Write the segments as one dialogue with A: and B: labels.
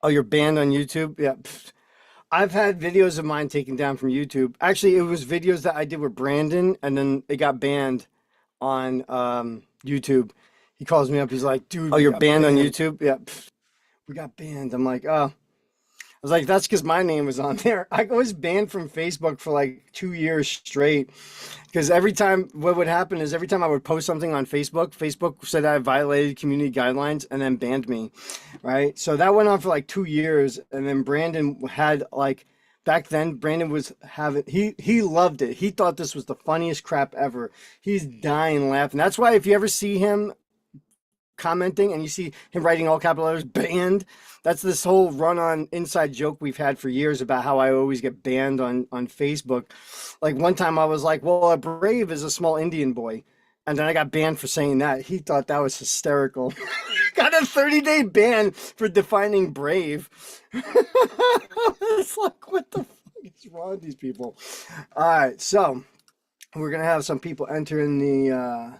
A: Oh, you're banned on YouTube? Yeah. Pfft. I've had videos of mine taken down from YouTube. Actually, it was videos that I did with Brandon, and then it got banned on YouTube. He calls me up. He's like, "Dude,
B: Oh,
A: we
B: you're
A: got
B: banned on
A: banned.
B: YouTube?
A: Yeah, pfft, we got banned." I'm like, "Oh." I was like, "That's because my name was on there." I was banned from Facebook for like 2 years straight. Because every time, what would happen is every time I would post something on Facebook, Facebook said I violated community guidelines and then banned me, right? So that went on for like 2 years, and then Brandon had like back then Brandon was having he loved it. He thought this was the funniest crap ever. He's dying laughing. That's why if you ever see him commenting and you see him writing all capital letters banned, that's this whole run on inside joke we've had for years about how I always get banned on Facebook. Like one time I was like, well, a brave is a small Indian boy, and then I got banned for saying that. He thought that was hysterical. Got a 30-day ban for defining brave. It's like, what the fuck is wrong with these people? All right, so we're gonna have some people enter in the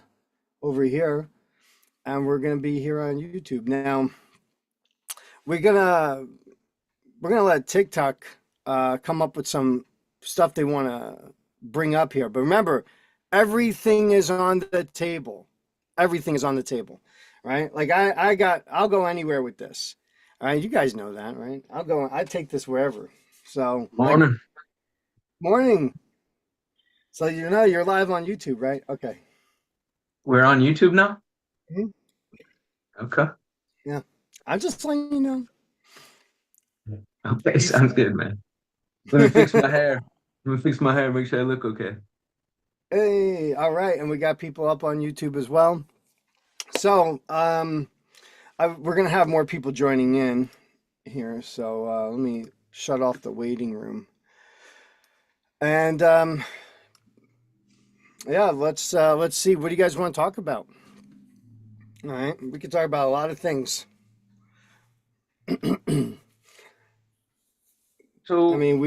A: over here, and we're gonna be here on YouTube now. We're gonna we're gonna let TikTok come up with some stuff they want to bring up here. But remember, everything is on the table. Everything is on the table, right? Like I'll go anywhere with this. All right, you guys know that, right? I take this wherever. So like,
B: Morning.
A: morning. So you know you're live on YouTube, right? Okay.
B: We're on YouTube now?
A: Mhm.
B: Okay.
A: Yeah. I'm just letting you know.
B: Okay,
A: Bef-
B: sounds good, man. Let me fix my hair. Let me fix my hair, make sure I look okay.
A: Hey, all right, and we got people up on YouTube as well. So, we're gonna have more people joining in here. So let me shut off the waiting room. And yeah, let's see. What do you guys want to talk about? All right, we could talk about a lot of things. I
B: So,
A: mean,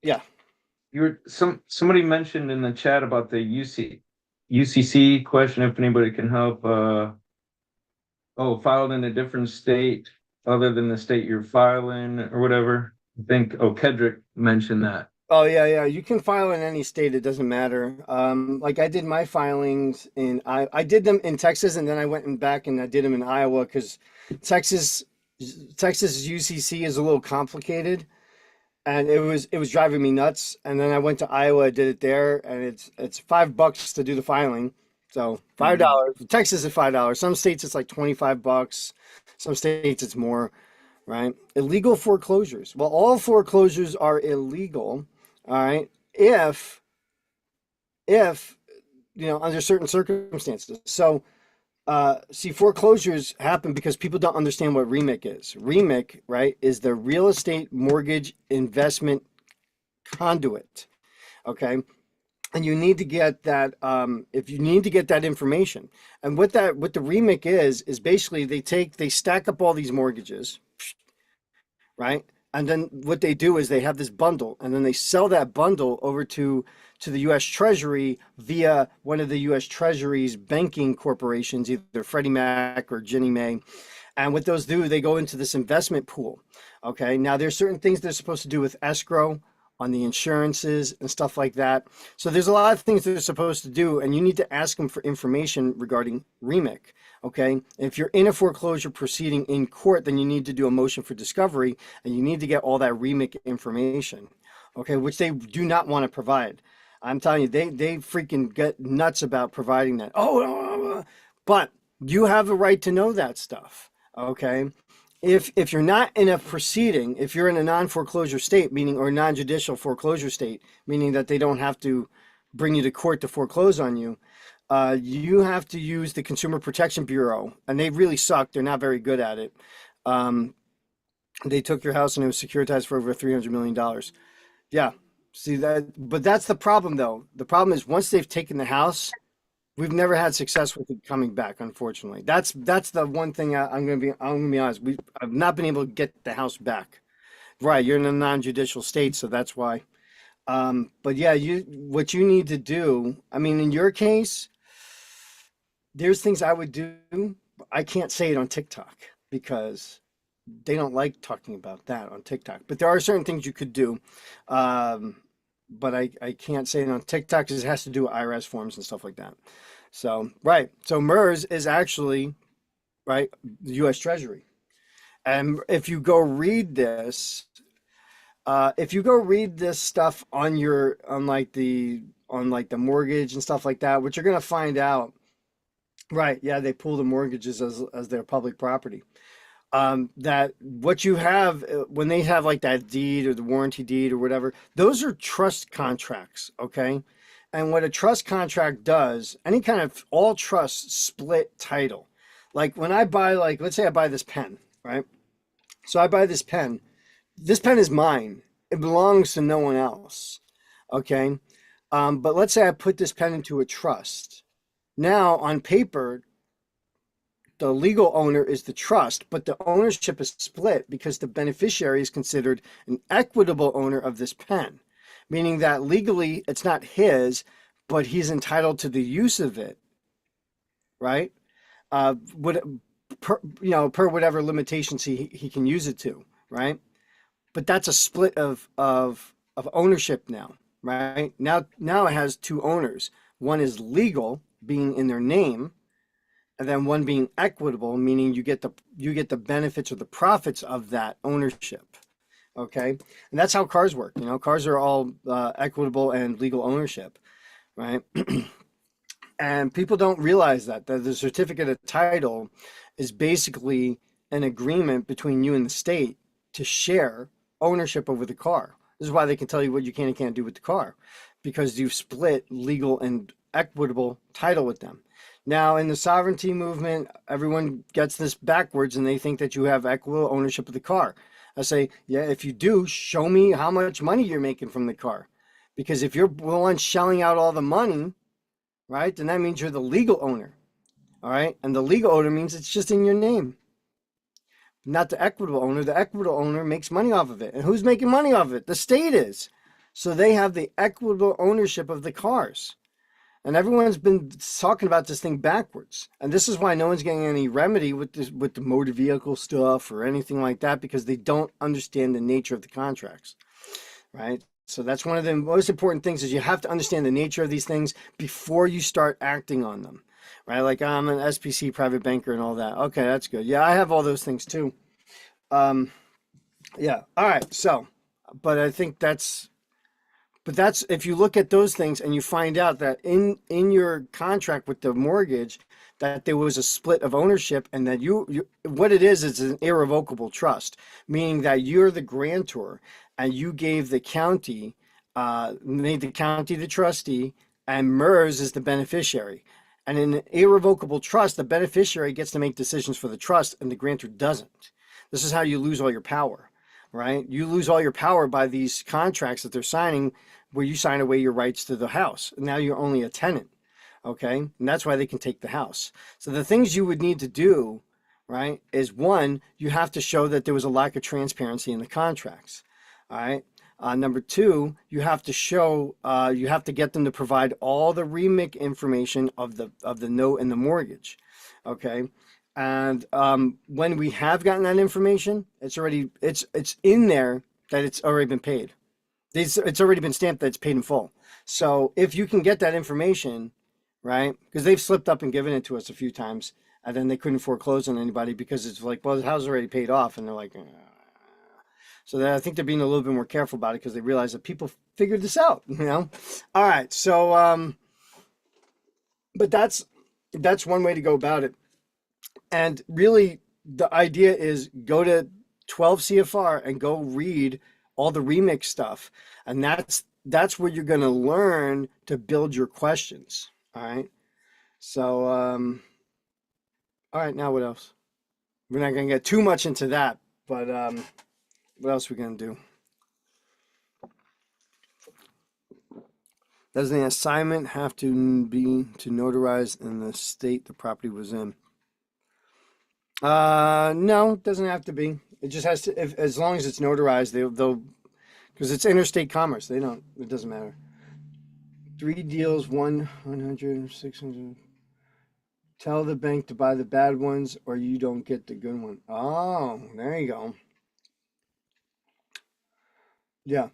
A: yeah.
B: somebody mentioned in the chat about the UCC question if anybody can help filed in a different state other than the state you're filing or whatever. I think Kedrick mentioned that.
A: Oh yeah, yeah. You can file in any state. It doesn't matter. Like I did my filings I did them in Texas, and then I went and back and I did them in Iowa because Texas, Texas UCC is a little complicated, and it was driving me nuts. And then I went to Iowa, did it there, and it's $5 to do the filing. So five
B: Mhm.
A: dollars. Texas is $5. Some states it's like $25. Some states it's more, right? Illegal foreclosures. Well, all foreclosures are illegal, all right, if under certain circumstances. So see, foreclosures happen because people don't understand what REMIC is. REMIC, right, is the real estate mortgage investment conduit. Okay. And you need to get that if you need to get that information. And what the REMIC is basically they stack up all these mortgages, right? And then what they do is they have this bundle, and then they sell that bundle over to the U.S. Treasury via one of the U.S. Treasury's banking corporations, either Freddie Mac or Ginnie Mae. And what those do, they go into this investment pool. Okay, now there's certain things they're supposed to do with escrow on the insurances and stuff like that. So there's a lot of things they're supposed to do, and you need to ask them for information regarding REMIC. Okay, if you're in a foreclosure proceeding in court, then you need to do a motion for discovery, and you need to get all that REMIC information. Okay, which they do not want to provide. I'm telling you, they freaking get nuts about providing that. Oh, but you have the right to know that stuff. Okay, if you're not in a proceeding, if you're in a non-foreclosure state, meaning or non-judicial foreclosure state, meaning that they don't have to bring you to court to foreclose on you, you have to use the Consumer Protection Bureau, and they really suck. They're not very good at it. Um, they took your house and it was securitized for over $300 million. Yeah, see that, but that's the problem, though. The problem is once they've taken the house, we've never had success with it coming back, unfortunately. That's the one thing I'm gonna be honest. I've not been able to get the house back. Right, you're in a non-judicial state, so that's why. But yeah, what you need to do, I mean, in your case, there's things I would do. I can't say it on TikTok because they don't like talking about that on TikTok. But there are certain things you could do. Um, but I can't say it on TikTok because it has to do with IRS forms and stuff like that. So, right. So MERS is actually, right, the US Treasury. And if you go read this stuff on on like the mortgage and stuff like that, what you're gonna find out, right? Yeah, they pull the mortgages as their public property. That what you have when they have like that deed or the warranty deed or whatever, those are trust contracts, okay? And what a trust contract does, any kind of all trusts split title. Like when I buy, like, let's say I buy this pen, right? So I buy this pen. This pen is mine. It belongs to no one else, okay? But let's say I put this pen into a trust. Now, on paper, the legal owner is the trust, but the ownership is split because the beneficiary is considered an equitable owner of this pen, meaning that legally it's not his, but he's entitled to the use of it, right? Would per whatever limitations he can use it to, right? But that's a split of ownership now, right? Now it has two owners. One is legal, being in their name, and then one being equitable, meaning you get the benefits or the profits of that ownership. Okay, and that's how cars work. Cars are all equitable and legal ownership, right? And people don't realize that the certificate of title is basically an agreement between you and the state to share ownership over the car. This is why they can tell you what you can and can't do with the car, because you've split legal and equitable title with them. Now, in the sovereignty movement, everyone gets this backwards and they think that you have equitable ownership of the car. I say, yeah, if you do, show me how much money you're making from the car. Because if you're the one shelling out all the money, right, then that means you're the legal owner. All right. And the legal owner means it's just in your name, not the equitable owner. The equitable owner makes money off of it. And who's making money off of it? The state is. So they have the equitable ownership of the cars. And everyone's been talking about this thing backwards. And this is why no one's getting any remedy with this, with the motor vehicle stuff or anything like that, because they don't understand the nature of the contracts, right? So that's one of the most important things, is you have to understand the nature of these things before you start acting on them, right? Like I'm an SPC private banker and all that. Okay, that's good. Yeah, I have all those things too. Um, yeah. All right. So, but I think that's if you look at those things and you find out that in your contract with the mortgage that there was a split of ownership, and that you what it is an irrevocable trust, meaning that you're the grantor and you gave the county made the county the trustee, and MERS is the beneficiary. And in an irrevocable trust, the beneficiary gets to make decisions for the trust and the grantor doesn't. This is how you lose all your power, right? You lose all your power by these contracts that they're signing, where you sign away your rights to the house. Now you're only a tenant, okay? And that's why they can take the house. So the things you would need to do, right, is one, you have to show that there was a lack of transparency in the contracts, all right? Number two, you have to show, you have to get them to provide all the REMIC information of the note and the mortgage, okay? And when we have gotten that information, it's in there that it's already been paid. It's already been stamped that it's paid in full. So if you can get that information, right? Because they've slipped up and given it to us a few times, and then they couldn't foreclose on anybody because it's like, well, the house is already paid off, and they're like, so I think they're being a little bit more careful about it because they realize that people figured this out, All right, so but that's one way to go about it. And really, the idea is go to 12 CFR and go read all the remix stuff. And that's where you're going to learn to build your questions. All right. So, all right. Now what else? We're not going to get too much into that, but what else are we going to do? Does the assignment have to be to notarize in the state the property was in? No, it doesn't have to be. It just has to, as long as it's notarized, they'll, because it's interstate commerce. It doesn't matter. 3 deals, 100, 600. Tell the bank to buy the bad ones or you don't get the good one. Oh, there you go. Yeah.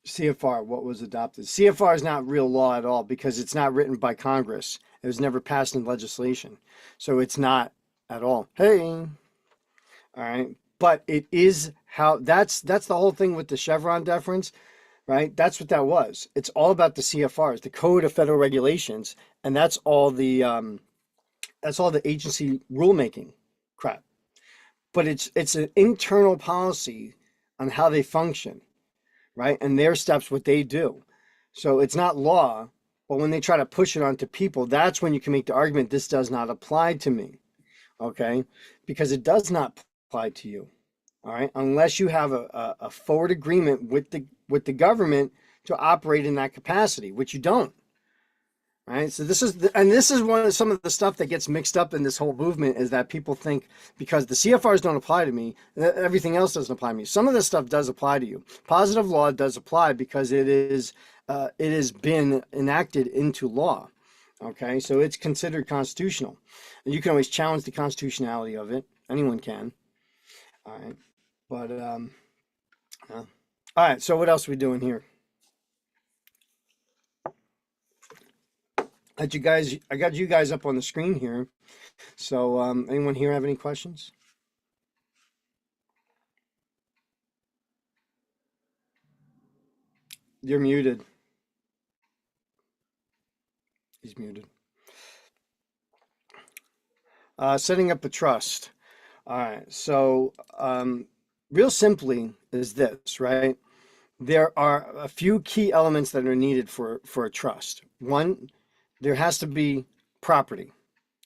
A: CFR, what was adopted. CFR is not real law at all because it's not written by Congress. It was never passed in legislation. So it's not at all. Hey, all right. But it is how that's the whole thing with the Chevron deference, right? That's what that was. It's all about the CFRs, the Code of Federal Regulations, and that's all the agency rulemaking crap. But it's an internal policy on how they function, right? And their steps, what they do. So it's not law, but when they try to push it onto people, that's when you can make the argument this does not apply to me, okay? Because it does not apply to you, all right? Unless you have a forward agreement with the government to operate in that capacity, which you don't. Right. So this is one of some of the stuff that gets mixed up in this whole movement is that people think because the CFRs don't apply to me, everything else doesn't apply to me. Some of this stuff does apply to you. Positive law does apply because it has been enacted into law. Okay, so it's considered constitutional. And you can always challenge the constitutionality of it. Anyone can. All right, but all right. So what else are we doing here? I got you guys up on the screen here. So, anyone here have any questions? You're muted. He's muted. Setting up a trust. All right. So, real simply is this, right? There are a few key elements that are needed for a trust. One, there has to be property,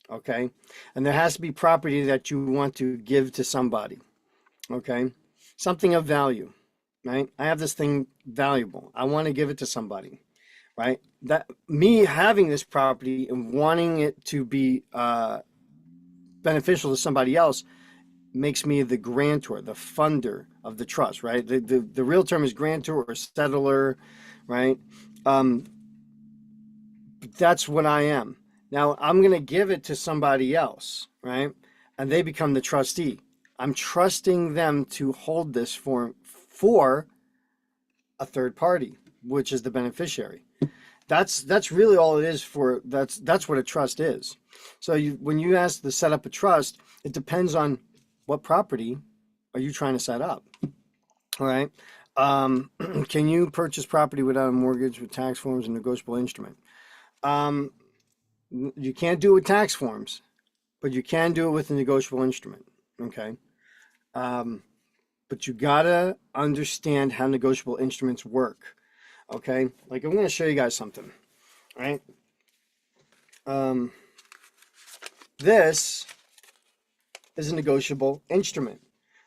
A: okay? And there has to be property that you want to give to somebody, okay? Something of value, right? I have this thing valuable. I want to give it to somebody, right? That me having this property and wanting it to be beneficial to somebody else makes me the grantor, the funder of the trust, right? The real term is grantor or settler, right? That's what I am. Now I'm going to give it to somebody else, right? And they become the trustee. I'm trusting them to hold this for a third party, which is the beneficiary. That's really all it is for that's what a trust is. So when you ask to set up a trust, it depends on what property are you trying to set up. All right. Can you purchase property without a mortgage with tax forms and negotiable instrument? Um, you can't do it with tax forms, but you can do it with a negotiable instrument. Okay. Um, but you gotta understand how negotiable instruments work. Okay. Like I'm going to show you guys something. Right. Um, this is a negotiable instrument.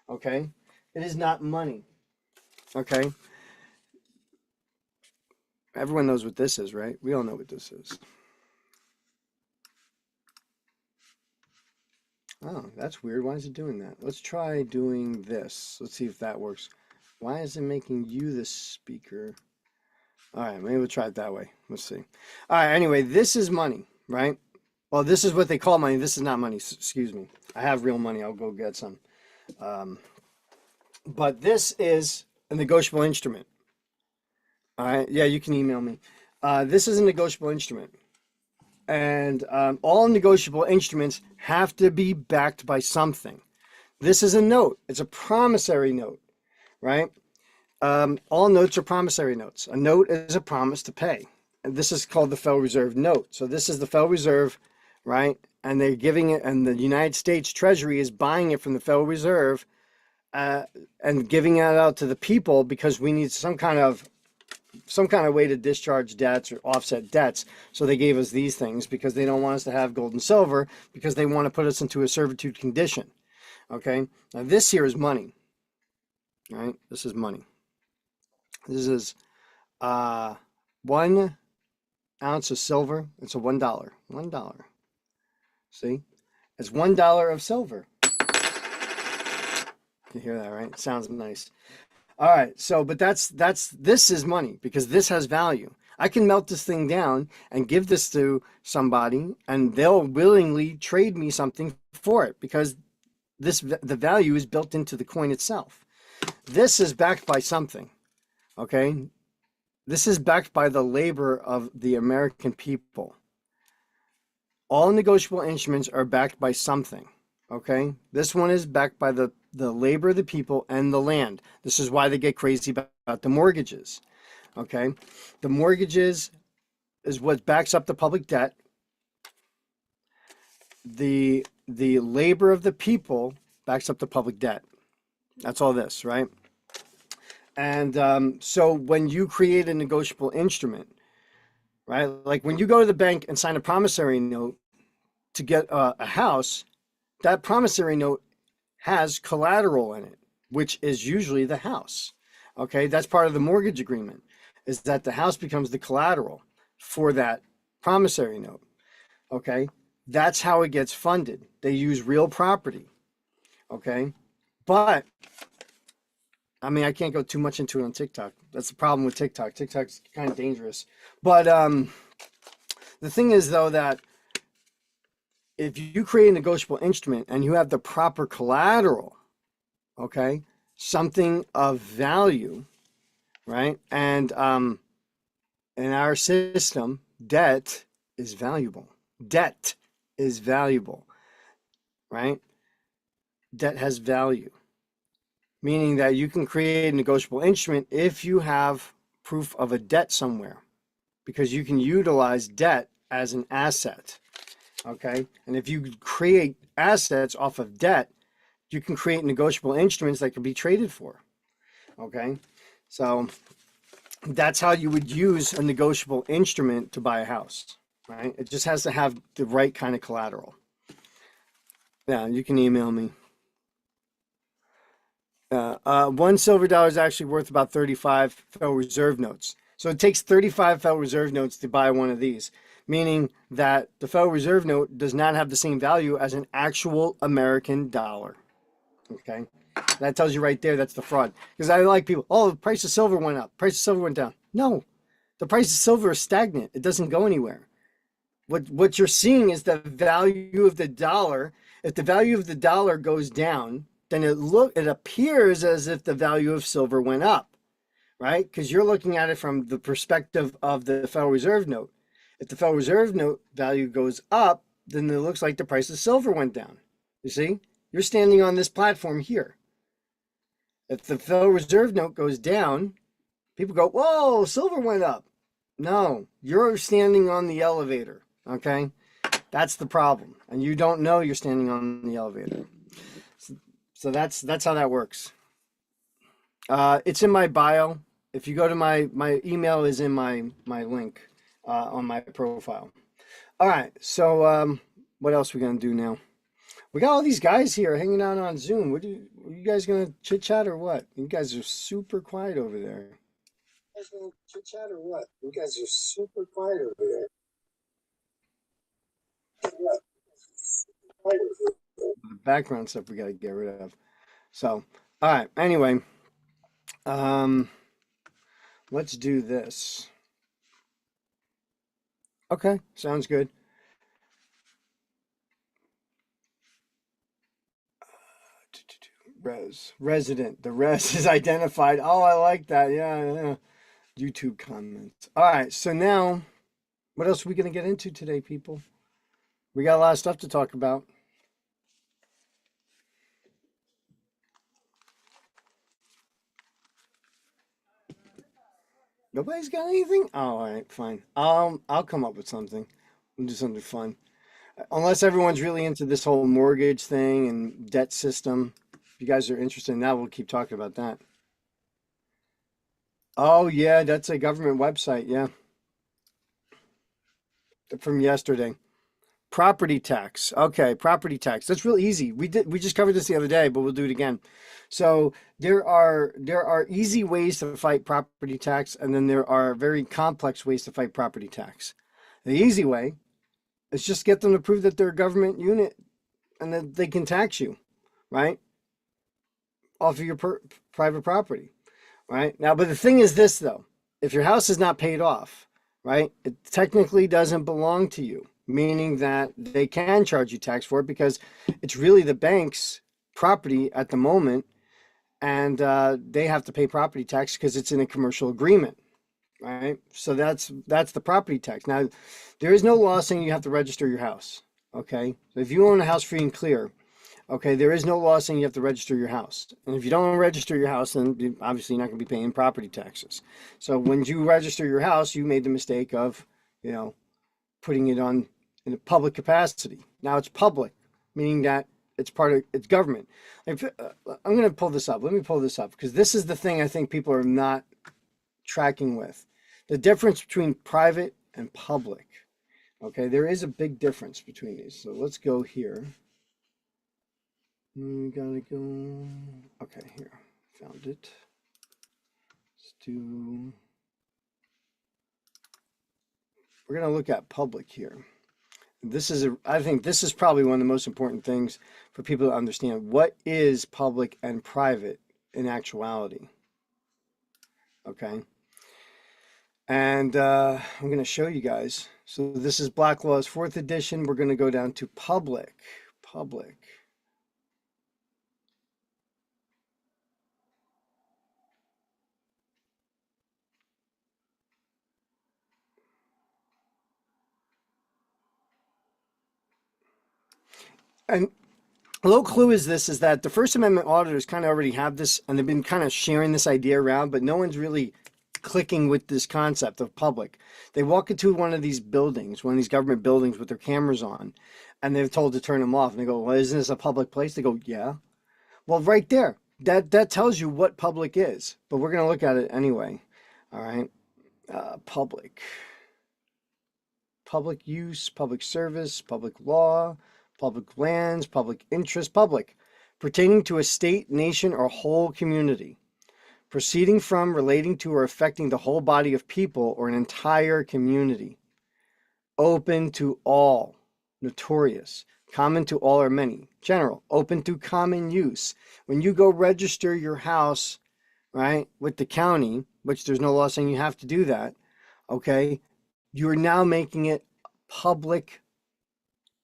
A: Okay. It is not money. Okay. Everyone knows what this is, right? We all know what this is. Oh, that's weird. Why is it doing that? Let's try doing this. Let's see if that works. Why is it making you the speaker? All right, maybe we'll try it that way. Let's see. All right, anyway, this is money, right? Well, this is what they call money. This is not money. Excuse me. I have real money. I'll go get some. But this is a negotiable instrument. All right. Yeah, you can email me. This is a negotiable instrument. And all negotiable instruments have to be backed by something. This is a note. It's a promissory note, right? All notes are promissory notes. A note is a promise to pay. And this is called the Federal Reserve note. So this is the Federal Reserve, right? And they're giving it, and the United States Treasury is buying it from the Federal Reserve and giving it out to the people because we need some kind of way to discharge debts or offset debts. So they gave us these things because they don't want us to have gold and silver because they want to put us into a servitude condition. Okay. Now this here is money. Right? This is money. This is 1 ounce of silver. It's a $1. $1. See? It's $1 of silver. You hear that, right? It sounds nice. All right, so but this is money because this has value. I can melt this thing down and give this to somebody, and they'll willingly trade me something for it because the value is built into the coin itself. This is backed by something, okay? This is backed by the labor of the American people. All negotiable instruments are backed by something, okay? This one is backed by the labor of the people and the land. This is why they get crazy about the mortgages, okay? The mortgages is what backs up the public debt. The labor of the people backs up the public debt. That's all this, right? And so when you create a negotiable instrument, right? Like when you go to the bank and sign a promissory note to get a house, that promissory note has collateral in it, which is usually the house. Okay, that's part of the mortgage agreement, is that the house becomes the collateral for that promissory note. Okay, that's how it gets funded. They use real property. Okay, but I mean, I can't go too much into it on TikTok. That's the problem with TikTok. TikTok's kind of dangerous. But the thing is, though, that if you create a negotiable instrument and you have the proper collateral, okay, something of value, right? And in our system, debt is valuable. Debt is valuable, right? Debt has value, meaning that you can create a negotiable instrument if you have proof of a debt somewhere, because you can utilize debt as an asset, okay? And if you create assets off of debt, you can create negotiable instruments that can be traded for, okay? So that's how you would use a negotiable instrument to buy a house, right? It just has to have the right kind of collateral. Yeah, you can email me. One silver dollar is actually worth about 35 Federal Reserve notes. So it takes 35 Federal Reserve notes to buy one of these, meaning that the Federal Reserve note does not have the same value as an actual American dollar. Okay, that tells you right there that's the fraud. Because I like people, oh, the price of silver went up, price of silver went down. No, the price of silver is stagnant. It doesn't go anywhere. What you're seeing is the value of the dollar. If the value of the dollar goes down, then it appears as if the value of silver went up, right? Because you're looking at it from the perspective of the Federal Reserve note. If the Federal Reserve note value goes up, then it looks like the price of silver went down. You see? You're standing on this platform here. If the Federal Reserve note goes down, people go, whoa, silver went up. No, you're standing on the elevator, okay? That's the problem. And you don't know you're standing on the elevator. So that's how that works. It's in my bio. If you go to my email is in my link on my profile. All right, so what else are we going to do now? We got all these guys here hanging out on Zoom. Are you guys gonna chit chat or what? You guys are super quiet over there. You guys gonna chit chat or what? You guys are super quiet over there. The background stuff we gotta get rid of. So, all right. Anyway, let's do this. Okay, sounds good. Resident. The res is identified. Oh, I like that. Yeah. YouTube comments. All right, so now, what else are we going to get into today, people? We got a lot of stuff to talk about. Nobody's got anything? Oh, all right, fine. I'll come up with something. We'll do something fun. Unless everyone's really into this whole mortgage thing and debt system. If you guys are interested in that, we'll keep talking about that. Oh, yeah, that's a government website. Yeah, from yesterday. Property tax. Okay, property tax. That's real easy. We just covered this the other day, but we'll do it again. So there are easy ways to fight property tax, and then there are very complex ways to fight property tax. The easy way is just get them to prove that they're a government unit and that they can tax you, right? Off of your private property, right? Now, but the thing is this though, if your house is not paid off, right? It technically doesn't belong to you, meaning that they can charge you tax for it because it's really the bank's property at the moment, and they have to pay property tax because it's in a commercial agreement, right? So that's the property tax. Now, there is no law saying you have to register your house. Okay, so if you own a house free and clear, okay, there is no law saying you have to register your house. And if you don't register your house, then obviously you're not going to be paying property taxes. So when you register your house, you made the mistake of, you know, putting it on in a public capacity. Now it's public, meaning that it's government. If, I'm going to pull this up. Let me pull this up because this is the thing I think people are not tracking with. The difference between private and public. Okay, there is a big difference between these. So let's go here. We gotta go. Okay, here. Found it. Let's do. We're gonna look at public here. I think this is probably one of the most important things for people to understand. What is public and private in actuality? Okay. And I'm going to show you guys. So this is Black Law's 4th edition. We're going to go down to public. Public. And a little clue is that the First Amendment auditors kind of already have this, and they've been kind of sharing this idea around, but no one's really clicking with this concept of public. They walk into one of these buildings, one of these government buildings with their cameras on, and they're told to turn them off. And they go, well, isn't this a public place? They go, yeah. Well, right there, that tells you what public is, but we're going to look at it anyway. All right. Public. Public use, public service, public law, public lands, public interest, public, pertaining to a state, nation, or whole community, proceeding from, relating to, or affecting the whole body of people or an entire community, open to all, notorious, common to all or many, general, open to common use. When you go register your house, right, with the county, which there's no law saying you have to do that, okay, you're now making it public,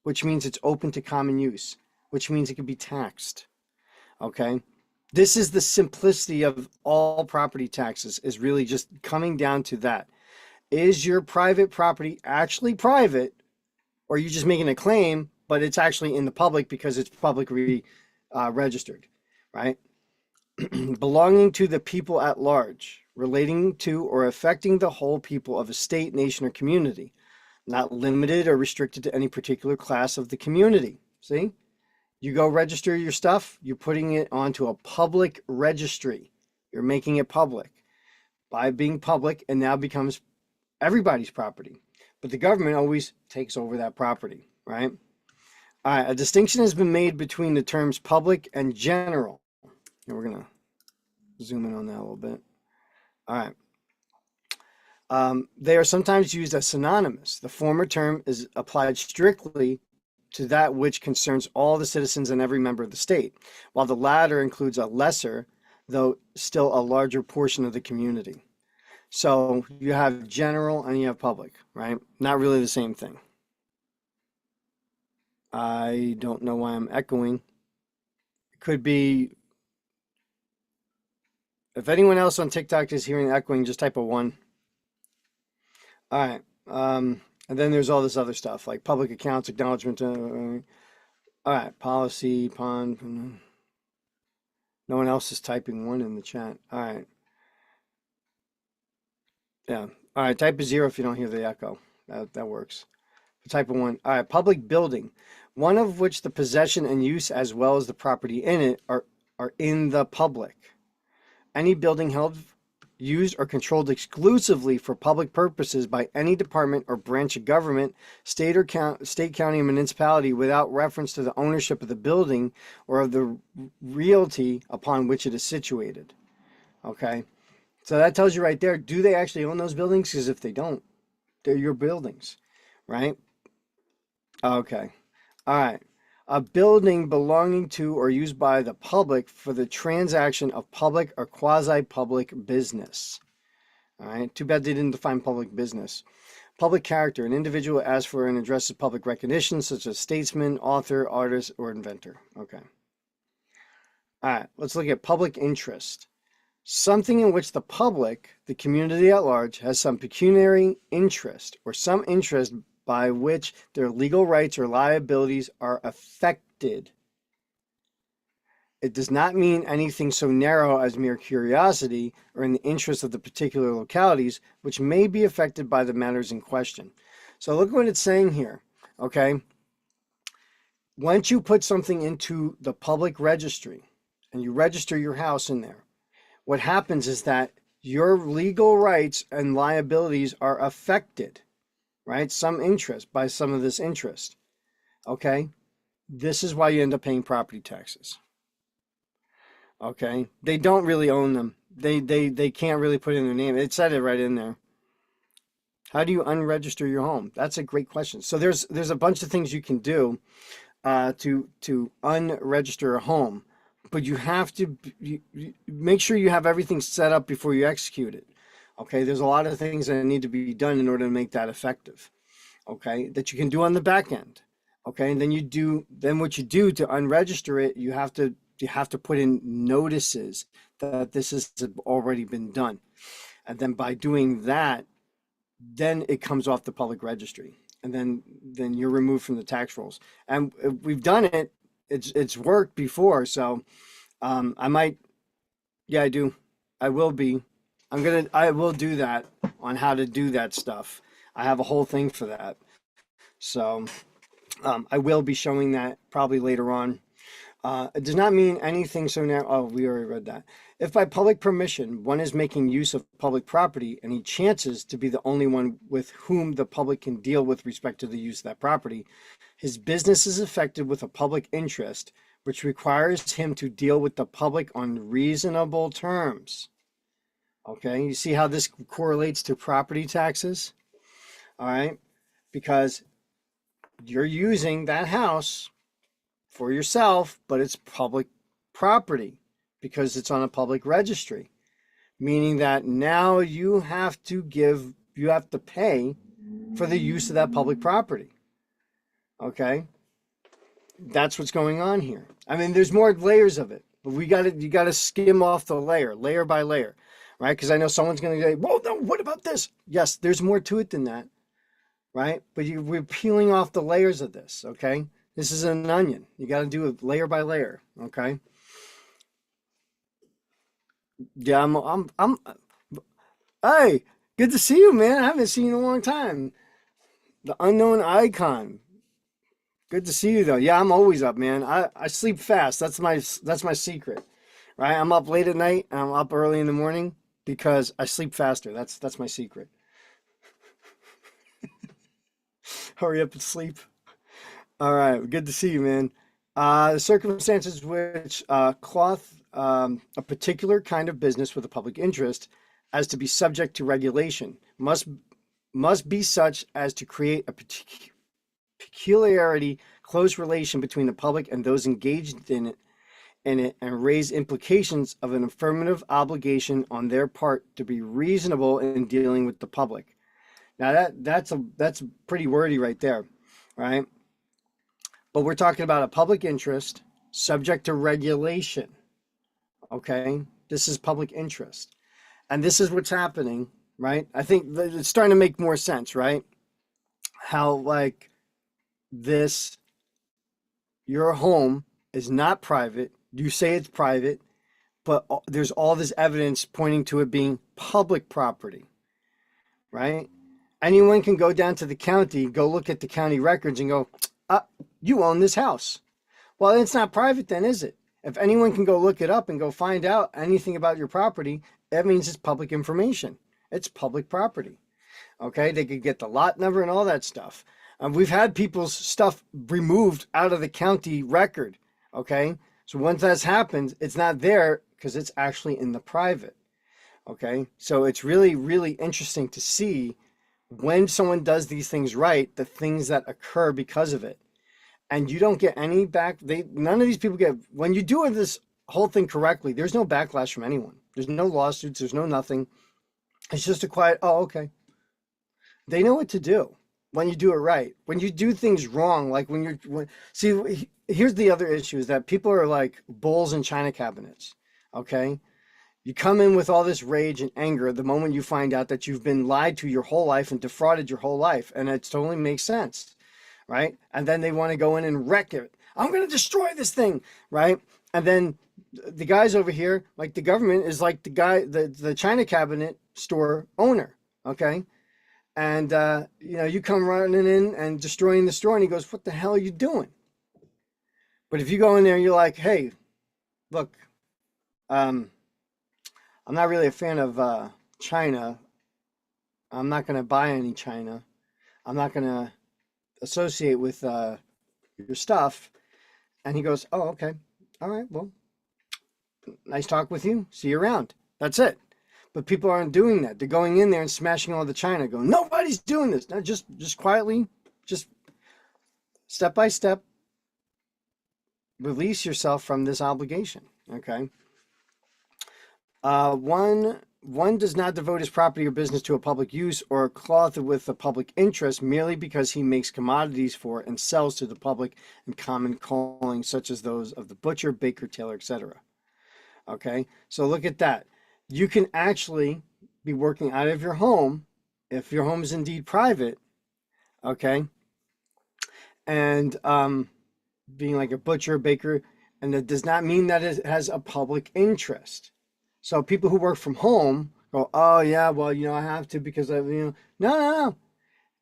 A: which means it's open to common use, which means it can be taxed. Okay. This is the simplicity of all property taxes, is really just coming down to that. Is your private property actually private, or are you just making a claim, but it's actually in the public because it's publicly registered, right? Belonging to the people at large, relating to or affecting the whole people of a state, nation, or community, not limited or restricted to any particular class of the community. See? You go register your stuff, you're putting it onto a public registry. You're making it public. By being public, it now becomes everybody's property. But the government always takes over that property, right? All right, a distinction has been made between the terms public and general. And we're going to zoom in on that a little bit. All right. They are sometimes used as synonymous. The former term is applied strictly to that which concerns all the citizens and every member of the state, while the latter includes a lesser, though still a larger portion of the community. So you have general and you have public, right? Not really the same thing. I don't know why I'm echoing. It could be, if anyone else on TikTok is hearing echoing, just type a 1. All right. And then there's all this other stuff like public accounts, acknowledgement. All right. Policy, pond. No one else is typing 1 in the chat. All right. Yeah. All right. Type a 0 if you don't hear the echo. That works. Type of 1. All right. Public building, one of which the possession and use as well as the property in it are in the public. Any building held, used, or controlled exclusively for public purposes by any department or branch of government, state, county, or municipality without reference to the ownership of the building or of the realty upon which it is situated. Okay. So that tells you right there, do they actually own those buildings? Because if they don't, they're your buildings, right? Okay. All right. A building belonging to or used by the public for the transaction of public or quasi-public business. All right. Too bad they didn't define public business. Public character, an individual asks for and addresses public recognition, such as statesman, author, artist, or inventor. Okay. All right, let's look at public interest. Something in which the public, the community at large, has some pecuniary interest or some interest by which their legal rights or liabilities are affected. It does not mean anything so narrow as mere curiosity or in the interest of the particular localities, which may be affected by the matters in question. So look what it's saying here, okay? Once you put something into the public registry and you register your house in there, what happens is that your legal rights and liabilities are affected, right? Some interest by some of this interest, okay? This is why you end up paying property taxes. Okay, they don't really own them. They can't really put in their name. It said it right in there. How do you unregister your home? That's a great question. So there's a bunch of things you can do to unregister a home, but you have to make sure you have everything set up before you execute it. Okay, there's a lot of things that need to be done in order to make that effective. Okay, that you can do on the back end. Okay, and then what you do to unregister it, you have to put in notices that this has already been done. And then by doing that, then it comes off the public registry. And then you're removed from the tax rolls. And we've done it. It's worked before. So I might, yeah, I do. I will be. I will do that on how to do that stuff. I have a whole thing for that. So I will be showing that probably later on. It does not mean anything so now. Oh, we already read that. If by public permission one is making use of public property and he chances to be the only one with whom the public can deal with respect to the use of that property, his business is affected with a public interest, which requires him to deal with the public on reasonable terms. Okay, you see how this correlates to property taxes? All right, because you're using that house for yourself, but it's public property because it's on a public registry, meaning that now you have to pay for the use of that public property. Okay, that's what's going on here. I mean, there's more layers of it, but you got to skim off the layer by layer, right? Because I know someone's going to say, "Well, no, what about this?" Yes, there's more to it than that, right? But we're peeling off the layers of this. Okay. This is an onion. You got to do it layer by layer, okay? Yeah, hey, good to see you, man. I haven't seen you in a long time. The unknown icon. Good to see you, though. Yeah, I'm always up, man. I sleep fast. That's my secret, right? I'm up late at night and I'm up early in the morning because I sleep faster. That's my secret. Hurry up and sleep. All right, good to see you, man. The circumstances which cloth a particular kind of business with a public interest as to be subject to regulation must be such as to create a peculiarity, close relation between the public and those engaged in it, and raise implications of an affirmative obligation on their part to be reasonable in dealing with the public. Now that's pretty wordy right there, right? But we're talking about a public interest subject to regulation. Okay, this is public interest, and this is what's happening, right? I think it's starting to make more sense, right? How like this, your home is not private. You say it's private, but there's all this evidence pointing to it being public property, right? Anyone can go down to the county, go look at the county records and go, you own this house. Well, it's not private then, is it? If anyone can go look it up and go find out anything about your property, that means it's public information. It's public property. Okay, they could get the lot number and all that stuff. We've had people's stuff removed out of the county record. Okay, so once that's happened, it's not there because it's actually in the private. Okay, so it's really, really interesting to see when someone does these things right, the things that occur because of it. And you don't get any back. None of these people get, when you do this whole thing correctly, there's no backlash from anyone. There's no lawsuits. There's no nothing. It's just a quiet, oh, okay. They know what to do when you do it right. When you do things wrong, like see, here's the other issue is that people are like bulls in china cabinets. Okay. You come in with all this rage and anger the moment you find out that you've been lied to your whole life and defrauded your whole life. And it totally makes sense. Right. And then they want to go in and wreck it. I'm going to destroy this thing. Right. And then the guys over here, like the government is like the china cabinet store owner. Okay. And, you come running in and destroying the store, and he goes, "What the hell are you doing?" But if you go in there and you're like, "Hey, look, um, I'm not really a fan of China. I'm not going to buy any China. I'm not going to associate with your stuff." And he goes, "Oh, okay. All right. Well, nice talk with you. See you around." That's it. But people aren't doing that. They're going in there and smashing all the China, going, "Nobody's doing this." No, just quietly, just step by step, release yourself from this obligation. Okay. One does not devote his property or business to a public use or cloth with a public interest merely because he makes commodities for it and sells to the public in common calling, such as those of the butcher, baker, tailor, etc. Okay, so look at that. You can actually be working out of your home if your home is indeed private. Okay, and being like a butcher, baker, and that does not mean that it has a public interest. So people who work from home go, "Oh yeah, well, I have to because no, no, no.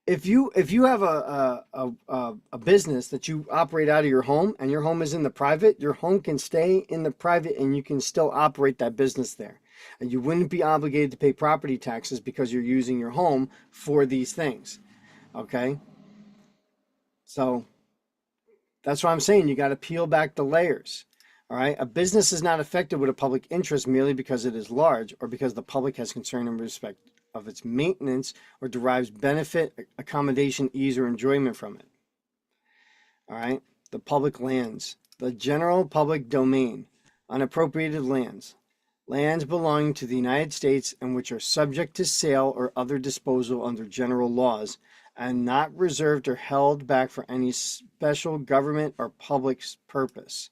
A: If you have a business that you operate out of your home and your home is in the private, your home can stay in the private and you can still operate that business there. And you wouldn't be obligated to pay property taxes because you're using your home for these things. Okay? So that's why I'm saying you got to peel back the layers. All right. A business is not affected with a public interest merely because it is large or because the public has concern in respect of its maintenance or derives benefit, accommodation, ease, or enjoyment from it. All right. The public lands, the general public domain, unappropriated lands, lands belonging to the United States and which are subject to sale or other disposal under general laws and not reserved or held back for any special government or public purpose.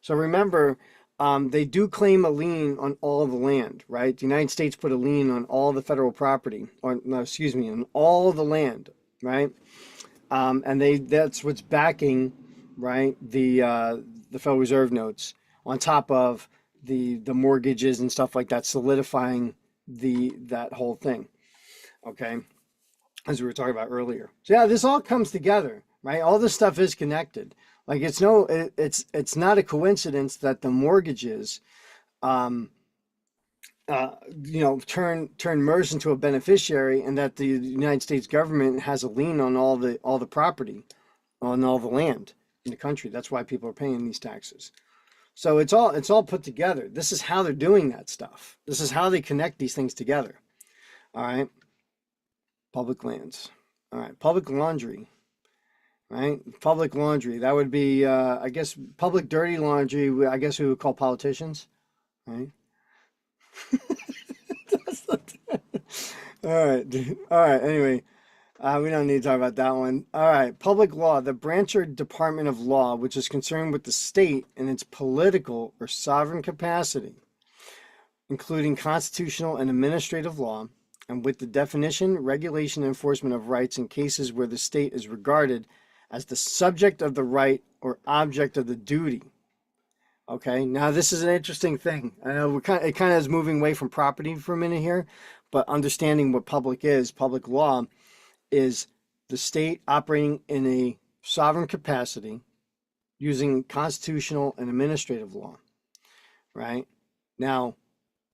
A: So remember, they do claim a lien on all the land, right? The United States put a lien on all the federal property, or no, excuse me, on all the land, right? And that's what's backing, right, the Federal Reserve notes on top of the mortgages and stuff like that, solidifying that whole thing, okay? As we were talking about earlier. So yeah, this all comes together, right? All this stuff is connected. Like it's not a coincidence that the mortgages, turn MERS into a beneficiary, and that the United States government has a lien on all the property, on all the land in the country. That's why people are paying these taxes. So it's all put together. This is how they're doing that stuff. This is how they connect these things together. All right. Public lands. All right. Public laundry. Right? Public laundry. That would be, I guess, public dirty laundry. I guess we would call politicians. Right? All right. All right. Anyway, we don't need to talk about that one. All right. Public law, the branch or department of law which is concerned with the state in its political or sovereign capacity, including constitutional and administrative law, and with the definition, regulation, and enforcement of rights in cases where the state is regarded as the subject of the right or object of the duty. Okay, now this is an interesting thing. I know it kind of is moving away from property for a minute here, but understanding what public law is the state operating in a sovereign capacity using constitutional and administrative law, right? Now,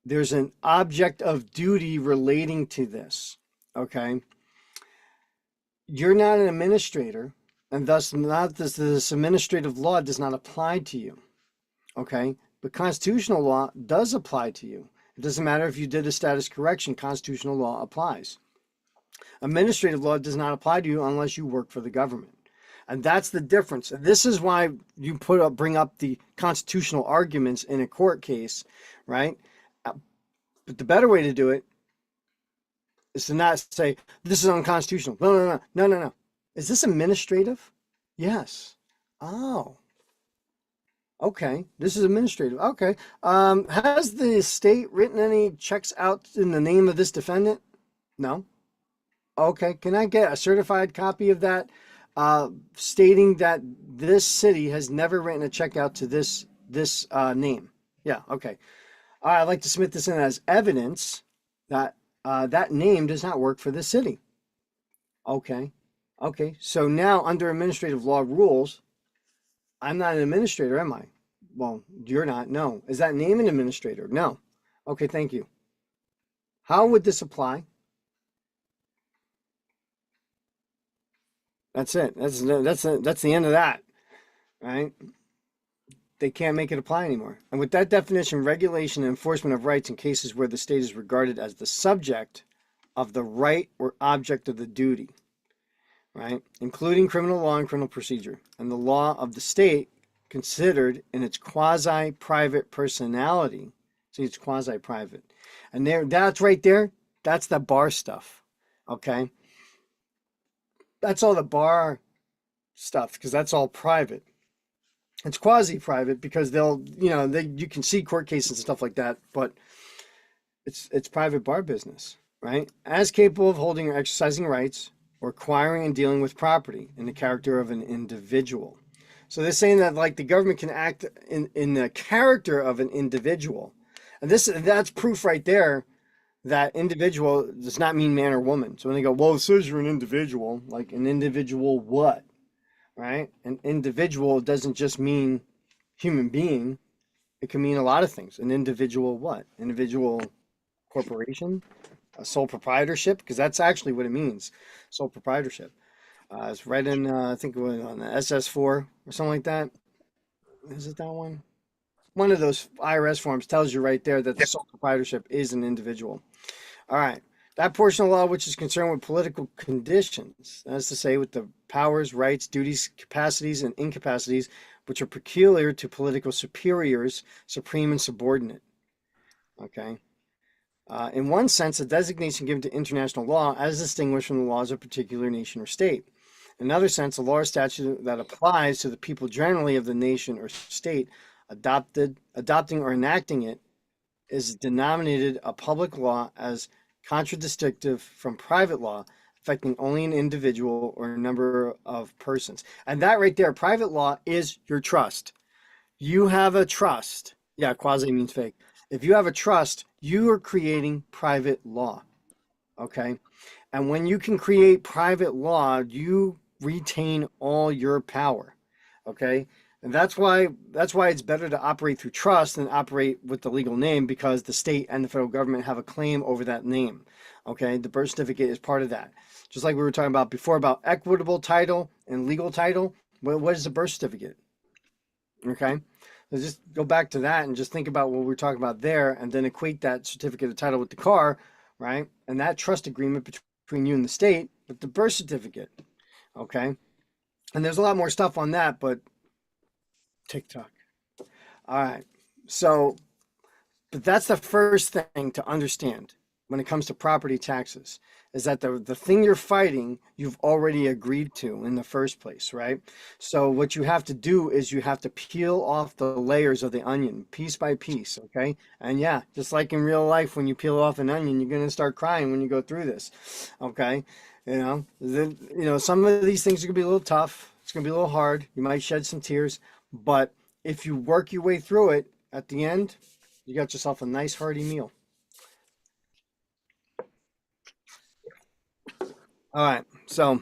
A: there's an object of duty relating to this, okay? You're not an administrator, and thus not this administrative law does not apply to you, okay? But constitutional law does apply to you. It doesn't matter if you did a status correction, constitutional law applies. Administrative law does not apply to you unless you work for the government. And that's the difference. And this is why you bring up the constitutional arguments in a court case, right? But the better way to do it is to not say this is unconstitutional. No, no, no, no, no, no. Is this administrative? Yes. Oh, okay. This is administrative. Okay. Has the state written any checks out in the name of this defendant? No. Okay. Can I get a certified copy of that, stating that this city has never written a check out to this name? Yeah. Okay. I'd like to submit this in as evidence that that name does not work for this city. Okay. Okay. So now under administrative law rules, I'm not an administrator, am I? Well, you're not. No. Is that name an administrator? No. Okay. Thank you. How would this apply? That's it. That's the end of that, right? They can't make it apply anymore. And with that definition, regulation and enforcement of rights in cases where the state is regarded as the subject of the right or object of the duty, right? Including criminal law and criminal procedure, and the law of the state considered in its quasi-private personality. See, it's quasi-private. And there, that's right there. That's the bar stuff. Okay. That's all the bar stuff because that's all private. It's quasi-private because you can see court cases and stuff like that, but it's private bar business, right? As capable of holding or exercising rights or acquiring and dealing with property in the character of an individual. So they're saying that like the government can act in the character of an individual. And that's proof right there that individual does not mean man or woman. So when they go, well, it says you're an individual, like an individual what? Right? An individual doesn't just mean human being. It can mean a lot of things. An individual what? Individual corporation, a sole proprietorship, because that's actually what it means. Sole proprietorship. It's right in, I think it was on the SS4 or something like that. Is it that one? One of those IRS forms tells you right there that the sole proprietorship is an individual. All right. That portion of law which is concerned with political conditions, that is to say, with the powers, rights, duties, capacities, and incapacities which are peculiar to political superiors, supreme and subordinate. Okay. In one sense, a designation given to international law as distinguished from the laws of a particular nation or state. In another sense, a law or statute that applies to the people generally of the nation or state adopting or enacting it is denominated a public law as contradistinct from private law affecting only an individual or a number of persons. And that right there, private law is your trust. You have a trust. Yeah, quasi means fake. If you have a trust, you are creating private law. Okay. And when you can create private law, you retain all your power. Okay. And that's why it's better to operate through trust than operate with the legal name because the state and the federal government have a claim over that name. Okay. The birth certificate is part of that. Just like we were talking about before about equitable title and legal title. What is the birth certificate? Okay. So just go back to that and just think about what we're talking about there and then equate that certificate of title with the car, right? And that trust agreement between you and the state with the birth certificate. Okay. And there's a lot more stuff on that, but TikTok. All right. So, but that's the first thing to understand when it comes to property taxes is that the thing you're fighting, you've already agreed to in the first place, right? So what you have to do is you have to peel off the layers of the onion piece by piece, okay? And yeah, just like in real life, when you peel off an onion, you're going to start crying when you go through this, okay? Some of these things are going to be a little tough. It's going to be a little hard. You might shed some tears, but if you work your way through it, at the end, you got yourself a nice hearty meal. All right. So,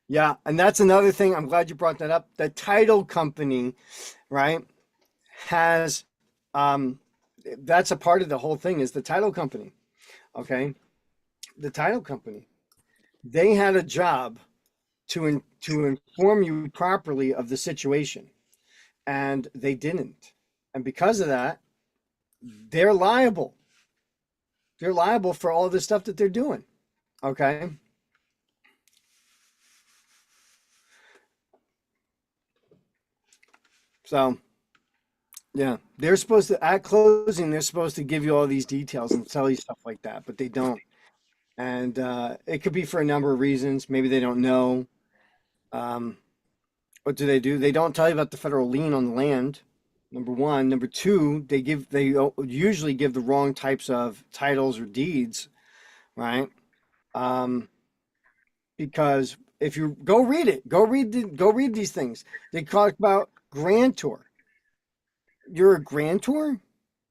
A: yeah. And that's another thing. I'm glad you brought that up. The title company, right, has, that's a part of the whole thing is the title company. Okay. The title company, they had a job to inform you properly of the situation, and they didn't. And because of that, they're liable. They're liable for all the stuff that they're doing. Okay. So, yeah, they're supposed to, at closing, they're supposed to give you all these details and tell you stuff like that, but they don't. And it could be for a number of reasons. Maybe they don't know. Um, what do? They don't tell you about the federal lien on the land. Number one. Number two, they usually give the wrong types of titles or deeds, right? Um, because if you go read it, go read these things. They talk about grantor. You're a grantor,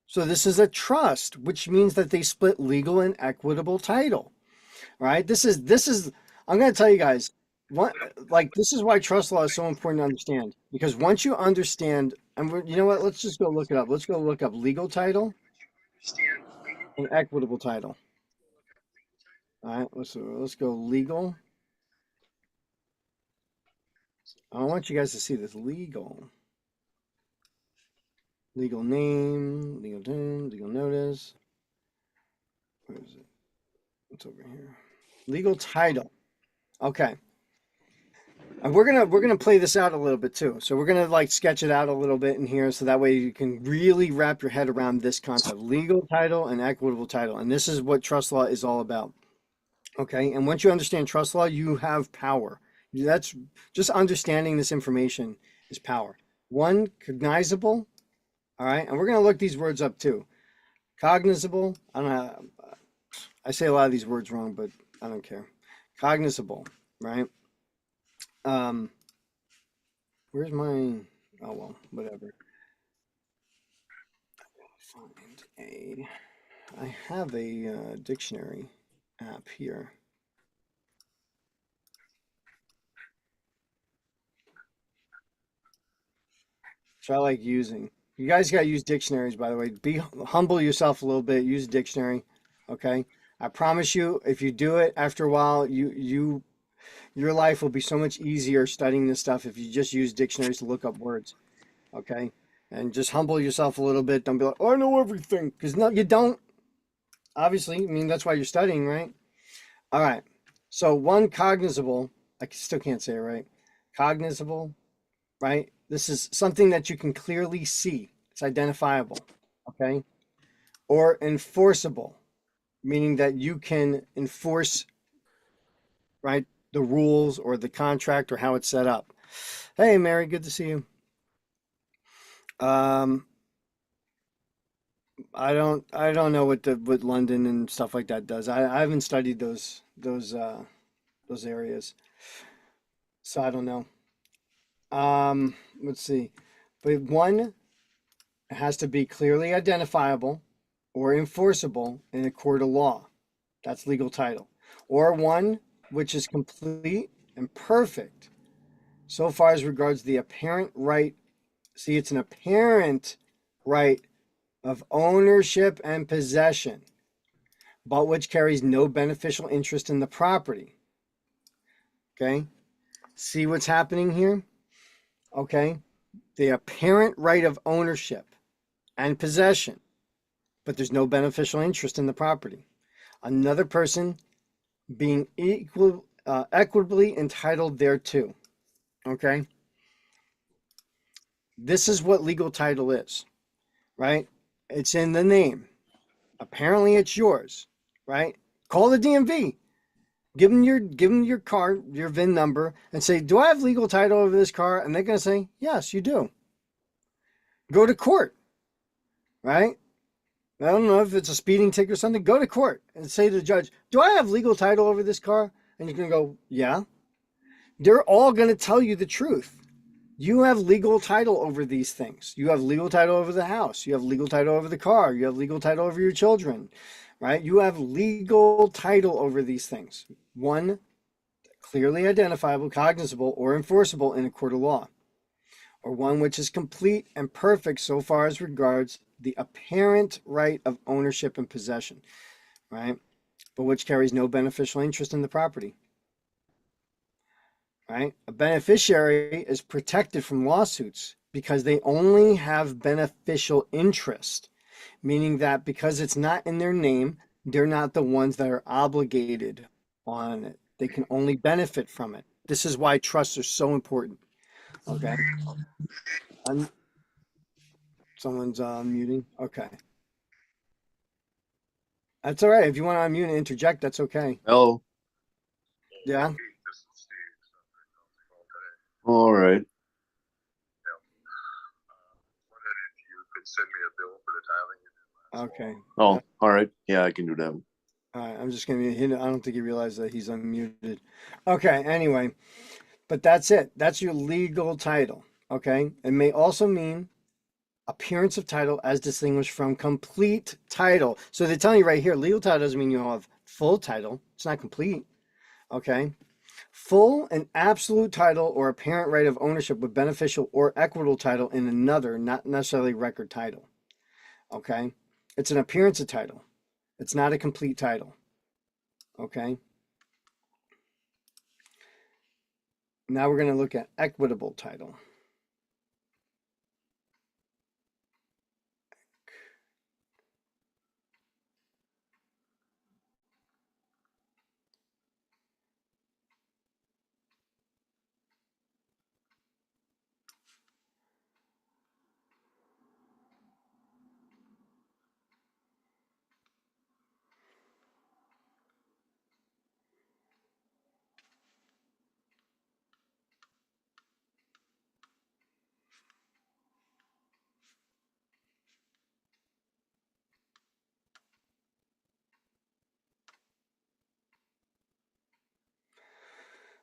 A: so this is a trust, which means that they split legal and equitable title. Right? This is. I'm going to tell you guys. What like this is why trust law is so important to understand because once you understand, and you know what? Let's just go look it up. Let's go look up legal title and equitable title. All right, let's go legal. I want you guys to see this legal name, legal term, legal notice. Where is it? It's over here. Legal title. Okay. And we're gonna play this out a little bit too. So we're gonna like sketch it out a little bit in here, so that way you can really wrap your head around this concept: legal title and equitable title. And this is what trust law is all about. Okay. And once you understand trust law, you have power. That's just understanding this information is power. One, cognizable. All right. And we're gonna look these words up too. Cognizable. I don't know. I say a lot of these words wrong, but I don't care. Cognizable, right? Um, where's my? Oh well, whatever. Find a. I have a dictionary app here. So I like using. You guys got to use dictionaries, by the way. Be humble yourself a little bit. Use a dictionary, okay? I promise you, if you do it after a while, your life will be so much easier studying this stuff if you just use dictionaries to look up words, okay? And just humble yourself a little bit. Don't be like, oh, I know everything, because no, you don't. Obviously, I mean that's why you're studying, right? All right. So one cognizable, I still can't say it right. Cognizable, right? This is something that you can clearly see. It's identifiable, okay? Or enforceable, meaning that you can enforce, right, the rules or the contract or how it's set up. Hey, Mary, good to see you. Um, I don't know what London and stuff like that does. I haven't studied those areas, so I don't know. Let's see. But one has to be clearly identifiable or enforceable in a court of law. That's legal title. Or one which is complete and perfect so far as regards the apparent right. See, it's an apparent right of ownership and possession, but which carries no beneficial interest in the property. Okay? See what's happening here? Okay? The apparent right of ownership and possession, but there's no beneficial interest in the property. Another person being equitably entitled thereto. Okay? This is what legal title is, right? It's in the name. Apparently it's yours, right? Call the DMV. Give them your car, your VIN number, and say, "Do I have legal title over this car?" And they're gonna say, "Yes, you do." Go to court, right? I don't know if it's a speeding ticket or something. Go to court and say to the judge, "Do I have legal title over this car?" And you're gonna go, "Yeah." They're all gonna tell you the truth. You have legal title over these things. You have legal title over the house. You have legal title over the car. You have legal title over your children, right? You have legal title over these things. One, clearly identifiable, cognizable, or enforceable in a court of law, or one which is complete and perfect so far as regards the apparent right of ownership and possession, right? But which carries no beneficial interest in the property, right? A beneficiary is protected from lawsuits because they only have beneficial interest, meaning that because it's not in their name, they're not the ones that are obligated on it. They can only benefit from it. This is why trusts are so important. Okay. I'm, someone's muting. Okay. That's all right. If you want to unmute and interject, that's okay.
C: Oh,
A: Yeah.
C: all right.
A: Okay.
C: Oh, all right. Yeah, I can do that.
A: All right. I'm just gonna hit. I don't think he realized that he's unmuted. Okay. Anyway, but that's it. That's your legal title. Okay. It may also mean appearance of title as distinguished from complete title. So they're telling you right here, legal title doesn't mean you have full title. It's not complete. Okay. Full and absolute title or apparent right of ownership with beneficial or equitable title in another, not necessarily record title. Okay. It's an appearance of title. It's not a complete title. Okay. Now we're going to look at equitable title.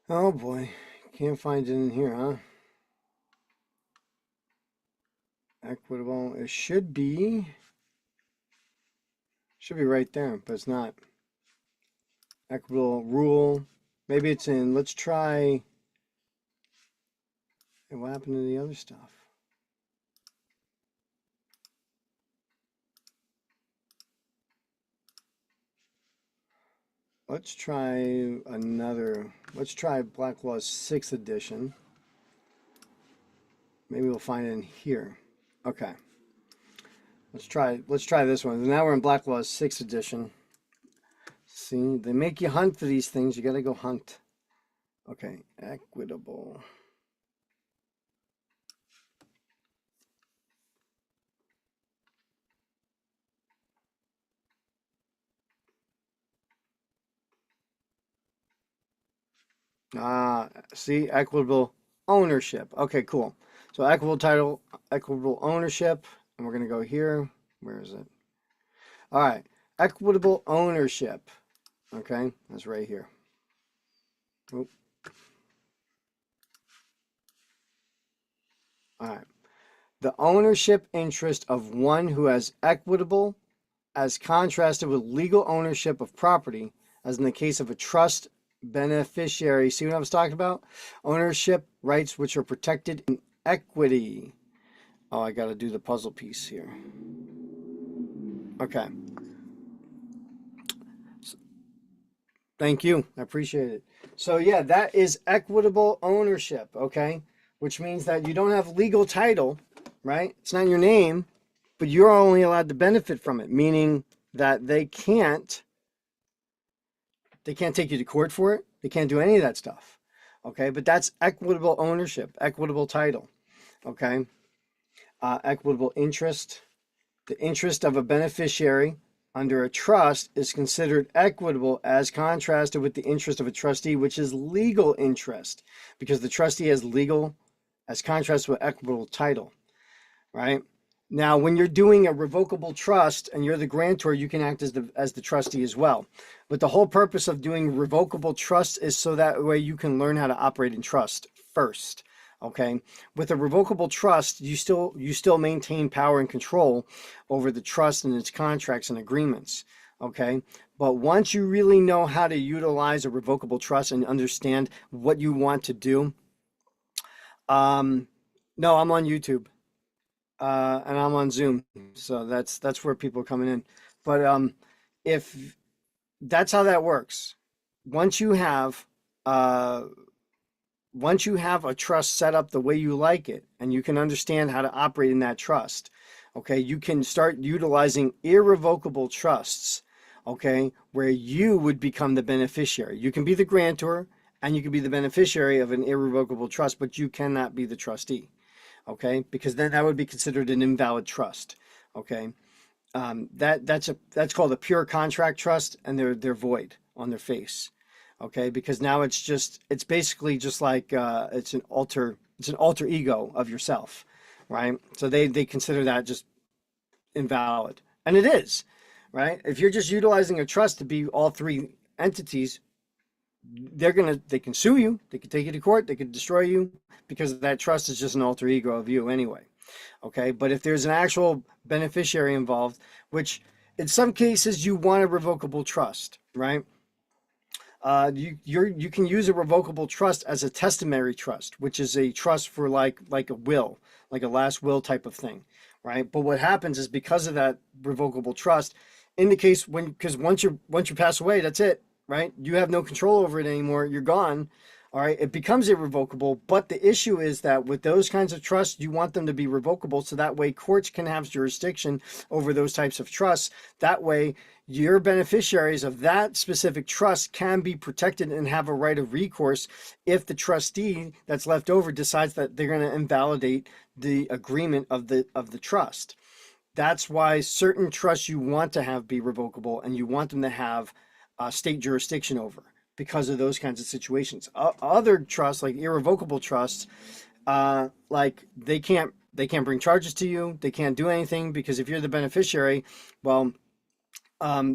A: Oh boy, can't find it in here, huh? Equitable. It should be right there, but it's not. Equitable rule. Maybe it's in. Let's try. Hey, what happened to the other stuff? Let's try another. Let's try Black Law's 6th edition. Maybe we'll find it in here. Okay. Let's try this one. Now we're in Black Law's 6th edition. See, they make you hunt for these things. You got to go hunt. Okay, equitable. See, equitable ownership. Okay, cool. So equitable title, equitable ownership, and we're gonna go here. Where is it? All right, equitable ownership. Okay, that's right here. Oop. All right. The ownership interest of one who has equitable as contrasted with legal ownership of property, as in the case of a trust beneficiary. See what I was talking about? Ownership rights which are protected in equity. Oh, I got to do the puzzle piece here. Okay. Thank you. I appreciate it. So, yeah, that is equitable ownership, okay? Which means that you don't have legal title, right? It's not in your name, but you're only allowed to benefit from it, meaning that they can't take you to court for it. They can't do any of that stuff. Okay? But that's equitable ownership, equitable title, okay? Equitable interest. The interest of a beneficiary under a trust is considered equitable as contrasted with the interest of a trustee, which is legal interest, because the trustee has legal as contrasted with equitable title, right? Now, when you're doing a revocable trust and you're the grantor, you can act as the trustee as well. But the whole purpose of doing revocable trust is so that way you can learn how to operate in trust first. Okay, with a revocable trust, you still maintain power and control over the trust and its contracts and agreements. Okay, but once you really know how to utilize a revocable trust and understand what you want to do, no, I'm on YouTube, and I'm on Zoom, so that's where people are coming in. But if that's how that works, once you have uh, once you have a trust set up the way you like it and you can understand how to operate in that trust, okay, you can start utilizing irrevocable trusts, okay, where you would become the beneficiary. You can be the grantor and you can be the beneficiary of an irrevocable trust, but you cannot be the trustee, okay, because then that would be considered an invalid trust, okay. That's called a pure contract trust, and they're void on their face. Okay, because now it's basically just like it's an alter ego of yourself, right? So they consider that just invalid, and it is, right? If you're just utilizing a trust to be all three entities, they can sue you, they can take you to court, they can destroy you because that trust is just an alter ego of you anyway. Okay, but if there's an actual beneficiary involved, which in some cases you want a revocable trust, right? You can use a revocable trust as a testamentary trust, which is a trust for like a will, like a last will type of thing, right? But what happens is because of that revocable trust, in the case when because once you pass away, that's it, right? You have no control over it anymore. You're gone. All right, it becomes irrevocable. But the issue is that with those kinds of trusts, you want them to be revocable so that way courts can have jurisdiction over those types of trusts. That way your beneficiaries of that specific trust can be protected and have a right of recourse if the trustee that's left over decides that they're going to invalidate the agreement of the trust. That's why certain trusts you want to have be revocable and you want them to have state jurisdiction over because of those kinds of situations. Other trusts, like irrevocable trusts, like they can't bring charges to you. They can't do anything because if you're the beneficiary, well,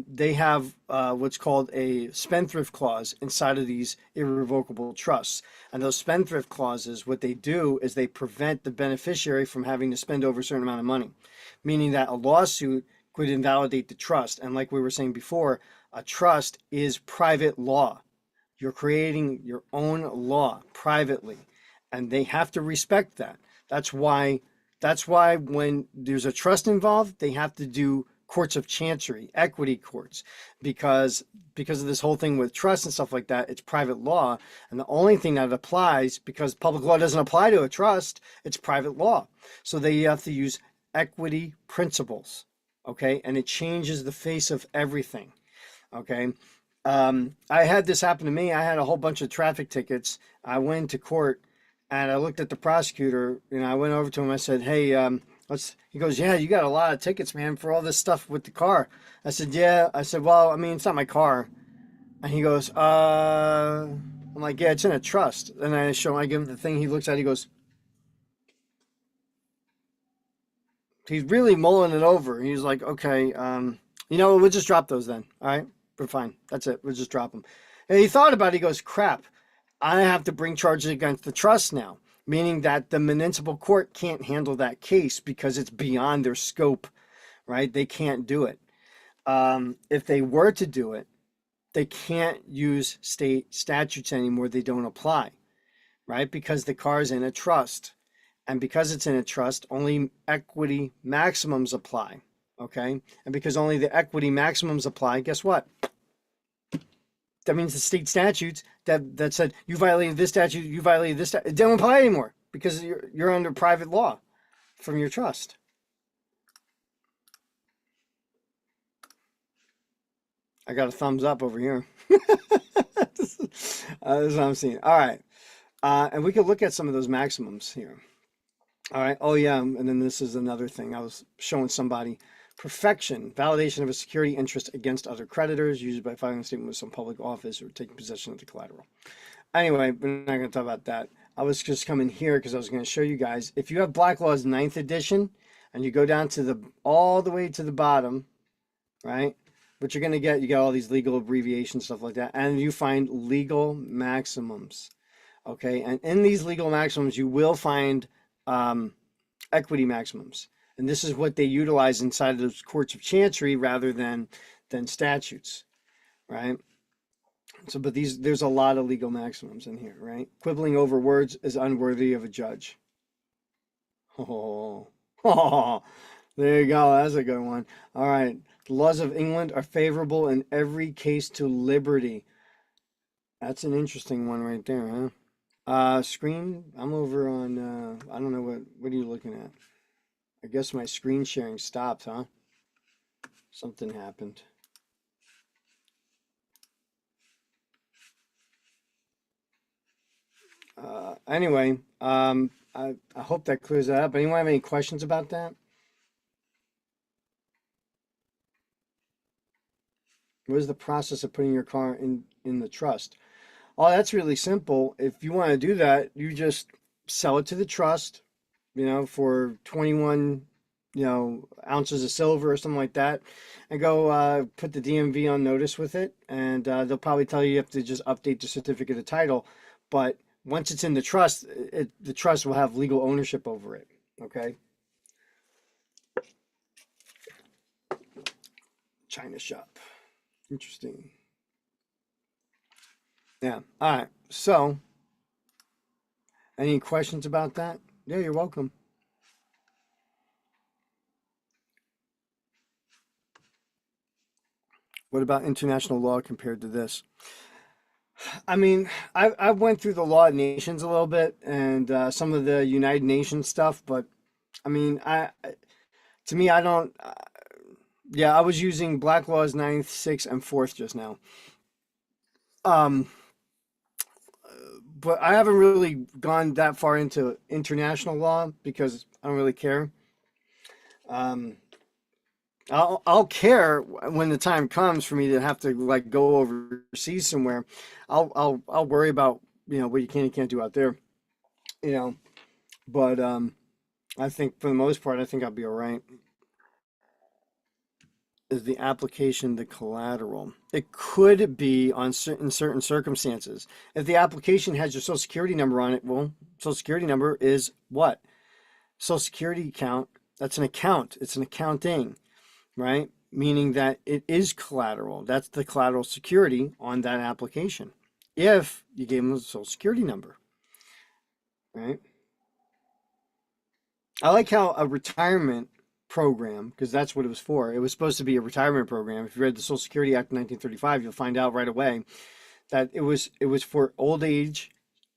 A: they have what's called a spendthrift clause inside of these irrevocable trusts. And those spendthrift clauses, what they do is they prevent the beneficiary from having to spend over a certain amount of money, meaning that a lawsuit could invalidate the trust. And like we were saying before, a trust is private law. You're creating your own law privately, and they have to respect that. That's why that's why when there's a trust involved, they have to do courts of chancery, equity courts, because of this whole thing with trust and stuff like that, it's private law, and the only thing that applies because public law doesn't apply to a trust, it's private law. So they have to use equity principles, okay? And it changes the face of everything, okay? I had this happen to me. I had a whole bunch of traffic tickets. I went into court and I looked at the prosecutor and I went over to him. I said, "Hey, he goes, yeah, you got a lot of tickets, man, for all this stuff with the car." I said, "Yeah." I said, "Well, I mean, it's not my car." And he goes, I'm like, "Yeah, it's in a trust." And I give him the thing. He looks at it, he goes, he's really mulling it over. He's like, "Okay, we'll just drop those then. All right, we're fine. That's it. We'll just drop them." And he thought about it. He goes, "Crap, I have to bring charges against the trust now," meaning that the municipal court can't handle that case because it's beyond their scope, right? They can't do it. If they were to do it, they can't use state statutes anymore. They don't apply, right? Because the car is in a trust. And because it's in a trust, only equity maximums apply. Okay. And because only the equity maximums apply, guess what? That means the state statutes that said you violated this statute, you violated this statute, it don't apply anymore because you're under private law from your trust. I got a thumbs up over here. This is what I'm seeing. All right. And we could look at some of those maximums here. All right. Oh, yeah. And then this is another thing. I was showing somebody perfection, validation of a security interest against other creditors, usually by filing a statement with some public office or taking possession of the collateral. Anyway, we're not going to talk about that. I was just coming here because I was going to show you guys. If you have Black Law's 9th edition and you go down to all the way to the bottom, right? What you're going to get, you got all these legal abbreviations, stuff like that, and you find legal maximums. Okay. And in these legal maximums, you will find equity maximums. And this is what they utilize inside of those courts of chancery rather than statutes, right? So, but there's a lot of legal maximums in here, right? Quibbling over words is unworthy of a judge. Oh, oh, there you go. That's a good one. All right. The laws of England are favorable in every case to liberty. That's an interesting one right there, huh? Screen. I'm over on, I don't know what are you looking at? I guess my screen sharing stopped, huh? Something happened. Anyway, I hope that clears that up. Anyone have any questions about that? What is the process of putting your car in the trust? Oh, that's really simple. If you want to do that, you just sell it to the trust, for 21, ounces of silver or something like that, and go put the DMV on notice with it, and they'll probably tell you have to just update the certificate of title. But once it's in the trust, the trust will have legal ownership over it. Okay. China shop. Interesting. Yeah. All right. So, any questions about that? Yeah, you're welcome. What about international law compared to this? I mean, I went through the law of nations a little bit and some of the United Nations stuff, but I mean, to me, I don't. Yeah, I was using Black Laws ninth, 6th, and 4th just now. Um, but I haven't really gone that far into international law because I don't really care. Um, I'll care when the time comes for me to have to like go overseas somewhere. I'll worry about what you can and can't do out there. You know, but I think for the most part, I think I'll be all right. Is the application the collateral? It could be on certain circumstances. If the application has your social security number on it, well, social security number is what? Social security account. That's an account. It's an accounting, right? Meaning that it is collateral. That's the collateral security on that application. If you gave them a social security number, right? I like how a retirement program, because that's what it was for. It was supposed to be a retirement program. If you read the Social Security Act of 1935, you'll find out right away that it was for old age,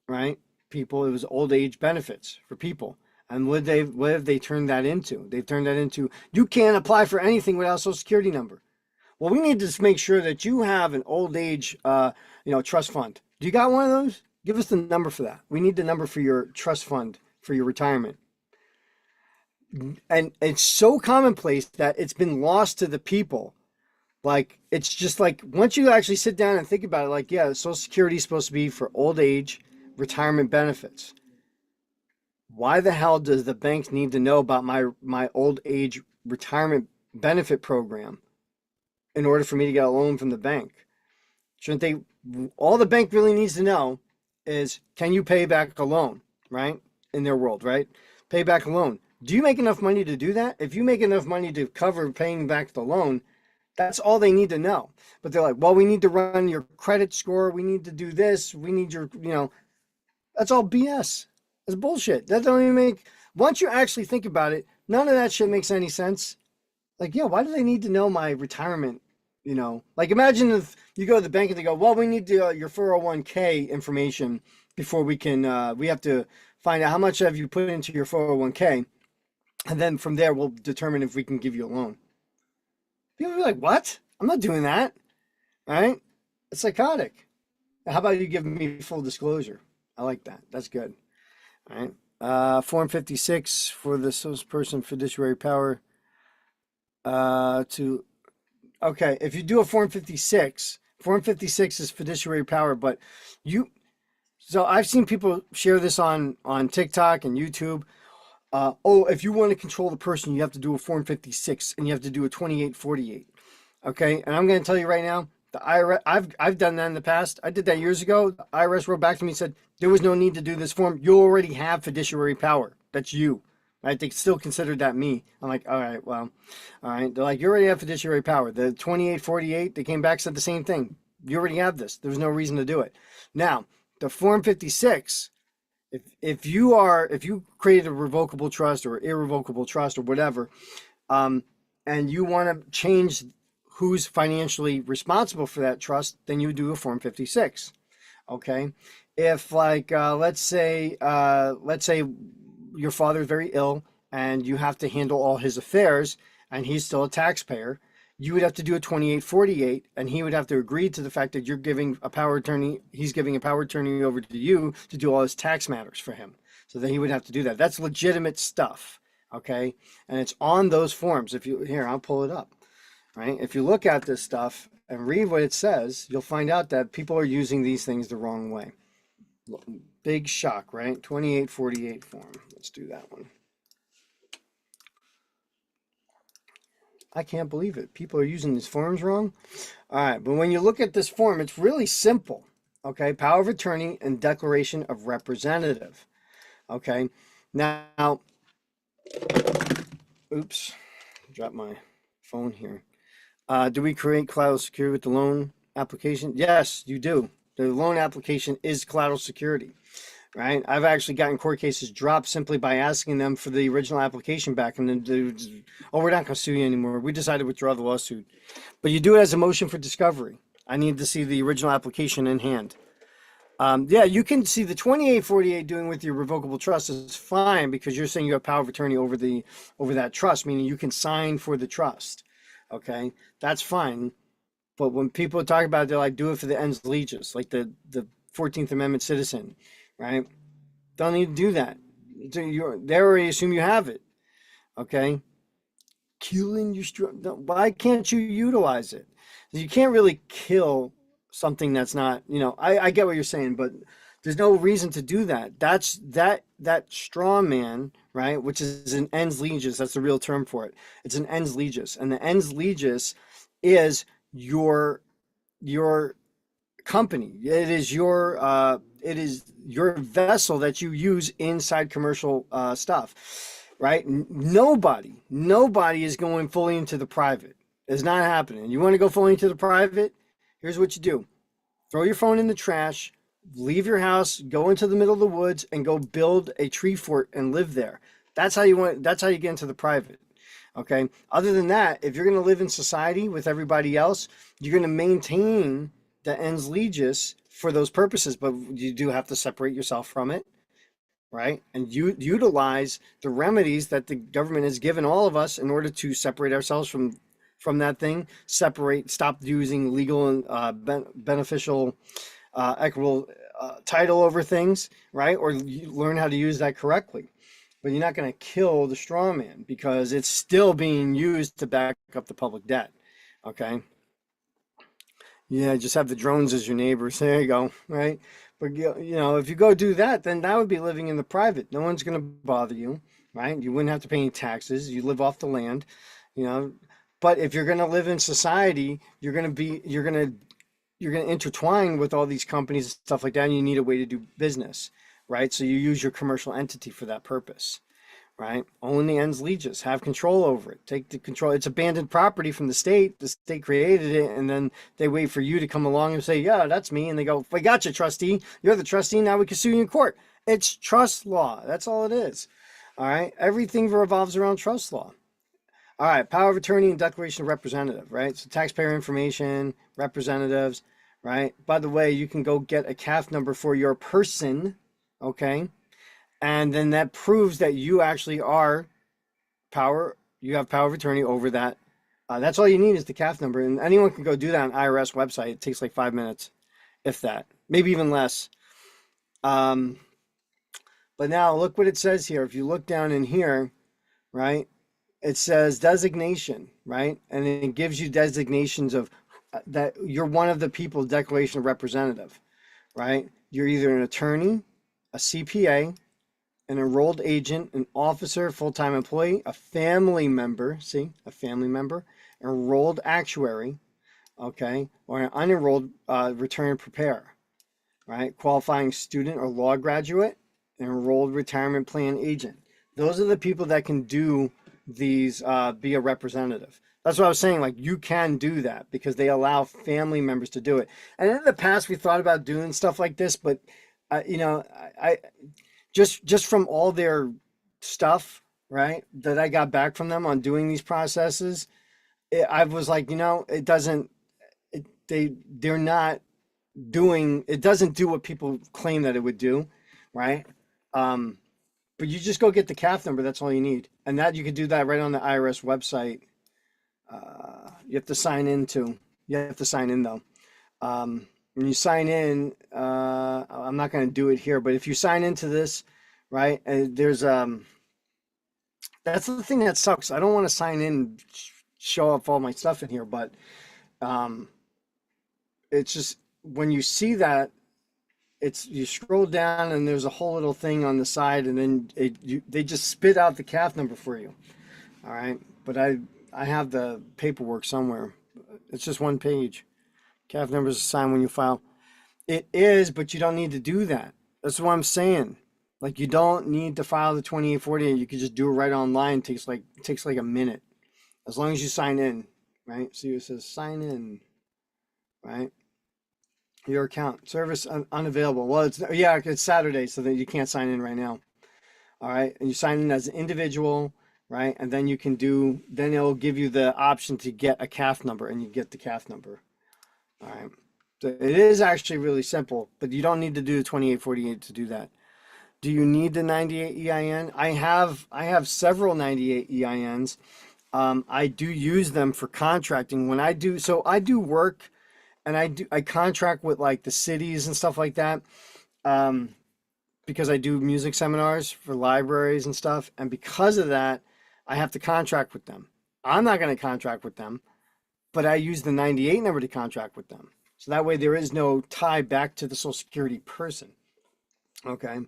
A: right? People, it was old age benefits for people. And what have they turned that into? They've turned that into you can't apply for anything without a Social Security number. Well, we need to make sure that you have an old age, trust fund. Do you got one of those? Give us the number for that. We need the number for your trust fund for your retirement. And it's so commonplace that it's been lost to the people. Like, it's just like once you actually sit down and think about it, like, yeah, Social Security is supposed to be for old age retirement benefits. Why the hell does the bank need to know about my old age retirement benefit program in order for me to get a loan from the bank? Shouldn't they? All the bank really needs to know is, can you pay back a loan, right? In their world, right? Pay back a loan. Do you make enough money to do that? If you make enough money to cover paying back the loan, that's all they need to know. But they're like, well, we need to run your credit score. We need to do this. We need that's all BS. That's bullshit. That don't even make, once you actually think about it, none of that shit makes any sense. Like, yeah, why do they need to know my retirement? Like imagine if you go to the bank and they go, well, we need your 401k information before we have to find out how much have you put into your 401k. And then from there, we'll determine if we can give you a loan. People be like, what? I'm not doing that. Right? It's psychotic. How about you give me full disclosure? I like that. That's good. All right. Form 56 for the person fiduciary power to. Okay. If you do a Form 56, Form 56 is fiduciary power, but so I've seen people share this on TikTok and YouTube. If you want to control the person, you have to do a Form 56 and you have to do a 2848. Okay, and I'm going to tell you right now, the IRS, I've done that in the past. I did that years ago. The IRS wrote back to me and said there was no need to do this form. You already have fiduciary power. That's you. Right? They still considered that me. I'm like, all right, well, all right. They're like, you already have fiduciary power. The 2848, they came back, said the same thing. You already have this. There's no reason to do it. Now, the Form 56. If you created a revocable trust or irrevocable trust or whatever, and you want to change who's financially responsible for that trust, then you do a Form 56. Okay. If like let's say your father is very ill and you have to handle all his affairs and he's still a taxpayer, you would have to do a 2848 and he would have to agree to the fact that you're giving a power attorney, he's giving a power attorney over to you to do all his tax matters for him. So then he would have to do that. That's legitimate stuff. Okay. And it's on those forms. I'll pull it up. right? If you look at this stuff and read what it says, you'll find out that people are using these things the wrong way. Big shock, right? 2848 form. Let's do that one. I can't believe it. People are using these forms wrong. All right, but when you look at this form, it's really simple. Okay, power of attorney and declaration of representative. Okay, now, oops, dropped my phone here. Do we create collateral security with the loan application? Yes, you do. The loan application is collateral security, right? I've actually gotten court cases dropped simply by asking them for the original application back, and then oh, we're not going to sue you anymore. We decided to withdraw the lawsuit. But you do it as a motion for discovery. I need to see the original application in hand. Yeah, you can see the 2848 doing with your revocable trust is fine because you're saying you have power of attorney over that trust, meaning you can sign for the trust. Okay, that's fine. But when people talk about it, they're like, do it for the ens legis, like the 14th Amendment citizen, right? Don't need to do that. They already assume you have it. Okay, killing your why can't you utilize it? You can't really kill something that's not, I get what you're saying, but there's no reason to do that. That's that straw man, right? Which is an ens legis. That's the real term for it. It's an ens legis, and the ens legis is your company. It is your vessel that you use inside commercial stuff, right? Nobody is going fully into the private. It's not happening. You want to go fully into the private? Here's what you do. Throw your phone in the trash, leave your house, go into the middle of the woods and go build a tree fort and live there. That's how you get into the private. Okay. Other than that, if you're going to live in society with everybody else, you're going to maintain the ens legis for those purposes, but you do have to separate yourself from it, right? And you utilize the remedies that the government has given all of us in order to separate ourselves from that thing. Stop using legal and beneficial, equitable title over things, right? Or you learn how to use that correctly. But you're not going to kill the straw man because it's still being used to back up the public debt. Okay. Yeah, just have the drones as your neighbors. There you go, right? But if you go do that, then that would be living in the private. No one's going to bother you, right? You wouldn't have to pay any taxes. You live off the land, you know. But if you're going to live in society, you're going to intertwine with all these companies and stuff like that. And you need a way to do business, right? So you use your commercial entity for that purpose, right? Own the ens legis, have control over it, take the control. It's abandoned property from the state. The state created it, and then they wait for you to come along and say, yeah, that's me. And they go, we got you, trustee. You're the trustee. Now we can sue you in court. It's trust law. That's all it is. All right. Everything revolves around trust law. All right. Power of attorney and declaration of representative, right? So taxpayer information, representatives, right? By the way, you can go get a CAF number for your person. Okay. And then that proves that you actually you have power of attorney over that. That's all you need is the CAF number. And anyone can go do that on IRS website. It takes like 5 minutes, if that, maybe even less. But now look what it says here. If you look down in here, right, it says designation, right? And it gives you designations of that you're one of the people, declaration of representative, right? You're either an attorney, a CPA, an enrolled agent, an officer, full-time employee, a family member, enrolled actuary, okay, or an unenrolled return preparer, right? Qualifying student or law graduate, an enrolled retirement plan agent. Those are the people that can do these, be a representative. That's what I was saying. Like, you can do that because they allow family members to do it. And in the past, we thought about doing stuff like this, but I just from all their stuff, right, that I got back from them on doing these processes, I was like, it doesn't, they're not doing, it doesn't do what people claim that it would do, right? But you just go get the CAF number. That's all you need. And that you could do that right on the IRS website. You have to sign in too. You have to sign in though. When you sign in, I'm not going to do it here, but if you sign into this, right, there's that's the thing that sucks. I don't want to sign in show off all my stuff in here, but um, it's just when you see that, it's you scroll down and there's a whole little thing on the side, and then they just spit out the CAF number for you. All right, but I have the paperwork somewhere. It's just one page. CAF number is assigned when you file. It is, but you don't need to do that. That's what I'm saying. Like you don't need to file the 2848. You can just do it right online. It takes like a minute, as long as you sign in, right? See, it says sign in, right? Your account service unavailable. Well, it's Saturday, so that you can't sign in right now. All right, and you sign in as an individual, right? And then then it'll give you the option to get a CAF number, and you get the CAF number. All right. So it is actually really simple, but you don't need to do the 2848 to do that. Do you need the 98 EIN? I have several 98 EINs. I do use them for contracting when I do. So I do work, and I contract with like the cities and stuff like that. Because I do music seminars for libraries and stuff, and because of that, I have to contract with them. I'm not going to contract with them, but I use the 98 number to contract with them. So that way there is no tie back to the Social Security person. Okay.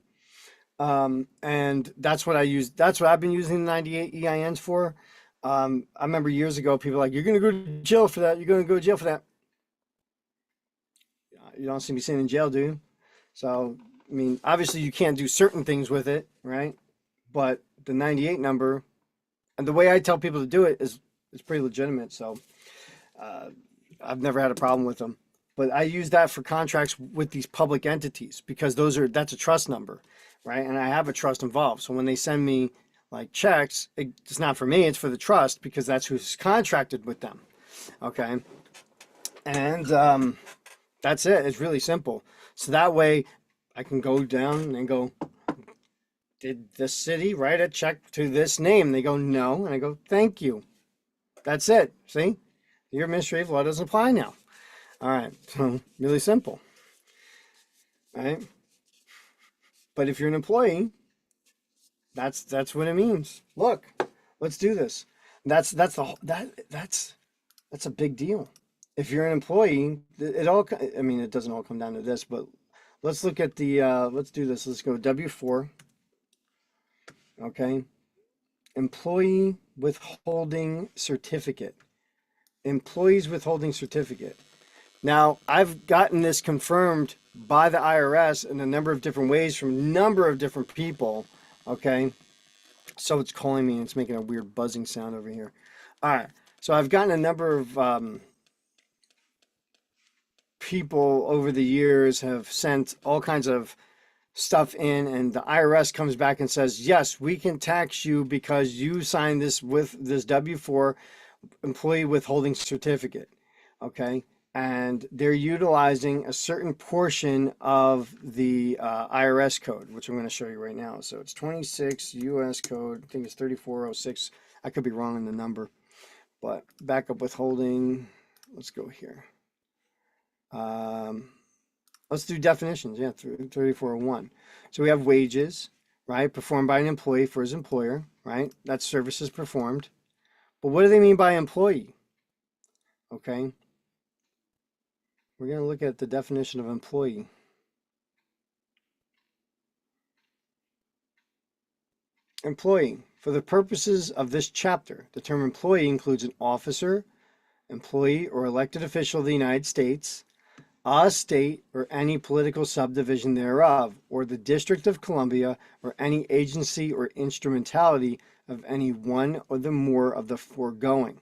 A: And that's what I use. That's what I've been using the 98 EINs for. I remember years ago, people were like, you're going to go to jail for that. You're going to go to jail for that. You don't see me sitting in jail, do you? So, I mean, obviously you can't do certain things with it, right? But the 98 number, and the way I tell people to do it is pretty legitimate. So, I've never had a problem with them. But I use that for contracts with these public entities because that's a trust number, right? And I have a trust involved. So when they send me like checks, it's not for me, it's for the trust because that's who's contracted with them. Okay. And that's it. It's really simple. So that way I can go down and go, did the city write a check to this name? They go, no. And I go, thank you. That's it. See? Your administrative law doesn't apply now. All right, so really simple, right? But if you're an employee, that's what it means. Look, let's do this. That's a big deal. If you're an employee, it doesn't all come down to this, but let's look at let's do this. Let's go W-4. Okay, employee withholding certificate. Employees withholding certificate. Now, I've gotten this confirmed by the IRS in a number of different ways from a number of different people, okay? So it's calling me and it's making a weird buzzing sound over here. All right, so I've gotten a number of people over the years have sent all kinds of stuff in, and the IRS comes back and says, yes, we can tax you because you signed this with this W-4 employee withholding certificate, okay? And they're utilizing a certain portion of the IRS code, which I'm going to show you right now. So it's 26 U.S. code. I think it's 3406. I could be wrong in the number, but backup withholding. Let's go here. Let's do definitions. Yeah, 3401. So we have wages, right? Performed by an employee for his employer, right? That's services performed. But what do they mean by employee? Okay. We're going to look at the definition of employee. Employee. For the purposes of this chapter, the term employee includes an officer, employee, or elected official of the United States, a state or any political subdivision thereof, or the District of Columbia, or any agency or instrumentality of any one or the more of the foregoing.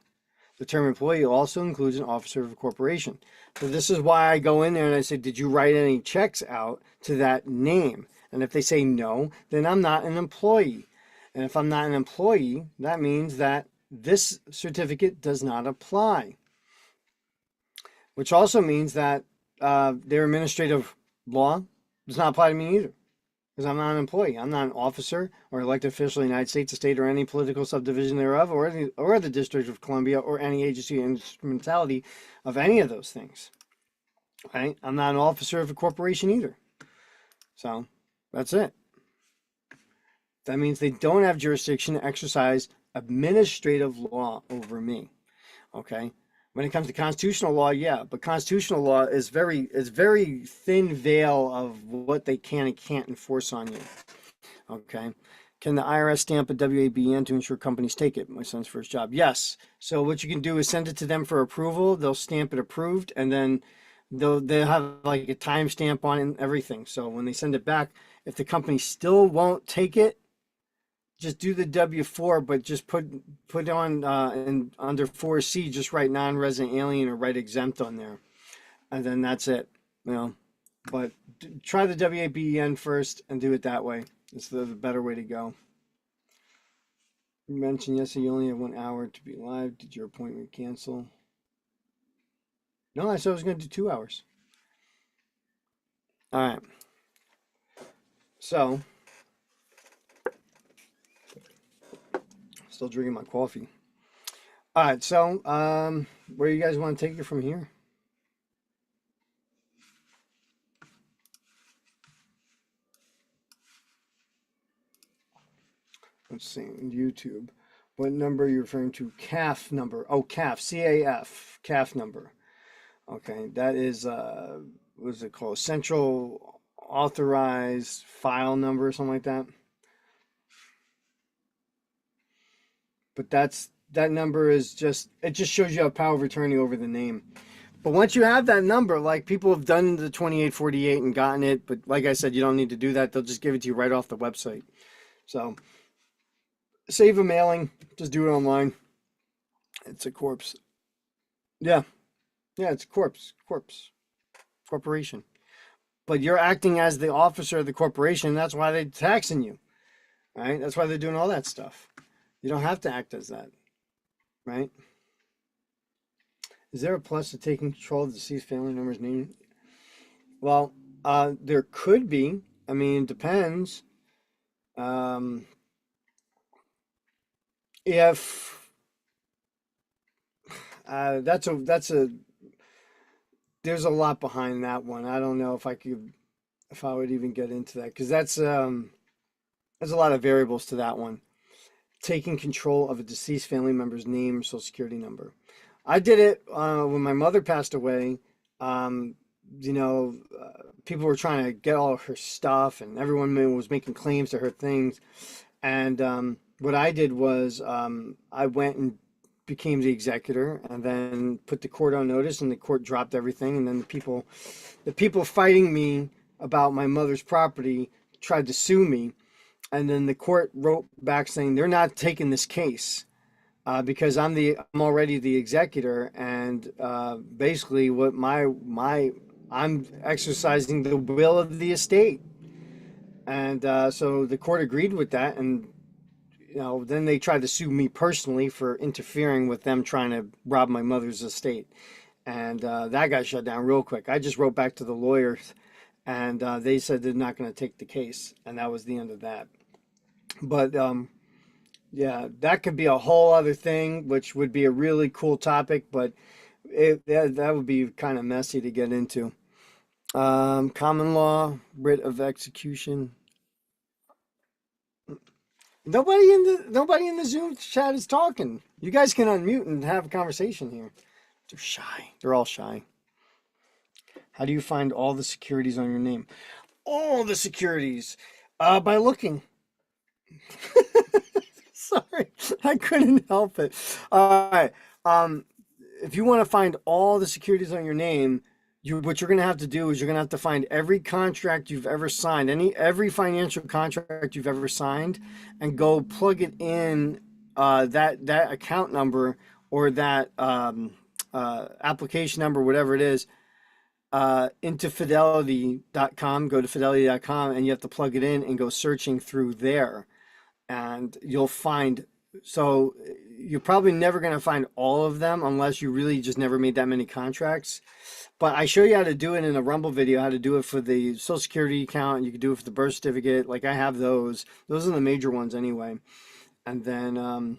A: The term employee also includes an officer of a corporation. So this is why I go in there and I say, did you write any checks out to that name? And if they say no, then I'm not an employee. And if I'm not an employee, that means that this certificate does not apply. Which also means that their administrative law does not apply to me either. Because I'm not an employee. I'm not an officer or elected official of the United States, a state, or any political subdivision thereof, or the District of Columbia, or any agency or instrumentality of any of those things. Right? I'm not an officer of a corporation either. So that's it. That means they don't have jurisdiction to exercise administrative law over me. Okay. When it comes to constitutional law, yeah, but constitutional law is very thin veil of what they can and can't enforce on you. Okay. Can the IRS stamp a WABN to ensure companies take it? My son's first job. Yes. So what you can do is send it to them for approval. They'll stamp it approved, and then they'll have like a timestamp on it and everything. So when they send it back, if the company still won't take it, just do the W-4, but just put on and under 4C, just write non-resident alien or write exempt on there, and then that's it. You know, but try the WABEN first and do it that way. It's the better way to go. You mentioned yesterday you only have 1 hour to be live. Did your appointment cancel? No, I said I was going to do 2 hours. All right. So, still drinking my coffee. All right. So, where you guys want to take it from here? Let's see, YouTube. What number are you referring to? CAF number. Oh, CAF, C-A-F, CAF number. Okay, that is, what is it called? Central Authorized File Number or something like that. But that number is just, it just shows you a power of attorney over the name. But once you have that number, like people have done the 2848 and gotten it, but like I said, you don't need to do that. They'll just give it to you right off the website. So save a mailing, just do it online. It's a corpse. Yeah. Yeah, it's corporation. But you're acting as the officer of the corporation. That's why they're taxing you, right? That's why they're doing all that stuff. You don't have to act as that, right? Is there a plus to taking control of the deceased family member's name? Well, there could be. I mean, it depends. If that's a there's a lot behind that one. I don't know if I would even get into that because there's a lot of variables to that one. Taking control of a deceased family member's name or social security number. I did it when my mother passed away. People were trying to get all of her stuff, and everyone was making claims to her things. And what I did was I went and became the executor, and then put the court on notice, and the court dropped everything. And then the people fighting me about my mother's property tried to sue me. And then the court wrote back saying they're not taking this case because I'm already the executor, and basically what I'm exercising the will of the estate, and so the court agreed with that, and then they tried to sue me personally for interfering with them trying to rob my mother's estate, and that got shut down real quick. I just wrote back to the lawyers, and they said they're not going to take the case, and that was the end of that. But yeah, that could be a whole other thing, which would be a really cool topic, but that would be kind of messy to get into. Common law, writ of execution. Nobody in the Zoom chat is talking. You guys can unmute and have a conversation here. They're shy. They're all shy. How do you find all the securities on your name? All the securities, by looking. Sorry, I couldn't help it. All right. If you want to find all the securities on your name, what you're going to have to do is you're going to have to find every contract you've ever signed, every financial contract you've ever signed, and go plug it in that account number or that application number, whatever it is, into fidelity.com. Go to fidelity.com, and you have to plug it in and go searching through there. And you'll find, so you're probably never going to find all of them unless you really just never made that many contracts. But I show you how to do it in a Rumble video, how to do it for the Social Security account. You can do it for the birth certificate. Like I have those. Those are the major ones anyway. And then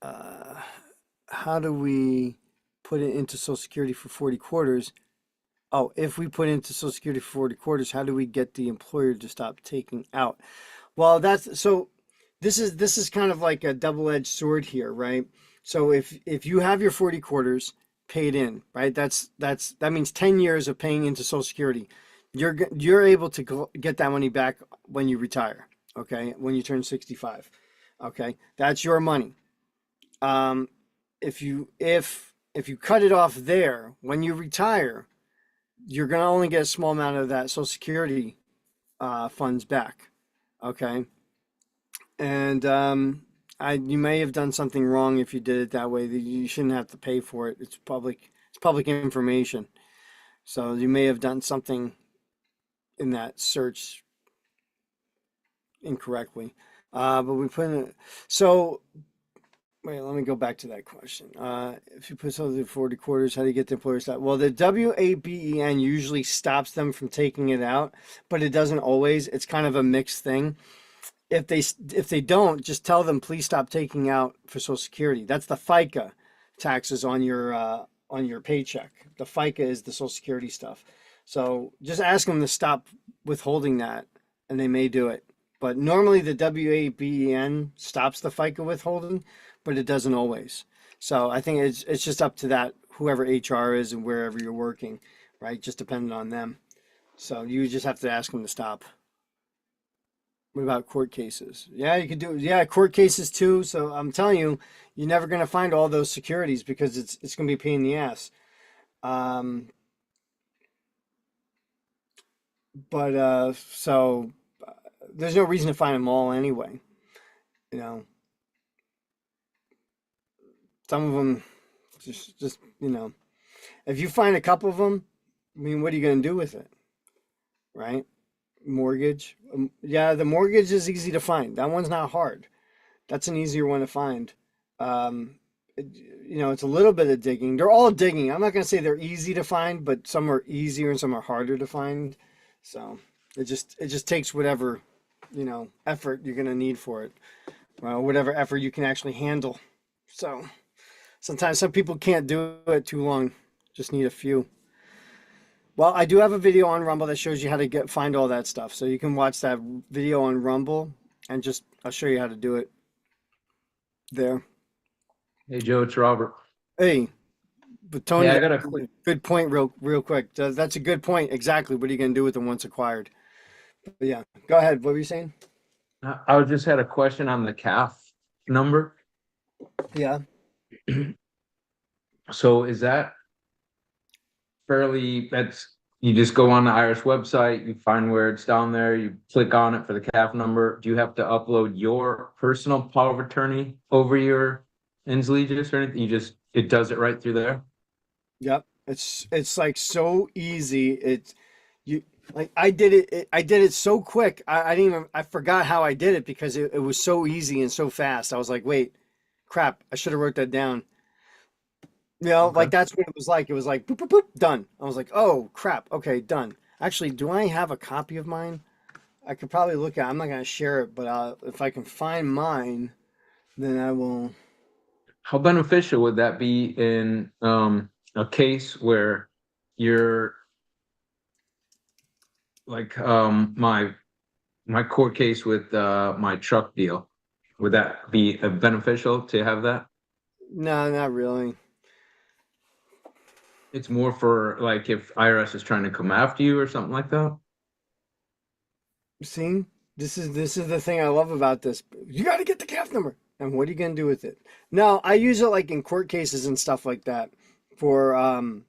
A: how do we put it into Social Security for 40 quarters? Oh, if we put into Social Security for 40 quarters, how do we get the employer to stop taking out? Well, this is kind of like a double-edged sword here, right? So if you have your 40 quarters paid in, right? That means 10 years of paying into Social Security. You're able to get that money back when you retire, okay? When you turn 65. Okay? That's your money. Um, if you cut it off there when you retire, you're going to only get a small amount of that Social Security funds back. Okay? And you may have done something wrong if you did it that way. You shouldn't have to pay for it. It's public information. So you may have done something in that search incorrectly. But we put in it. So wait, let me go back to that question. If you put something in 40 quarters, how do you get the employer stop? Well, the WABEN usually stops them from taking it out, but it doesn't always. It's kind of a mixed thing. If they don't, just tell them please stop taking out for Social Security. That's the FICA taxes on your paycheck. The FICA is the Social Security stuff. So just ask them to stop withholding that, and they may do it. But normally the WABEN stops the FICA withholding, but it doesn't always. So I think it's just up to that whoever HR is and wherever you're working, right? Just depending on them. So you just have to ask them to stop. What about court cases? Yeah, you could do, yeah, court cases too. So I'm telling you, you're never going to find all those securities because it's going to be a pain in the ass. Um, but there's no reason to find them all anyway. You know, some of them just if you find a couple of them, I mean, what are you going to do with it, right? Mortgage. Yeah, the mortgage is easy to find. That one's not hard. That's an easier one to find. It's a little bit of digging. They're all digging. I'm not going to say they're easy to find, but some are easier and some are harder to find. So it just takes whatever, effort you're going to need for it. Well, whatever effort you can actually handle. So sometimes some people can't do it too long. Just need a few. Well, I do have a video on Rumble that shows you how to find all that stuff. So you can watch that video on Rumble and I'll show you how to do it there.
B: Hey Joe, it's Robert.
A: Hey, but Tony,
B: Yeah, I got a quick.
A: good point real quick. That's a good point. Exactly. What are you going to do with them once acquired? But yeah, go ahead. What were you saying?
B: I just had a question on the CAF number.
A: Yeah.
B: So is that you just go on the IRS website, you find where it's down there, you click on it for the CAF number. Do you have to upload your personal power of attorney over your Inslegis or anything? It does it right through there?
A: Yep. It's like so easy. I did it so quick. I didn't even, I forgot how I did it because it was so easy and so fast. I was like, wait, crap, I should have wrote that down.
B: Okay.
A: Like that's what it was like. It was like boop, boop, boop, done. I was like, oh crap, okay, done. Actually, do I have a copy of mine? I could probably look at. I'm not gonna share it, but if I can find mine, then I will.
B: How beneficial would that be in a case where you're like my court case with my truck deal? Would that be beneficial to have that?
A: No, not really.
B: It's more for like if IRS is trying to come after you or something like that.
A: See, this is the thing I love about this. You got to get the CAF number, and what are you gonna do with it? No, I use it like in court cases and stuff like that. For and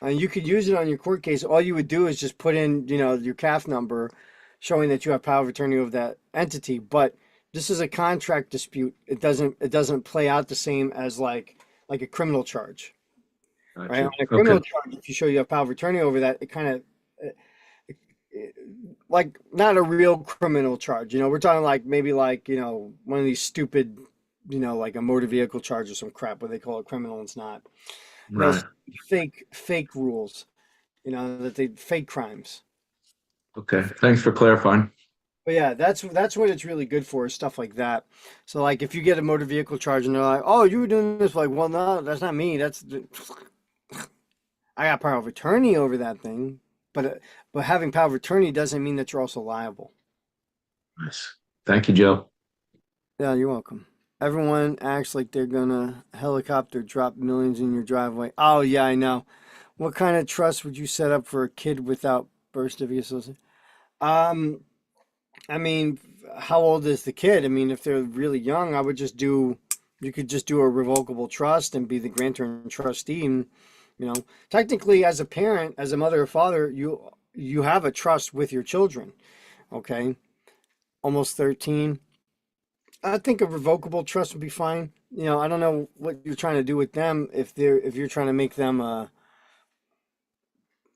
A: you could use it on your court case. All you would do is just put in, your CAF number, showing that you have power of attorney over that entity. But this is a contract dispute. It doesn't play out the same as like a criminal charge, right?
B: Gotcha.
A: On a criminal
B: Okay.
A: charge, if you show you have power of attorney over that, it kind of like not a real criminal charge. We're talking like maybe like, one of these stupid, like a motor vehicle charge or some crap where they call it criminal and it's not.
B: Right.
A: Fake rules, that they fake crimes.
B: Okay. Thanks for clarifying.
A: But yeah, that's what it's really good for, is stuff like that. So like if you get a motor vehicle charge and they're like, "Oh, you were doing this," like, well, no, that's not me. I got power of attorney over that thing, but having power of attorney doesn't mean that you're also liable.
B: Nice. Thank you, Joe.
A: Yeah, you're welcome. Everyone acts like they're gonna helicopter drop millions in your driveway. Oh yeah, I know. What kind of trust would you set up for a kid without birth certificate? Um, I mean, how old is the kid? I mean, if they're really young, I would just do, you could just do a revocable trust and be the grantor and trustee. And, technically, as a parent, as a mother or father, you have a trust with your children. Okay, almost 13. I think a revocable trust would be fine. I don't know what you're trying to do with them if you're trying to make them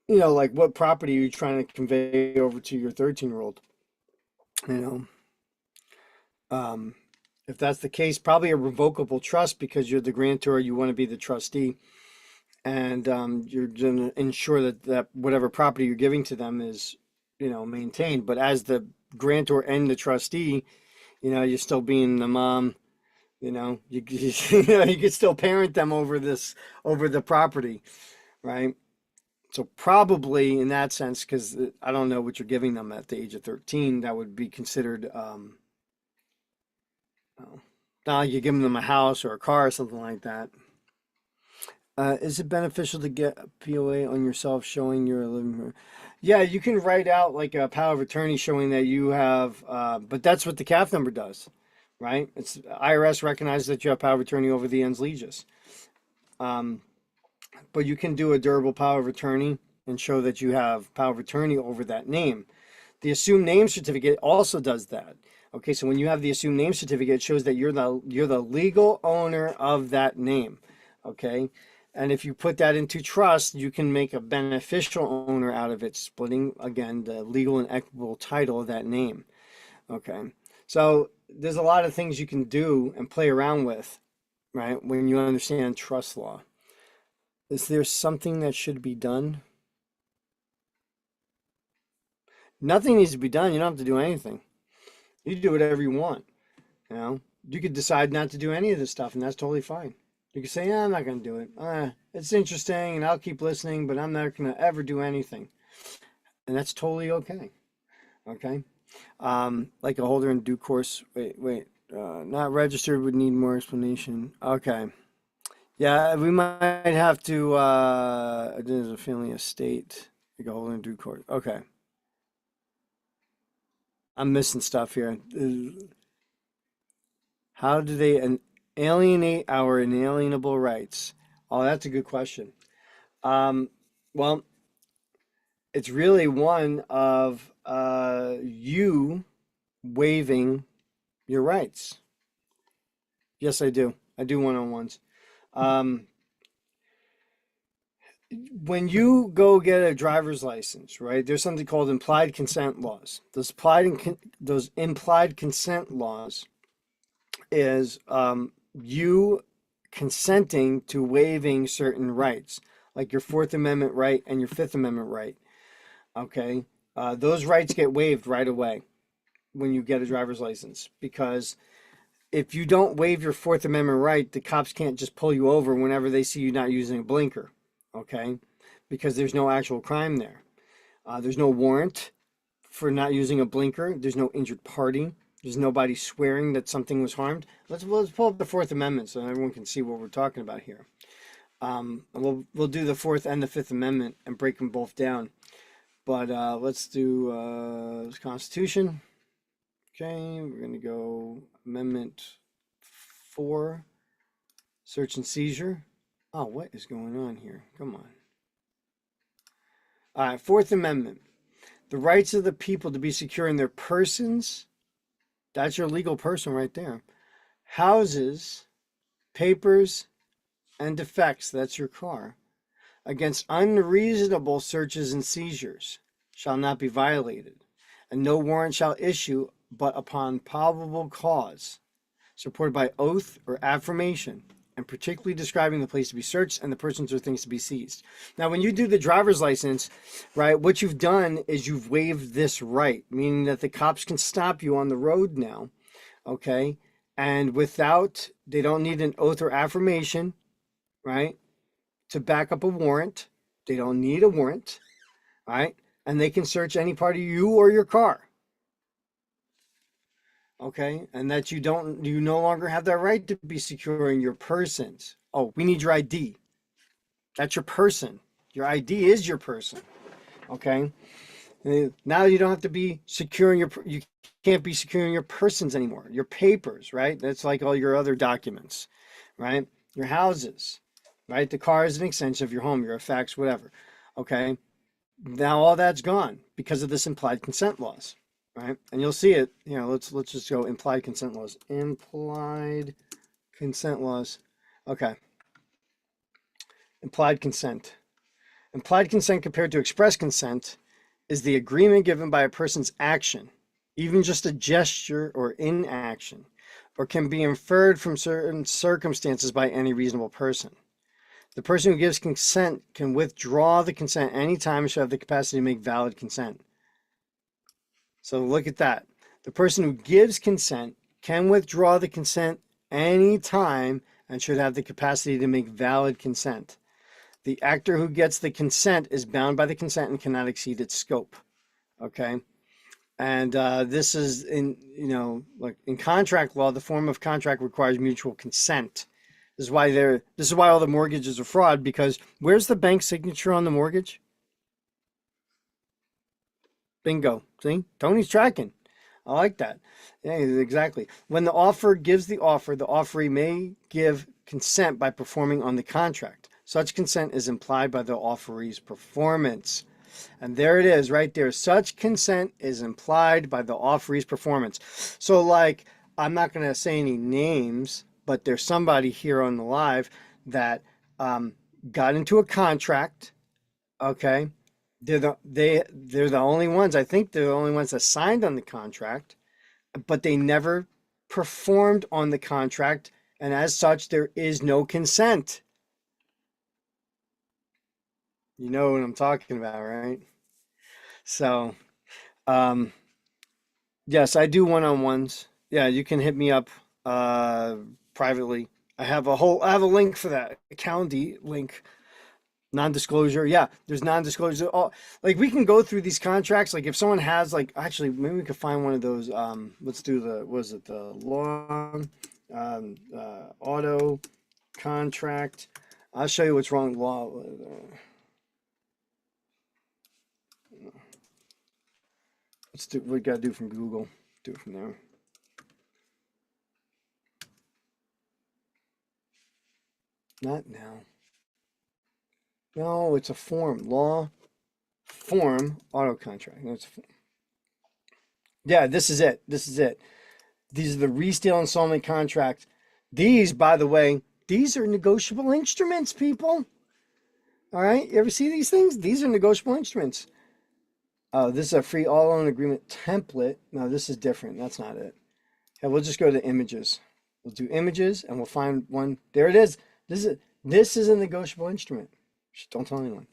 A: like what property are you trying to convey over to your 13-year-old? You know, um, if that's the case, probably a revocable trust because you're the grantor, you want to be the trustee, and you're going to ensure that whatever property you're giving to them is, maintained. But as the grantor and the trustee, you're still being the mom. You could still parent them over the property, right? So probably in that sense, because I don't know what you're giving them at the age of 13, that would be considered. Not like you're giving them a house or a car or something like that. Is it beneficial to get a POA on yourself showing you're living? Yeah, you can write out like a power of attorney showing that you have, but that's what the CAF number does, right? It's IRS recognizes that you have power of attorney over the ens legis. But you can do a durable power of attorney and show that you have power of attorney over that name. The assumed name certificate also does that. Okay, so when you have the assumed name certificate, it shows that you're the legal owner of that name. Okay, and if you put that into trust, you can make a beneficial owner out of it, splitting again the legal and equitable title of that name. Okay, so there's a lot of things you can do and play around with, right? When you understand trust law. Is there something that should be done? Nothing needs to be done. You don't have to do anything. You do whatever you want. You could decide not to do any of this stuff, and that's totally fine. You could say, I'm not going to do it. It's interesting, and I'll keep listening, but I'm not going to ever do anything. And that's totally okay. Okay? Like a holder in due course. Wait. Not registered would need more explanation. Okay. Yeah, we might have to, there's a family estate. Like a holder in due course. Okay. I'm missing stuff here. How do they alienate our inalienable rights? Oh, that's a good question. Um, well, it's really one of you waiving your rights. Yes, I do. I do one-on-ones. Um, when you go get a driver's license, right? There's something called implied consent laws. Those implied consent laws is you consenting to waiving certain rights, like your Fourth Amendment right and your Fifth Amendment right. Okay, those rights get waived right away when you get a driver's license because if you don't waive your Fourth Amendment right, the cops can't just pull you over whenever they see you not using a blinker. Okay, because there's no actual crime there. There's no warrant for not using a blinker. There's no injured party. There's nobody swearing that something was harmed. Let's pull up the Fourth Amendment so everyone can see what we're talking about here. We'll do the Fourth and the Fifth Amendment and break them both down. But let's do Constitution. Okay, we're gonna go Amendment 4, search and seizure. Oh, what is going on here? Come on. All right, Fourth Amendment. The rights of the people to be secure in their persons. That's your legal person right there. Houses, papers, and effects. That's your car. Against unreasonable searches and seizures shall not be violated, and no warrant shall issue but upon probable cause, supported by oath or affirmation, and particularly describing the place to be searched and the persons or things to be seized. Now, when you do the driver's license, right, what you've done is you've waived this right, meaning that the cops can stop you on the road now, okay? And they don't need an oath or affirmation, right, to back up a warrant. They don't need a warrant, right? And they can search any part of you or your car. okay? And that you no longer have that right to be securing your persons. Oh, we need your ID. That's your person. Your ID is your person, okay? Now you don't have to be securing you can't be securing your persons anymore. Your papers, right? That's like all your other documents, right? Your houses, right? The car is an extension of your home, your effects, whatever. Okay. Now all that's gone because of this implied consent laws, right? And you'll see it, let's just go implied consent laws. Implied consent laws. Okay. Implied consent. Implied consent compared to express consent is the agreement given by a person's action, even just a gesture or inaction, or can be inferred from certain circumstances by any reasonable person. The person who gives consent can withdraw the consent anytime and should have the capacity to make valid consent. So look at that. The person who gives consent can withdraw the consent anytime and should have the capacity to make valid consent. The actor who gets the consent is bound by the consent and cannot exceed its scope. Okay. And this is like in contract law, the form of contract requires mutual consent. This is why all the mortgages are fraud, because where's the bank signature on the mortgage? Bingo. See? Tony's tracking. I like that. Yeah, exactly. When the offer gives the offer, the offeree may give consent by performing on the contract. Such consent is implied by the offeree's performance. And there it is right there. Such consent is implied by the offeree's performance. So like, I'm not going to say any names, but there's somebody here on the live that got into a contract. Okay. They're the only ones, I think they're the only ones that signed on the contract, but they never performed on the contract. And as such, there is no consent. You know what I'm talking about, right? So, yes, I do one-on-ones. Yeah, you can hit me up privately. I have a link for that, a Calendly link, non-disclosure. Yeah, there's non-disclosure. All like we can go through these contracts. Like if someone has like actually maybe we could find one of those. Let's do the long auto contract. I'll show you what's wrong with law. Let's do what we gotta do from Google. Do it from there. Not now. No, it's a form. Law form auto contract. No, yeah, this is it. This is it. These are the resale installment contracts. These, by the way, these are negotiable instruments, people. All right. You ever see these things? These are negotiable instruments. This is a free all loan agreement template. No, this is different. That's not it. Yeah, we'll just go to images. We'll do images and we'll find one. There it is. This is a negotiable instrument. Don't tell anyone.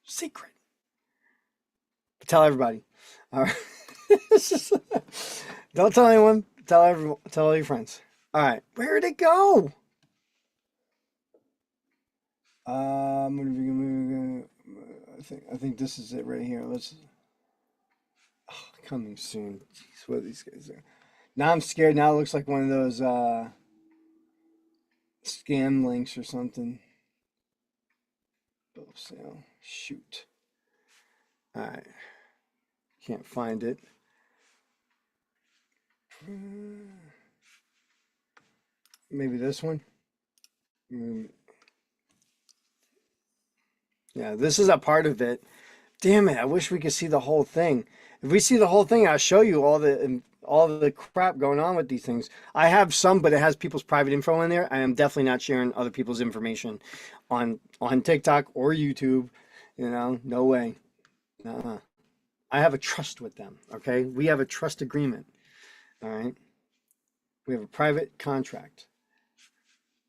A: Secret. Tell everybody. All right. Don't tell anyone. Tell everyone. Tell all your friends. All right. Where'd it go? I think this is it right here. Coming soon. Jeez, what are these guys are? Now I'm scared. Now it looks like one of those scam links or something. Bill of sale. Shoot. All right. Can't find it. Maybe this one. Yeah, this is a part of it. Damn it! I wish we could see the whole thing. If we see the whole thing, I'll show you all the crap going on with these things. I have some, but it has people's private info in there. I am definitely not sharing other people's information on TikTok or YouTube. No way. I have a trust with them. Okay, we have a trust agreement. All right, we have a private contract.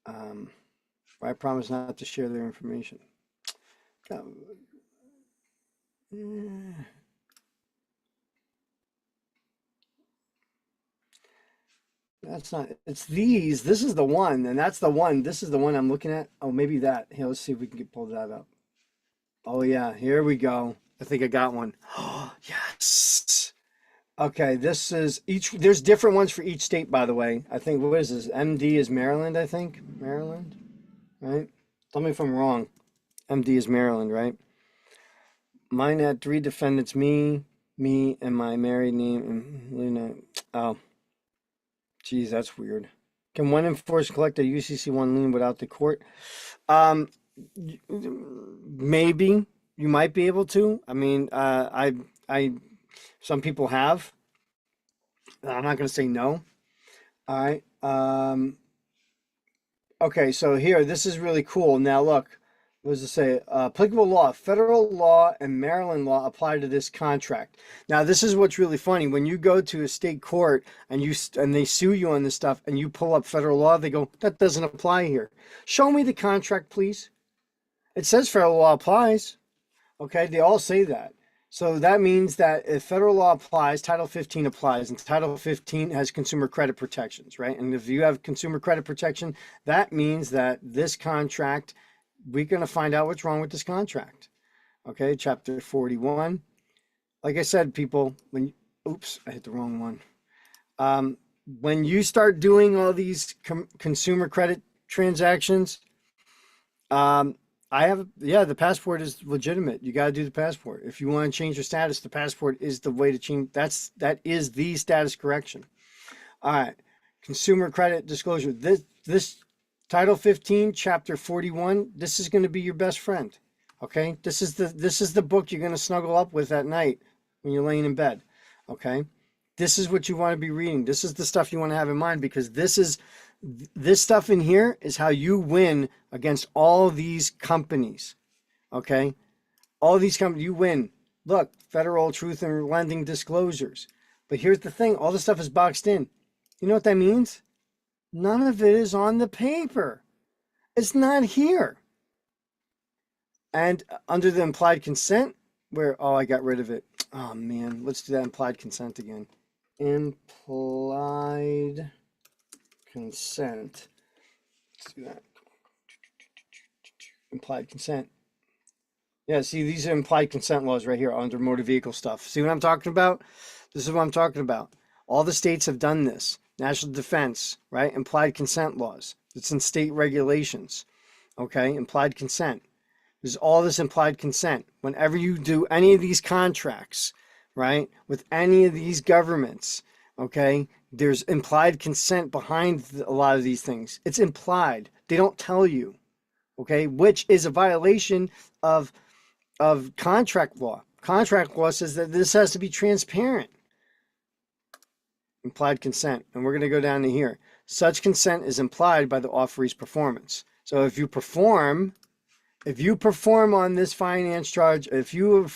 A: I promise not to share their information. That's not, it's these. This is the one, and that's the one. This is the one I'm looking at. Oh, maybe that. Here, let's see if we can pull that up. Oh, yeah, here we go. I think I got one. Oh, yes. Okay, this is there's different ones for each state, by the way. I think, what is this? MD is Maryland, I think. Maryland, right? Tell me if I'm wrong. MD is Maryland, right? Mine had three defendants, me, and my married name, and Lena. Oh, geez, that's weird. Can one enforce collect a UCC1 lien without the court? Um, Maybe you might be able to. I mean, some people have. I'm not going to say no. All right. Okay, so here, this is really cool. Now, look, what does it say? Applicable law, federal law and Maryland law apply to this contract. Now, this is what's really funny. When you go to a state court and they sue you on this stuff and you pull up federal law, they go, that doesn't apply here. Show me the contract, please. It says federal law applies. Okay, they all say that. So that means that if federal law applies, Title 15 applies, and Title 15 has consumer credit protections, right? And if you have consumer credit protection, that means that this contract, we're going to find out what's wrong with this contract. Okay, Chapter 41. Like I said, people, oops, I hit the wrong one. When you start doing all these consumer credit transactions, the passport is legitimate. You got to do the passport. If you want to change your status, the passport is the way to change. That is the status correction. All right. Consumer credit disclosure. This Title 15, Chapter 41, this is going to be your best friend. Okay? This is the book you're going to snuggle up with at night when you're laying in bed. Okay? This is what you want to be reading. This is the stuff you want to have in mind, because this stuff in here is how you win against all these companies. Okay? All these companies, you win. Look, federal truth and lending disclosures. But here's the thing, all this stuff is boxed in. You know what that means? None of it is on the paper. It's not here. And under the implied consent, I got rid of it. Oh man, let's do that implied consent again. Implied consent. Let's do that. Implied consent. Yeah, see, these are implied consent laws right here under motor vehicle stuff. See what I'm talking about? This is what I'm talking about. All the states have done this. National defense, right? Implied consent laws. It's in state regulations. Okay, implied consent. There's all this implied consent. Whenever you do any of these contracts, right, with any of these governments, okay, there's implied consent behind a lot of these things. It's implied. They don't tell you, okay, which is a violation of contract law. Contract law says that this has to be transparent. Implied consent. And we're going to go down to here. Such consent is implied by the offeree's performance. So if you perform on this finance charge, if you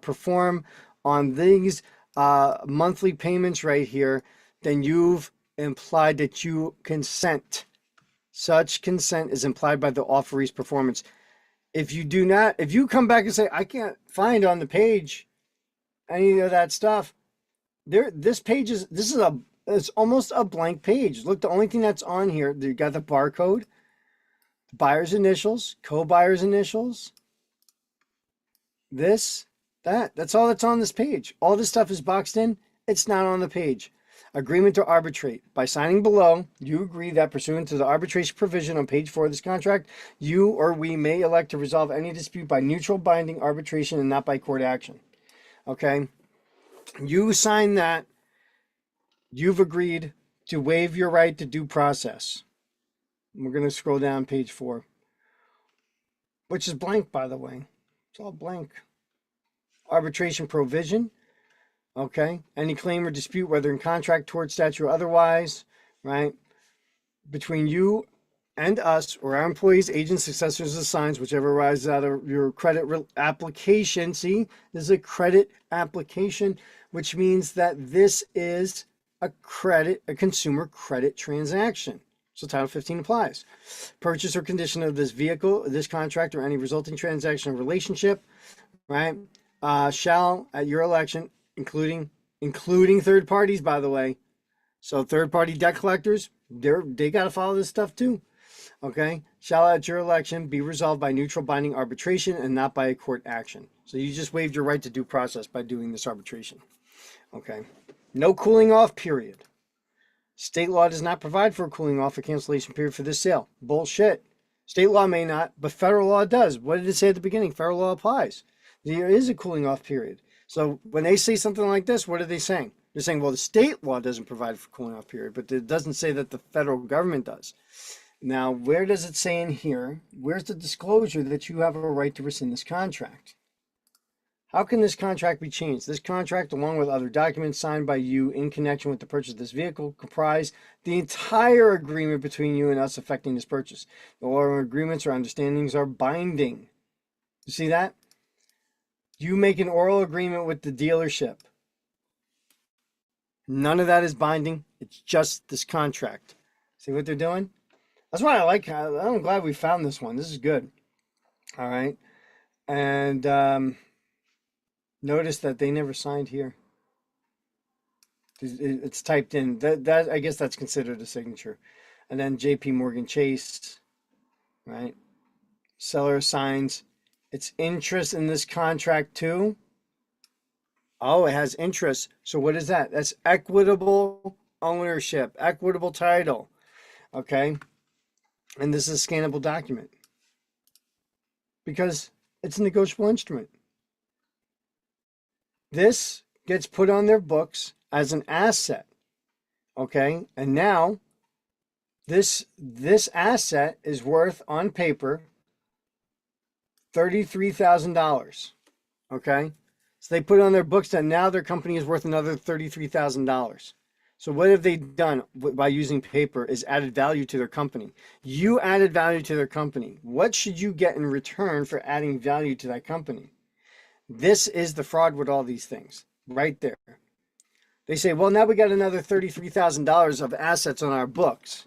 A: perform on these monthly payments right here, then you've implied that you consent. Such consent is implied by the offeree's performance. If you come back and say, I can't find on the page any of that stuff, it's almost a blank page. Look, the only thing that's on here, you got the barcode, the buyer's initials, co-buyer's initials, that's all that's on this page. All this stuff is boxed in. It's not on the page. Agreement to arbitrate. By signing below, you agree that pursuant to the arbitration provision on page 4 of this contract, you or we may elect to resolve any dispute by neutral binding arbitration and not by court action. Okay? You sign that, you've agreed to waive your right to due process. We're going to scroll down page 4, which is blank, by the way. It's all blank. Arbitration provision. Okay. Any claim or dispute, whether in contract, tort, statute, or otherwise, right, between you and us or our employees, agents, successors, assigns, whichever arises out of your credit application. See, this is a credit application, which means that this is a consumer credit transaction. So Title 15 applies. Purchase or condition of this vehicle, this contract, or any resulting transaction or relationship, right, shall, at your election, including third parties, by the way. So third party debt collectors, they got to follow this stuff too. Okay, shall at your election be resolved by neutral binding arbitration and not by a court action. So you just waived your right to due process by doing this arbitration. Okay. No cooling off period. State law does not provide for a cooling off or cancellation period for this sale. Bullshit. State law may not, but federal law does. What did it say at the beginning? Federal law applies. There is a cooling off period. So when they say something like this, what are they saying? They're saying, well, the state law doesn't provide for cooling off period, but it doesn't say that the federal government does. Now, where does it say in here? Where's the disclosure that you have a right to rescind this contract? How can this contract be changed? This contract, along with other documents signed by you in connection with the purchase of this vehicle, comprise the entire agreement between you and us affecting this purchase. The oral agreements or understandings are binding. You see that? You make an oral agreement with the dealership. None of that is binding. It's just this contract. See what they're doing? That's why I like. I'm glad we found this one. This is good. All right. And notice that they never signed here. It's typed in. That I guess that's considered a signature. And then J.P. Morgan Chase, right? Seller signs its interest in this contract too. Oh, it has interest. So what is that? That's equitable ownership, equitable title. Okay. And this is a scannable document because it's a negotiable instrument. This gets put on their books as an asset. Okay. And now this asset is worth on paper $33,000. Okay. So they put on their books that now their company is worth another $33,000. So what have they done by using paper is added value to their company. You added value to their company. What should you get in return for adding value to that company? This is the fraud with all these things right there. They say, well, now we got another $33,000 of assets on our books.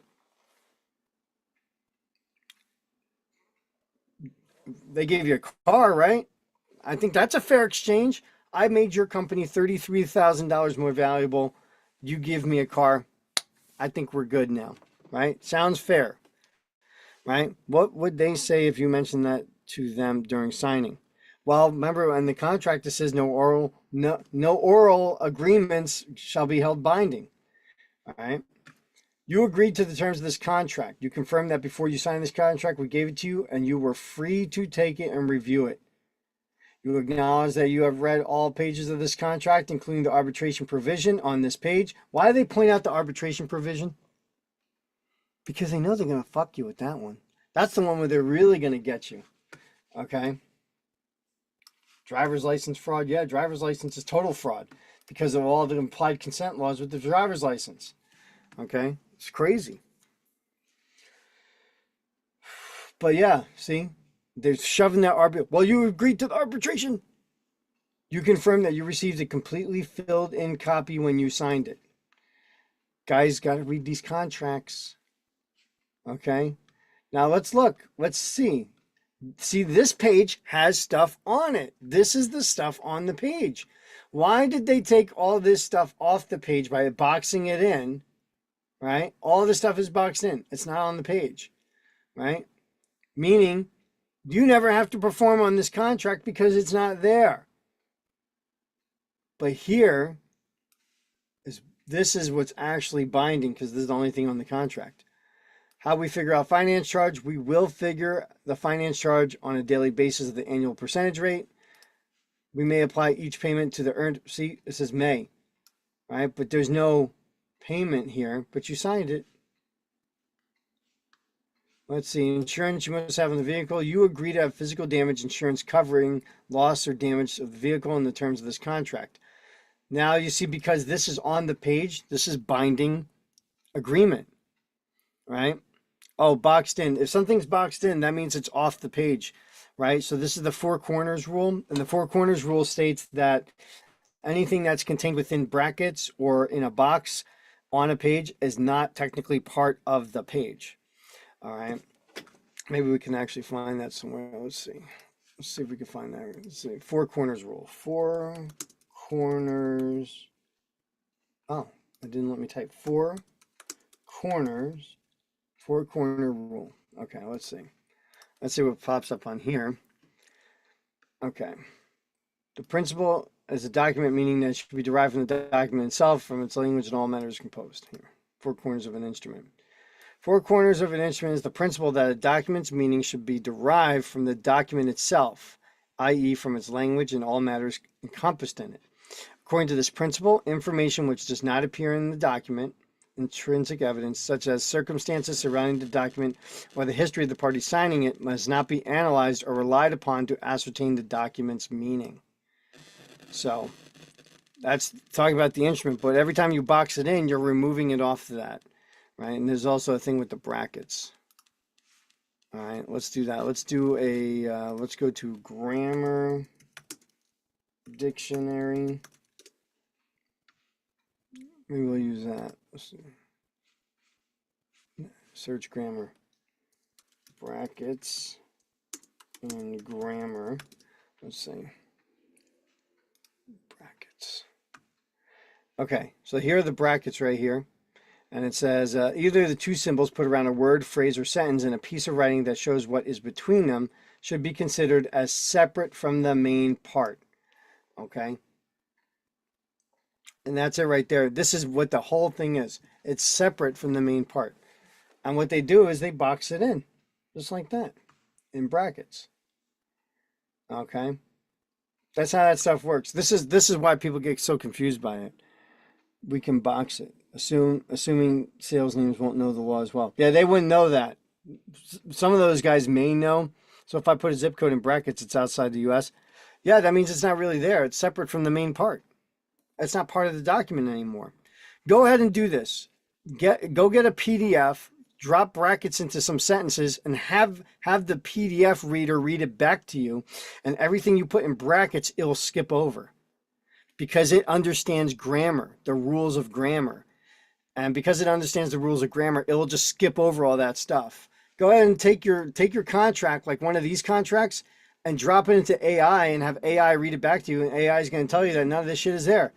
A: They gave you a car, right? I think that's a fair exchange. I made your company $33,000 more valuable. You give me a car. I think we're good now, right? Sounds fair, right? What would they say if you mentioned that to them during signing? Well, remember in the contract it says no oral agreements shall be held binding. All right. You agreed to the terms of this contract. You confirmed that before you signed this contract, we gave it to you and you were free to take it and review it. You acknowledge that you have read all pages of this contract, including the arbitration provision on this page. Why do they point out the arbitration provision? Because they know they're going to fuck you with that one. That's the one where they're really going to get you. Okay. Driver's license fraud. Yeah, driver's license is total fraud because of all the implied consent laws with the driver's license. Okay. It's crazy. But yeah, see, they're shoving that well, you agreed to the arbitration. You confirm that you received a completely filled in copy when you signed it. Guys, got to read these contracts. Okay. Now let's look. Let's see. See, this page has stuff on it. This is the stuff on the page. Why did they take all this stuff off the page by boxing it in? Right? All this stuff is boxed in. It's not on the page. Right? Meaning, you never have to perform on this contract because it's not there. But here, this is what's actually binding because this is the only thing on the contract. How we figure out finance charge, we will figure the finance charge on a daily basis of the annual percentage rate. We may apply each payment to the earned, see, it says may, right? But there's no payment here, but you signed it. Let's see, insurance you must have on the vehicle. You agree to have physical damage insurance covering loss or damage of the vehicle in the terms of this contract. Now you see, because this is on the page, this is binding agreement, right? Oh, boxed in. If something's boxed in, that means it's off the page, right? So this is the four corners rule. And the four corners rule states that anything that's contained within brackets or in a box on a page is not technically part of the page. All right. Maybe we can actually find that somewhere. Let's see. Let's see if we can find that. Let's see. Four corners rule. Four corners. Oh, it didn't let me type four corners. Four corner rule. Okay, let's see. Let's see what pops up on here. Okay. The principal as a document, meaning that it should be derived from the document itself, from its language and all matters composed. Here, four corners of an instrument. Four corners of an instrument is the principle that a document's meaning should be derived from the document itself, i.e. from its language and all matters encompassed in it. According to this principle, information which does not appear in the document, intrinsic evidence, such as circumstances surrounding the document or the history of the party signing it, must not be analyzed or relied upon to ascertain the document's meaning. So, that's talking about the instrument, but every time you box it in, you're removing it off of that. Right, and there's also a thing with the brackets. All right, let's do that. Let's do a, let's go to grammar dictionary. Maybe we'll use that. Let's see. Search grammar. Brackets and grammar. Let's see. Brackets. Okay, so here are the brackets right here. And it says, either the two symbols put around a word, phrase, or sentence in a piece of writing that shows what is between them should be considered as separate from the main part. Okay? And that's it right there. This is what the whole thing is. It's separate from the main part. And what they do is they box it in, just like that, in brackets. Okay? That's how that stuff works. This is why people get so confused by it. We can box it. Assuming sales names won't know the law as well. Yeah, they wouldn't know that. Some of those guys may know. So if I put a zip code in brackets, it's outside the U.S. Yeah, that means it's not really there. It's separate from the main part. It's not part of the document anymore. Go ahead and do this. Go get a PDF, drop brackets into some sentences, and have the PDF reader read it back to you. And everything you put in brackets, it'll skip over. Because it understands grammar, the rules of grammar. And because it understands the rules of grammar, it will just skip over all that stuff. Go ahead and take your contract, like one of these contracts, and drop it into AI and have AI read it back to you. And AI is going to tell you that none of this shit is there.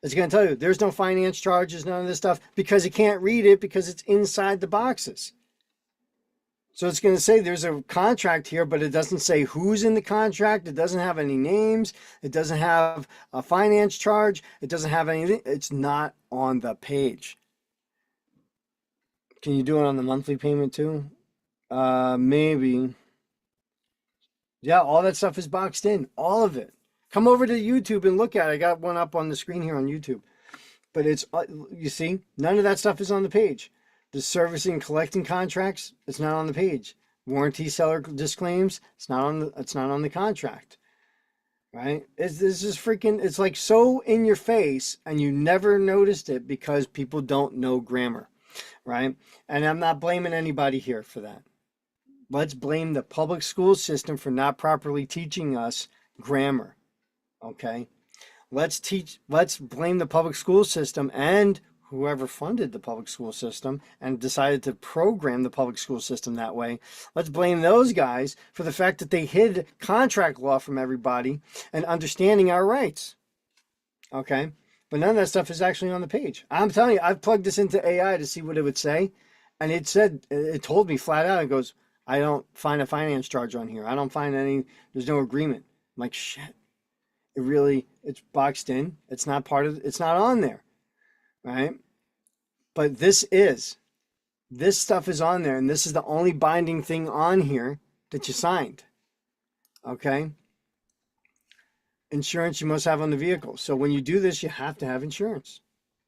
A: It's going to tell you there's no finance charges, none of this stuff, because it can't read it because it's inside the boxes. So it's going to say there's a contract here, but it doesn't say who's in the contract. It doesn't have any names. It doesn't have a finance charge. It doesn't have anything. It's not on the page. Can you do it on the monthly payment too? Maybe. Yeah, all that stuff is boxed in. All of it. Come over to YouTube and look at it. I got one up on the screen here on YouTube. But it's, you see, none of that stuff is on the page. The servicing and collecting contracts, it's not on the page. Warranty seller disclaims, it's not on the contract. Right? This is freaking, it's like so in your face, and you never noticed it because people don't know grammar. Right? And I'm not blaming anybody here for that. Let's blame the public school system for not properly teaching us grammar. Okay? Let's blame the public school system and whoever funded the public school system and decided to program the public school system that way. Let's blame those guys for the fact that they hid contract law from everybody and understanding our rights. Okay? But none of that stuff is actually on the page. I'm telling you, I've plugged this into AI to see what it would say. And it told me flat out, it goes, I don't find a finance charge on here. I don't find any, there's no agreement. I'm like, shit. It's boxed in. It's not on there. Right? But this stuff is on there, and this is the only binding thing on here that you signed. Okay? Insurance you must have on the vehicle. So when you do this, you have to have insurance.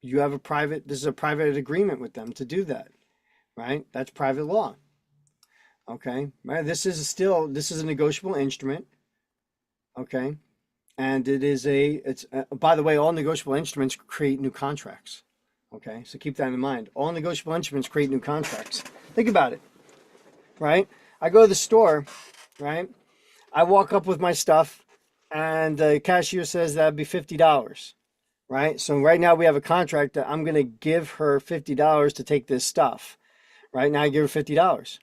A: This is a private agreement with them to do that. Right? That's private law. Okay? Right? This is a negotiable instrument. Okay? And by the way, all negotiable instruments create new contracts. Okay, so keep that in mind. All negotiable instruments create new contracts. Think about it, right? I go to the store, right? I walk up with my stuff, and the cashier says that'd be $50, right? So right now we have a contract that I'm going to give her $50 to take this stuff. Right now I give her $50.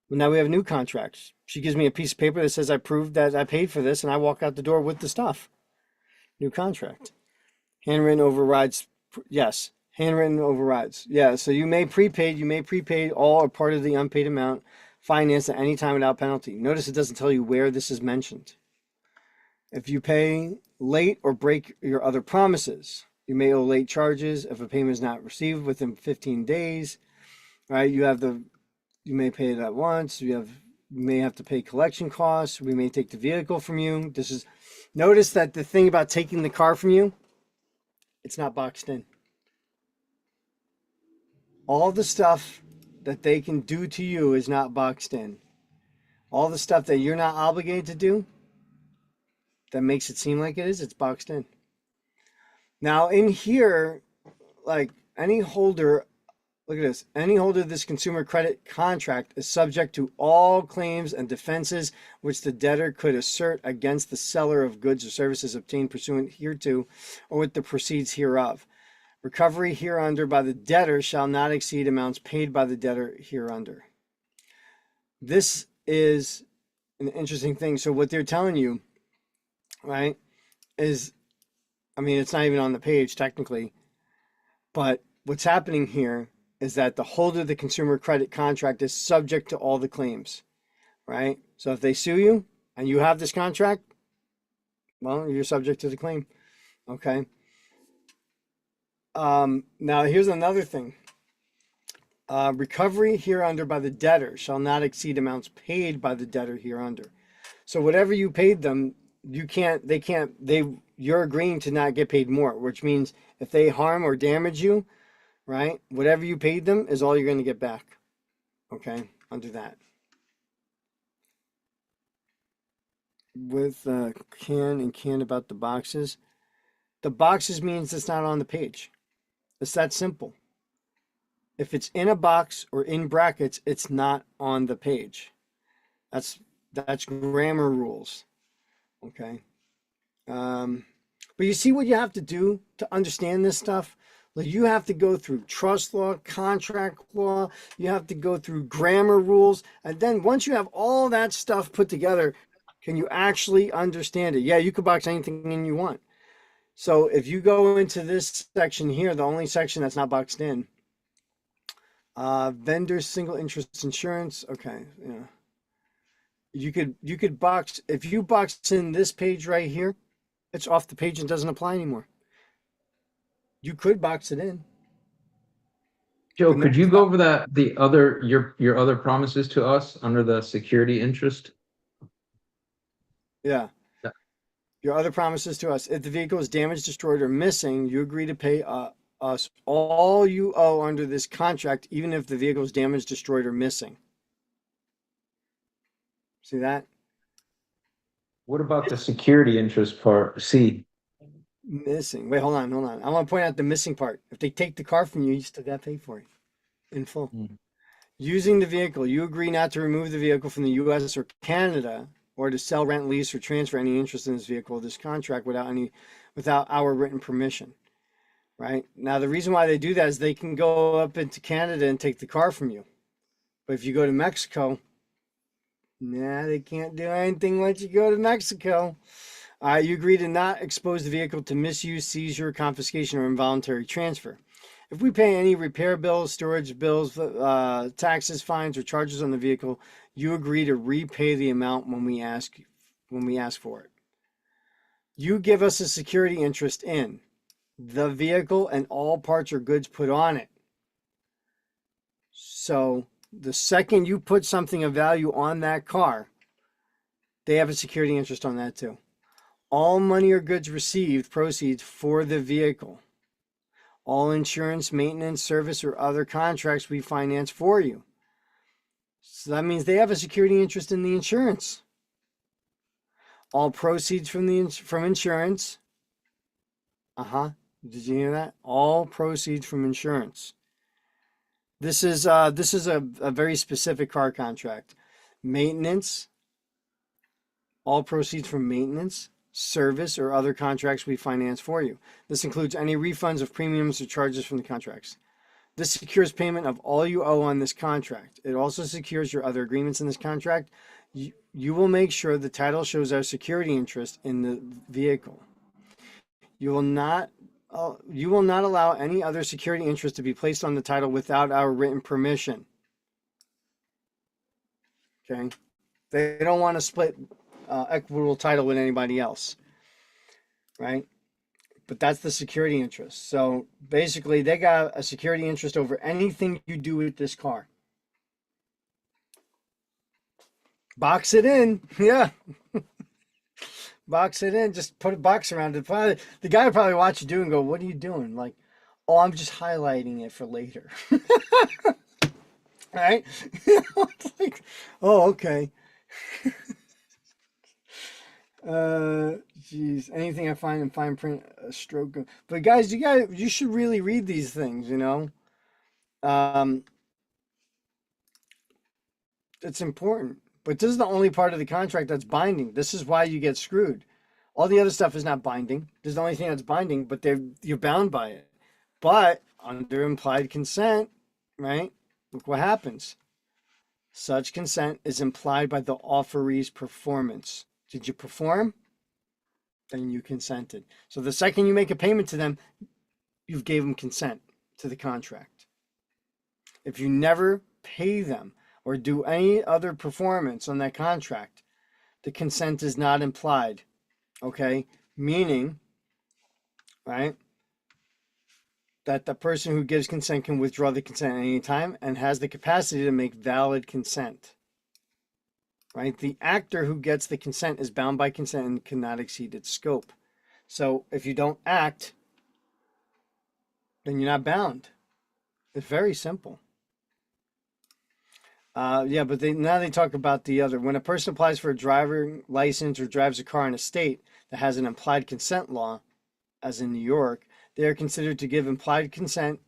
A: But now we have a new contract. She gives me a piece of paper that says I proved that I paid for this, and I walk out the door with the stuff. New contract. Handwritten overrides. Yes. Handwritten overrides. Yeah. So you may prepaid all or part of the unpaid amount financed at any time without penalty. Notice it doesn't tell you where this is mentioned. If you pay late or break your other promises, you may owe late charges if a payment is not received within 15 days, right? You may pay it at once. You may have to pay collection costs. We may take the vehicle from you. Notice that the thing about taking the car from you, it's not boxed in. All the stuff that they can do to you is not boxed in. All the stuff that you're not obligated to do, that makes it seem like it is, it's boxed in. Now in here, like any holder, look at this, any holder of this consumer credit contract is subject to all claims and defenses which the debtor could assert against the seller of goods or services obtained pursuant hereto or with the proceeds hereof. Recovery hereunder by the debtor shall not exceed amounts paid by the debtor hereunder. This is an interesting thing. So what they're telling you, right, is, I mean, it's not even on the page technically, but what's happening here is that the holder of the consumer credit contract is subject to all the claims, right? So if they sue you and you have this contract, well, you're subject to the claim, okay? Now here's another thing. Recovery hereunder by the debtor shall not exceed amounts paid by the debtor hereunder. So whatever you paid them, you're agreeing to not get paid more, which means if they harm or damage you, right, whatever you paid them is all you're going to get back, okay, under that. With can about the boxes means it's not on the page. It's that simple. If it's in a box or in brackets, it's not on the page. That's grammar rules, okay? But you see what you have to do to understand this stuff? Like you have to go through trust law, contract law, you have to go through grammar rules, and then once you have all that stuff put together, can you actually understand it? Yeah, you could box anything in you want. So if you go into this section here, the only section that's not boxed in, vendor single interest insurance. Okay, yeah. You could box, if you box in this page right here, it's off the page and doesn't apply anymore. You could box it in.
B: Joe,
A: But
B: could you go over your other promises to us under the security interest?
A: yeah.
B: Yeah.
A: Your other promises to us: if the vehicle is damaged, destroyed, or missing, you agree to pay us all you owe under this contract, even if the vehicle is damaged, destroyed, or missing. See that?
B: What about the security interest part, C?
A: Missing. Wait, hold on. I want to point out the missing part. If they take the car from you, you still got to pay for it in full. Using the vehicle, you agree not to remove the vehicle from the U.S. or Canada, or to sell, rent, lease, or transfer any interest in this vehicle, this contract without our written permission. Right? Now, the reason why they do that is they can go up into Canada and take the car from you. But if you go to Mexico, they can't do anything once you go to Mexico. You agree to not expose the vehicle to misuse, seizure, confiscation, or involuntary transfer. If we pay any repair bills, storage bills, taxes, fines, or charges on the vehicle, you agree to repay the amount when we ask for it. You give us a security interest in the vehicle and all parts or goods put on it. So the second you put something of value on that car, they have a security interest on that too. All money or goods received proceeds for the vehicle. All insurance, maintenance, service, or other contracts we finance for you. So that means they have a security interest in the insurance. All proceeds from insurance. Did you hear that? All proceeds from insurance. This is a very specific car contract. Maintenance. All proceeds from maintenance, service, or other contracts we finance for you. This includes any refunds of premiums or charges from the contracts. This secures payment of all you owe on this contract. It also secures your other agreements in this contract. You will make sure the title shows our security interest in the vehicle. You will not allow any other security interest to be placed on the title without our written permission. Okay? They don't want to split equitable title with anybody else, right? But that's the security interest. So basically, they got a security interest over anything you do with this car. Box it in, yeah. Box it in. Just put a box around it. Probably, the guy would probably watch you do and go, "What are you doing?" Like, "Oh, I'm just highlighting it for later." Right? It's like, oh, okay. Geez, anything I find in fine print, a stroke. But guys, you should really read these things. It's important. But this is the only part of the contract that's binding. This is why you get screwed. All the other stuff is not binding. This is the only thing that's binding, but you're bound by it. But under implied consent, right? Look what happens. Such consent is implied by the offeree's performance. Did you perform? Then you consented. So the second you make a payment to them, you've gave them consent to the contract. If you never pay them or do any other performance on that contract, the consent is not implied. Okay? Meaning, right, that the person who gives consent can withdraw the consent at any time and has the capacity to make valid consent. Right? The actor who gets the consent is bound by consent and cannot exceed its scope. So if you don't act, then you're not bound. It's very simple. Yeah, but now they talk about the other. When a person applies for a driving license or drives a car in a state that has an implied consent law, as in New York, they are considered to give implied consent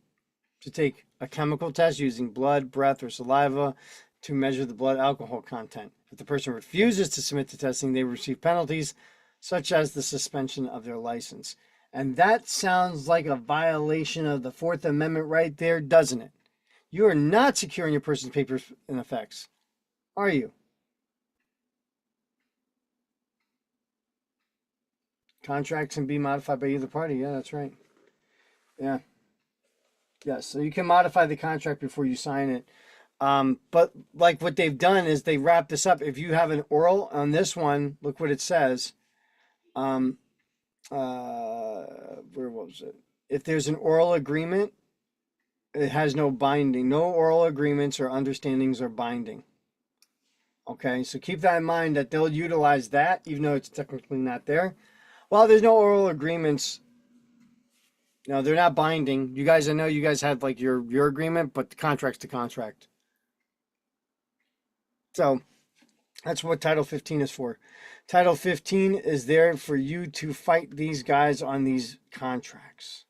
A: to take a chemical test using blood, breath, or saliva to measure the blood alcohol content. If the person refuses to submit to testing, they receive penalties such as the suspension of their license. And that sounds like a violation of the Fourth Amendment right there, doesn't it? You are not securing your person's papers and effects, are you? Contracts can be modified by either party. Yeah, that's right. Yeah. Yeah, so you can modify the contract before you sign it. But like what they've done is they wrap this up. If you have an oral on this one, look what it says. Where was it? If there's an oral agreement, it has no binding. No oral agreements or understandings are binding. Okay, so keep that in mind that they'll utilize that, even though it's technically not there. Well, there's no oral agreements. No, they're not binding. You guys, I know you guys had like your agreement, but the contract's the contract. So that's what Title 15 is for. Title 15 is there for you to fight these guys on these contracts.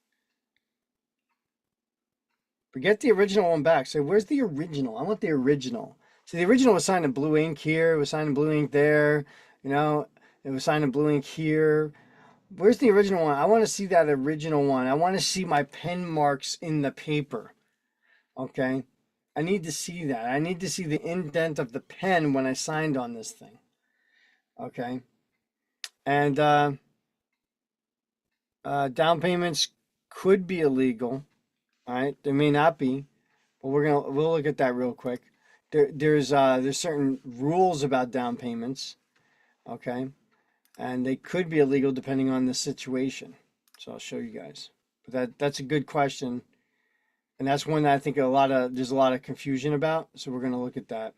A: But get the original one back. So where's the original? I want the original. So the original was signed in blue ink here. It was signed in blue ink there. You know, it was signed in blue ink here. Where's the original one? I want to see that original one. I want to see my pen marks in the paper. Okay? I need to see that. I need to see the indent of the pen when I signed on this thing. Okay? And down payments could be illegal. All right? They may not be. But we'll look at that real quick. There's certain rules about down payments. Okay? And they could be illegal depending on the situation. So I'll show you guys. But that's a good question. And that's one that I think there's a lot of confusion about. So we're going to look at that.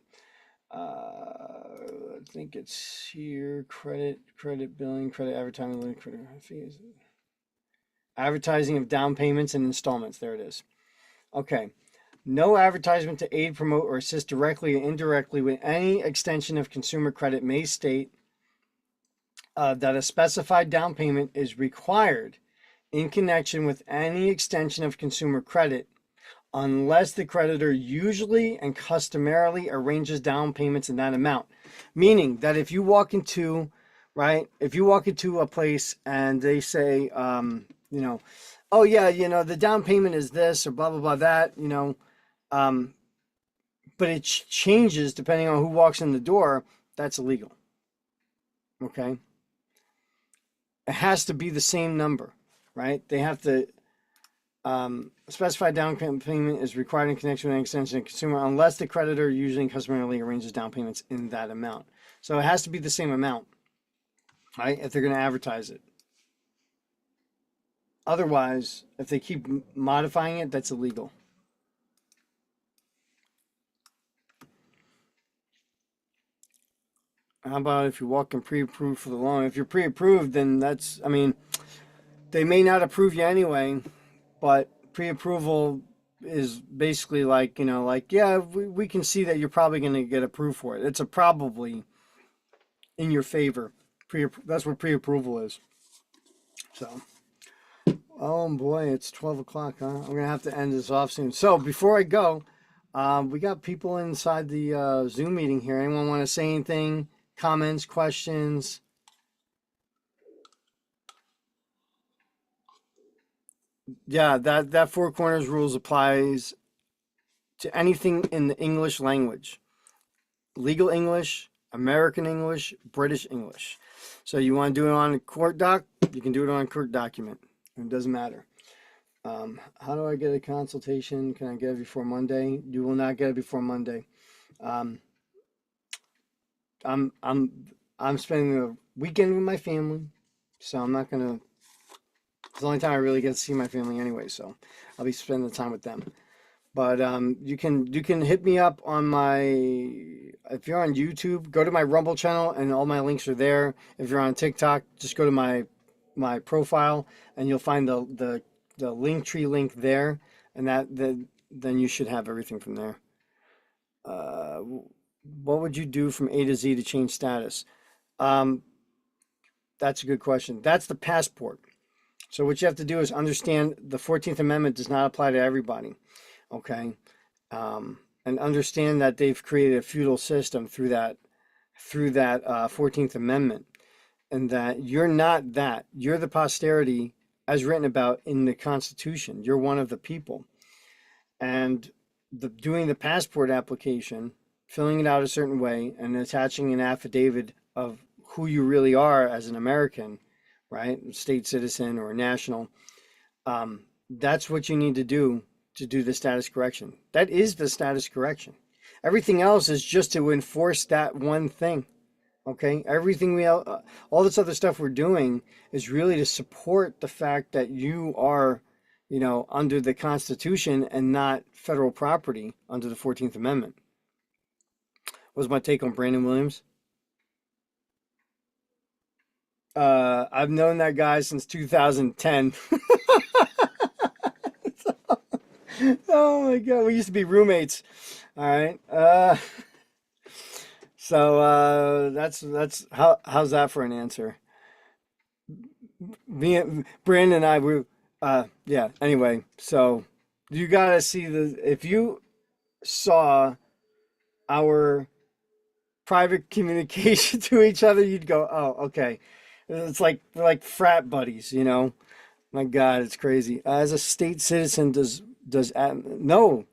A: I think it's here. Credit billing, credit advertising, credit fees. Advertising of down payments and installments. There it is. Okay. No advertisement to aid, promote, or assist directly or indirectly with any extension of consumer credit may state that a specified down payment is required in connection with any extension of consumer credit unless the creditor usually and customarily arranges down payments in that amount. Meaning that if you walk into a place and they say, oh yeah, the down payment is this or blah, blah, blah, that, but it changes depending on who walks in the door, that's illegal. Okay? It has to be the same number, right? They have to specify down payment is required in connection with an extension of consumer unless the creditor usually and customarily arranges down payments in that amount. So it has to be the same amount. right? If they're going to advertise it. Otherwise, if they keep modifying it, that's illegal. How about if you walk in pre-approved for the loan? If you're pre-approved, then that's, I mean, they may not approve you anyway, but pre-approval is basically like, like, yeah, we can see that you're probably going to get approved for it. It's a probably in your favor. That's what pre-approval is. So, oh boy, it's 12 o'clock, huh? I'm going to have to end this off soon. So before I go, we got people inside the Zoom meeting here. Anyone want to say anything? Comments, questions? Yeah, that four corners rules applies to anything in the English language. Legal English, American English, British English. So you want to do it on a court doc, you can do it on a court document. It doesn't matter. How do I get a consultation? Can I get it before Monday? You will not get it before Monday. Um, I'm spending the weekend with my family, so I'm not gonna. It's the only time I really get to see my family anyway, so I'll be spending the time with them. But you can hit me up on my, if you're on YouTube, go to my Rumble channel and all my links are there. If you're on TikTok, just go to my profile and you'll find the Linktree link there, and then you should have everything from there. What would you do from A to Z to change status? That's a good question. That's the passport. So what you have to do is understand the 14th Amendment does not apply to everybody. Okay, and understand that they've created a feudal system through that 14th Amendment, and that you're not that. You're the posterity as written about in the Constitution. You're one of the people, and doing the passport application, filling it out a certain way, and attaching an affidavit of who you really are as an American, right, state citizen or a national. That's what you need to do the status correction. That is the status correction. Everything else is just to enforce that one thing. Okay, everything all this other stuff we're doing is really to support the fact that you are, under the Constitution and not federal property under the 14th Amendment. Was my take on Brandon Williams. I've known that guy since 2010. Oh my God, we used to be roommates. All right. So that's how's that for an answer? Brandon and I were yeah, anyway, so you gotta see if you saw our private communication to each other, you'd go, oh, okay. It's like we're like frat buddies, My God, it's crazy. As a state citizen, no.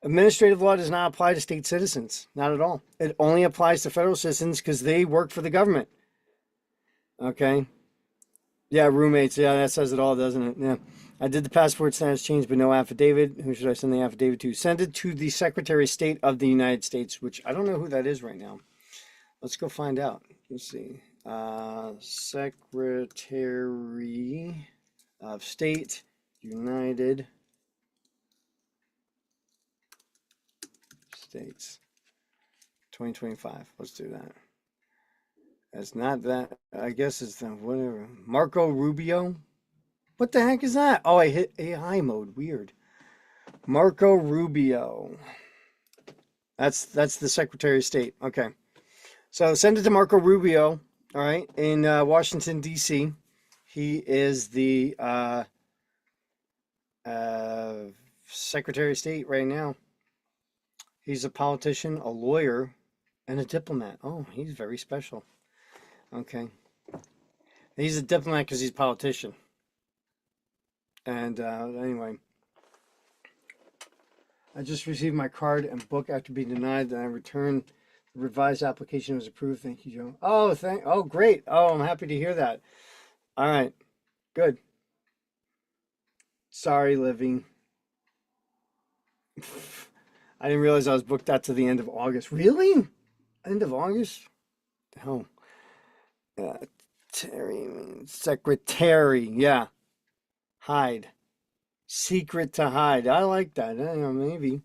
A: Administrative law does not apply to state citizens. Not at all. It only applies to federal citizens because they work for the government. Okay? Yeah, roommates. Yeah, that says it all, doesn't it? Yeah. I did the passport status change, but no affidavit. Who should I send the affidavit to? Send it to the Secretary of State of the United States, which I don't know who that is right now. Let's go find out. Let's see. Secretary of State, United States, 2025. Let's do that. It's not that. I guess it's the whatever. Marco Rubio. What the heck is that? Oh, I hit AI mode. Weird. Marco Rubio. That's the Secretary of State. Okay. So send it to Marco Rubio. All right, in Washington D.C. He is the Secretary of State right now. He's a politician, a lawyer, and a diplomat. Oh, he's very special. Okay. He's a diplomat because he's a politician. And anyway, I just received my card and book after being denied. Then I returned. The revised application was approved. Thank you, Joe. Oh, great. Oh, I'm happy to hear that. All right. Good. Sorry, Living. I didn't realize I was booked out to the end of August. Really? End of August? Hell. Secretary. Yeah. Hide. Secret to hide. I like that. Maybe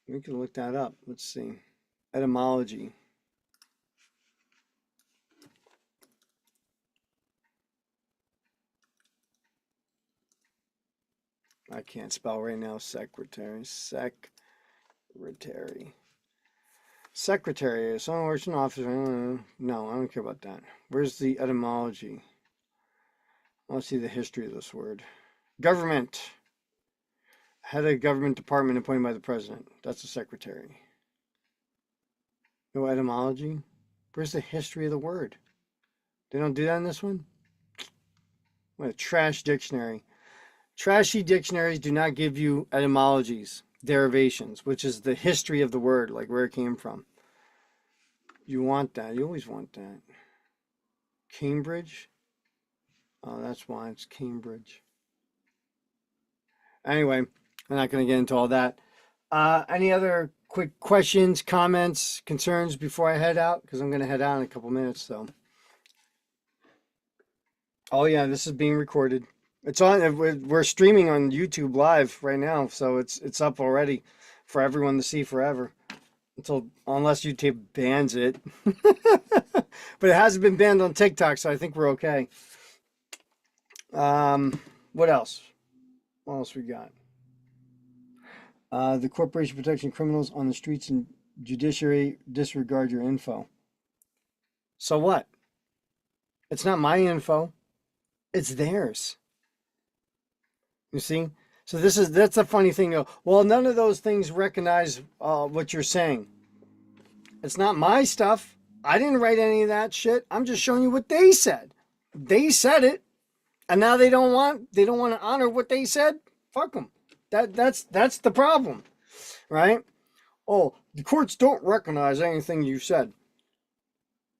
A: we can look that up. Let's see. Etymology. I can't spell right now. Secretary. Secretary. Secretary. Some works in office. No, I don't care about that. Where's the etymology? I want to see the history of this word. Government. Head of government department appointed by the president. That's a secretary. No etymology? Where's the history of the word? They don't do that in this one? What a trash dictionary. Trashy dictionaries do not give you etymologies, derivations, which is the history of the word, like where it came from. You want that. You always want that. Cambridge? Oh, that's why it's Cambridge. Anyway, I'm not going to get into all that. Any other quick questions, comments, concerns before I head out? Because I'm going to head out in a couple minutes. So, oh yeah, this is being recorded. It's on. We're streaming on YouTube live right now, so it's up already for everyone to see forever. Unless YouTube bans it, but it hasn't been banned on TikTok, so I think we're okay. What else? What else we got? The corporation protection criminals on the streets and judiciary disregard your info. So what? It's not my info. It's theirs. You see? So that's a funny thing. Well, none of those things recognize what you're saying. It's not my stuff. I didn't write any of that shit. I'm just showing you what they said. They said it, and now they don't want to honor what they said. Fuck them. That's the problem, right? Oh, the courts don't recognize anything you said.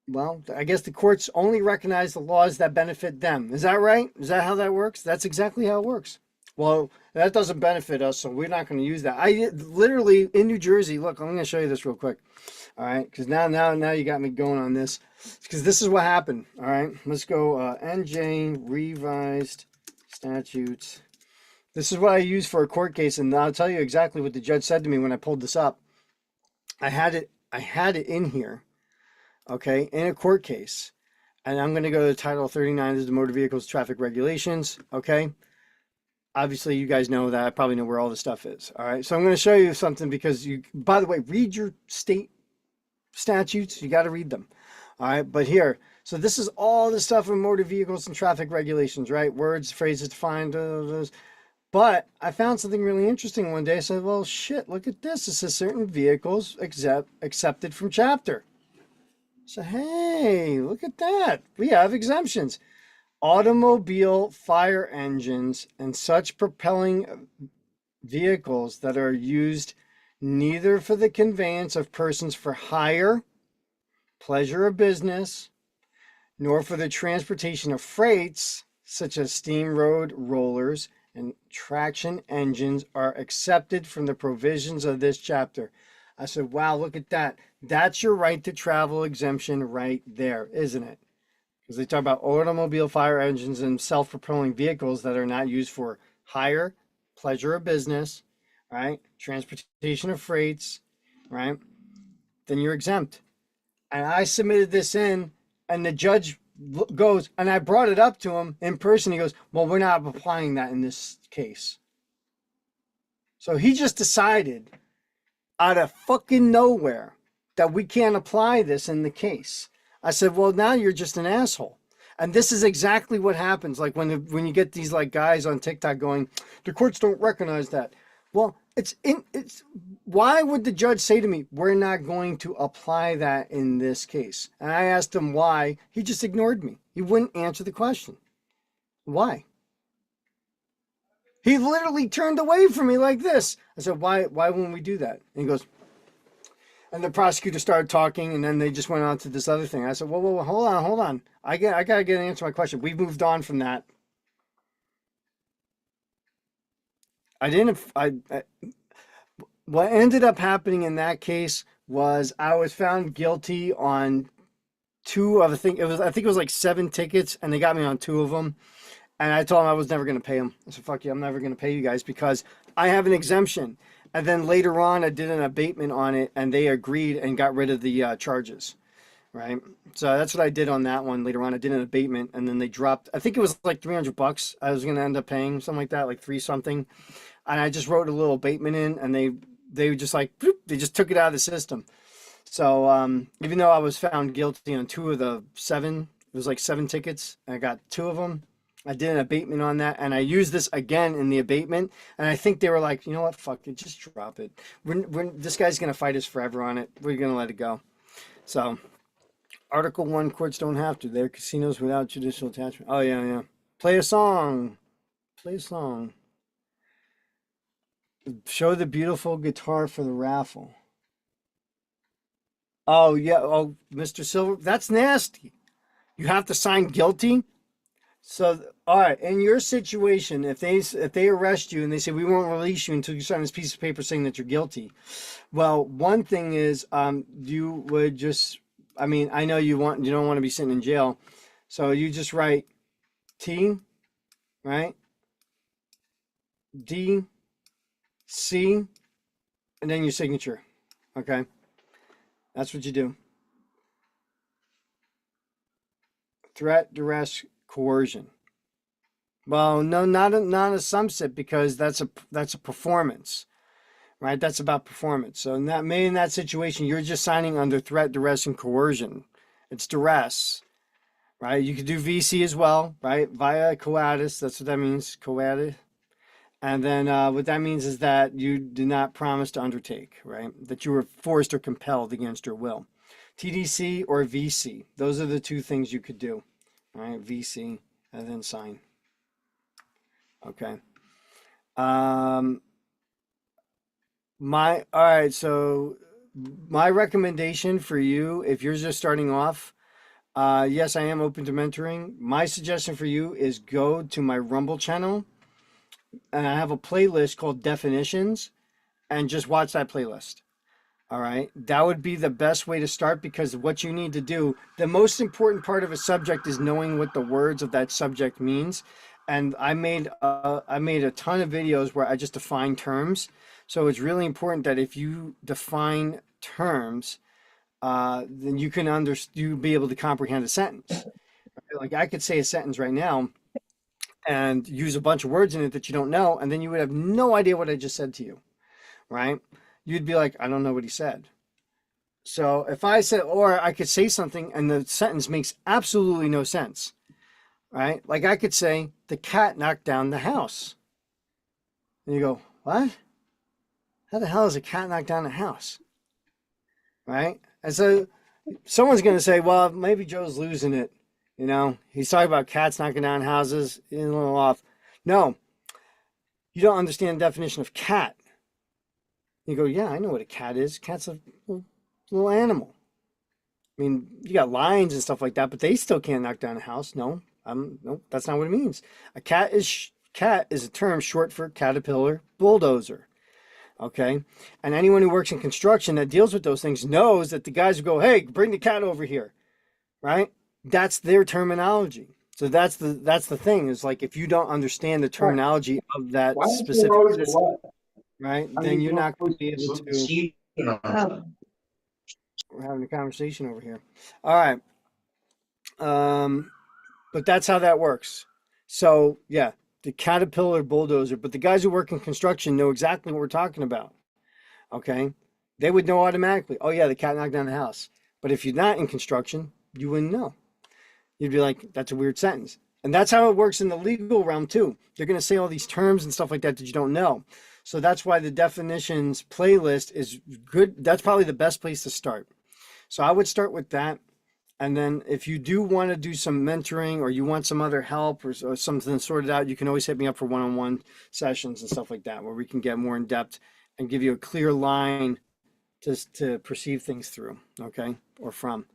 A: Well, I guess the courts only recognize the laws that benefit them. Is that right? Is that how that works? That's exactly how it works. Well, that doesn't benefit us, so we're not going to use that. I literally in New Jersey. Look, I'm going to show you this real quick. All right, because now you got me going on this. Because this is what happened. All right, let's go NJ revised statutes. This is what I use for a court case, and I'll tell you exactly what the judge said to me when I pulled this up. I had it in here, okay, in a court case, and I'm going to go to Title 39. This is the Motor Vehicles Traffic Regulations, okay. Obviously, you guys know that. I probably know where all this stuff is. All right. So I'm going to show you something because by the way, read your state statutes. You got to read them. All right. But here, so this is all the stuff in motor vehicles and traffic regulations, right? Words, phrases defined. But I found something really interesting one day. I said, well, shit, look at this. It says certain vehicles accepted from chapter. So, hey, look at that. We have exemptions. Automobile, fire engines, and such propelling vehicles that are used neither for the conveyance of persons for hire, pleasure, or business, nor for the transportation of freights, such as steam road rollers and traction engines, are accepted from the provisions of this chapter. I said, wow, look at that. That's your right to travel exemption right there, isn't it? Because they talk about automobile, fire engines, and self-propelling vehicles that are not used for hire, pleasure, or business, right? Transportation of freights, right? Then you're exempt. And I submitted this in, and the judge goes, and I brought it up to him in person. He goes, well, we're not applying that in this case. So he just decided out of fucking nowhere that we can't apply this in the case. I said, well, now you're just an asshole. And this is exactly what happens. Like when you get these like guys on TikTok going, the courts don't recognize that. Well, it's why would the judge say to me, we're not going to apply that in this case? And I asked him why. He just ignored me. He wouldn't answer the question. Why? He literally turned away from me like this. I said, why wouldn't we do that? And he goes, and the prosecutor started talking, and then they just went on to this other thing. I said, whoa, hold on. I gotta get an answer to my question. We've moved on from that. What ended up happening in that case was I was found guilty on two of, I think it was like 7 tickets, and they got me on two of them. And I told them I was never going to pay them. I said, fuck you, I'm never going to pay you guys because I have an exemption. And then later on, I did an abatement on it, and they agreed and got rid of the charges, right? So that's what I did on that one. Later on, I did an abatement, and then they dropped. I think it was like $300. I was going to end up paying something like that, like three something. And I just wrote a little abatement in, and they just like bloop, they just took it out of the system. So even though I was found guilty on two of the seven, it was like 7 tickets, and I got two of them. I did an abatement on that, and I used this again in the abatement. And I think they were like, you know what, fuck it, just drop it. This guy's gonna fight us forever on it. We're gonna let it go. So, Article 1 courts don't have to. They're casinos without judicial attachment. Oh yeah, yeah. Play a song. Play a song. Show the beautiful guitar for the raffle. Oh yeah. Oh, Mr. Silver, that's nasty. You have to sign guilty. So, all right, in your situation, if they arrest you and they say we won't release you until you sign this piece of paper saying that you're guilty, well, one thing is, you would just, I mean, I know you don't want to be sitting in jail, so you just write T, right, D, C, and then your signature. Okay, that's what you do. Threat, duress, coercion. Well, no, not a subset because that's a performance, right? That's about performance. So in that situation, you're just signing under threat, duress, and coercion. It's duress, right? You could do VC as well, right? Via coatus. That's what that means, coatus. And then what that means is that you did not promise to undertake, right? That you were forced or compelled against your will. TDC or VC. Those are the two things you could do, right? VC and then sign. Okay. All right, so my recommendation for you, if you're just starting off, yes, I am open to mentoring. My suggestion for you is go to my Rumble channel, and I have a playlist called Definitions, and just watch that playlist. All right, that would be the best way to start because what you need to do, the most important part of a subject is knowing what the words of that subject means. And I made a ton of videos where I just define terms. So it's really important that if you define terms, then you'll be able to comprehend a sentence. Like I could say a sentence right now and use a bunch of words in it that you don't know, and then you would have no idea what I just said to you, right? You'd be like, I don't know what he said. So if I said, or I could say something and the sentence makes absolutely no sense, right? Like I could say, the cat knocked down the house. And you go, what? How the hell is a cat knocked down the house? Right? And so someone's going to say, well, maybe Joe's losing it. You know, he's talking about cats knocking down houses, a little off. No, you don't understand the definition of cat. You go, yeah, I know what a cat is. Cat's a little animal. I mean, you got lions and stuff like that, but they still can't knock down a house. No, no, that's not what it means. A cat is a term short for caterpillar bulldozer. Okay, and anyone who works in construction that deals with those things knows that the guys who go, hey, bring the cat over here, right? That's their terminology. So that's the thing is like if you don't understand the terminology of that specific system, right, then you're not going to be able to. We're having a conversation over here. All right. But that's how that works. So yeah, the caterpillar bulldozer, but the guys who work in construction know exactly what we're talking about. Okay. They would know automatically. Oh yeah, the cat knocked down the house. But if you're not in construction, you wouldn't know. You'd be like, that's a weird sentence. And that's how it works in the legal realm too. They're going to say all these terms and stuff like that you don't know. So that's why the definitions playlist is good. That's probably the best place to start. So I would start with that. And then if you do want to do some mentoring or you want some other help or something sorted out, you can always hit me up for one-on-one sessions and stuff like that, where we can get more in depth and give you a clear line to perceive things through, okay, or from.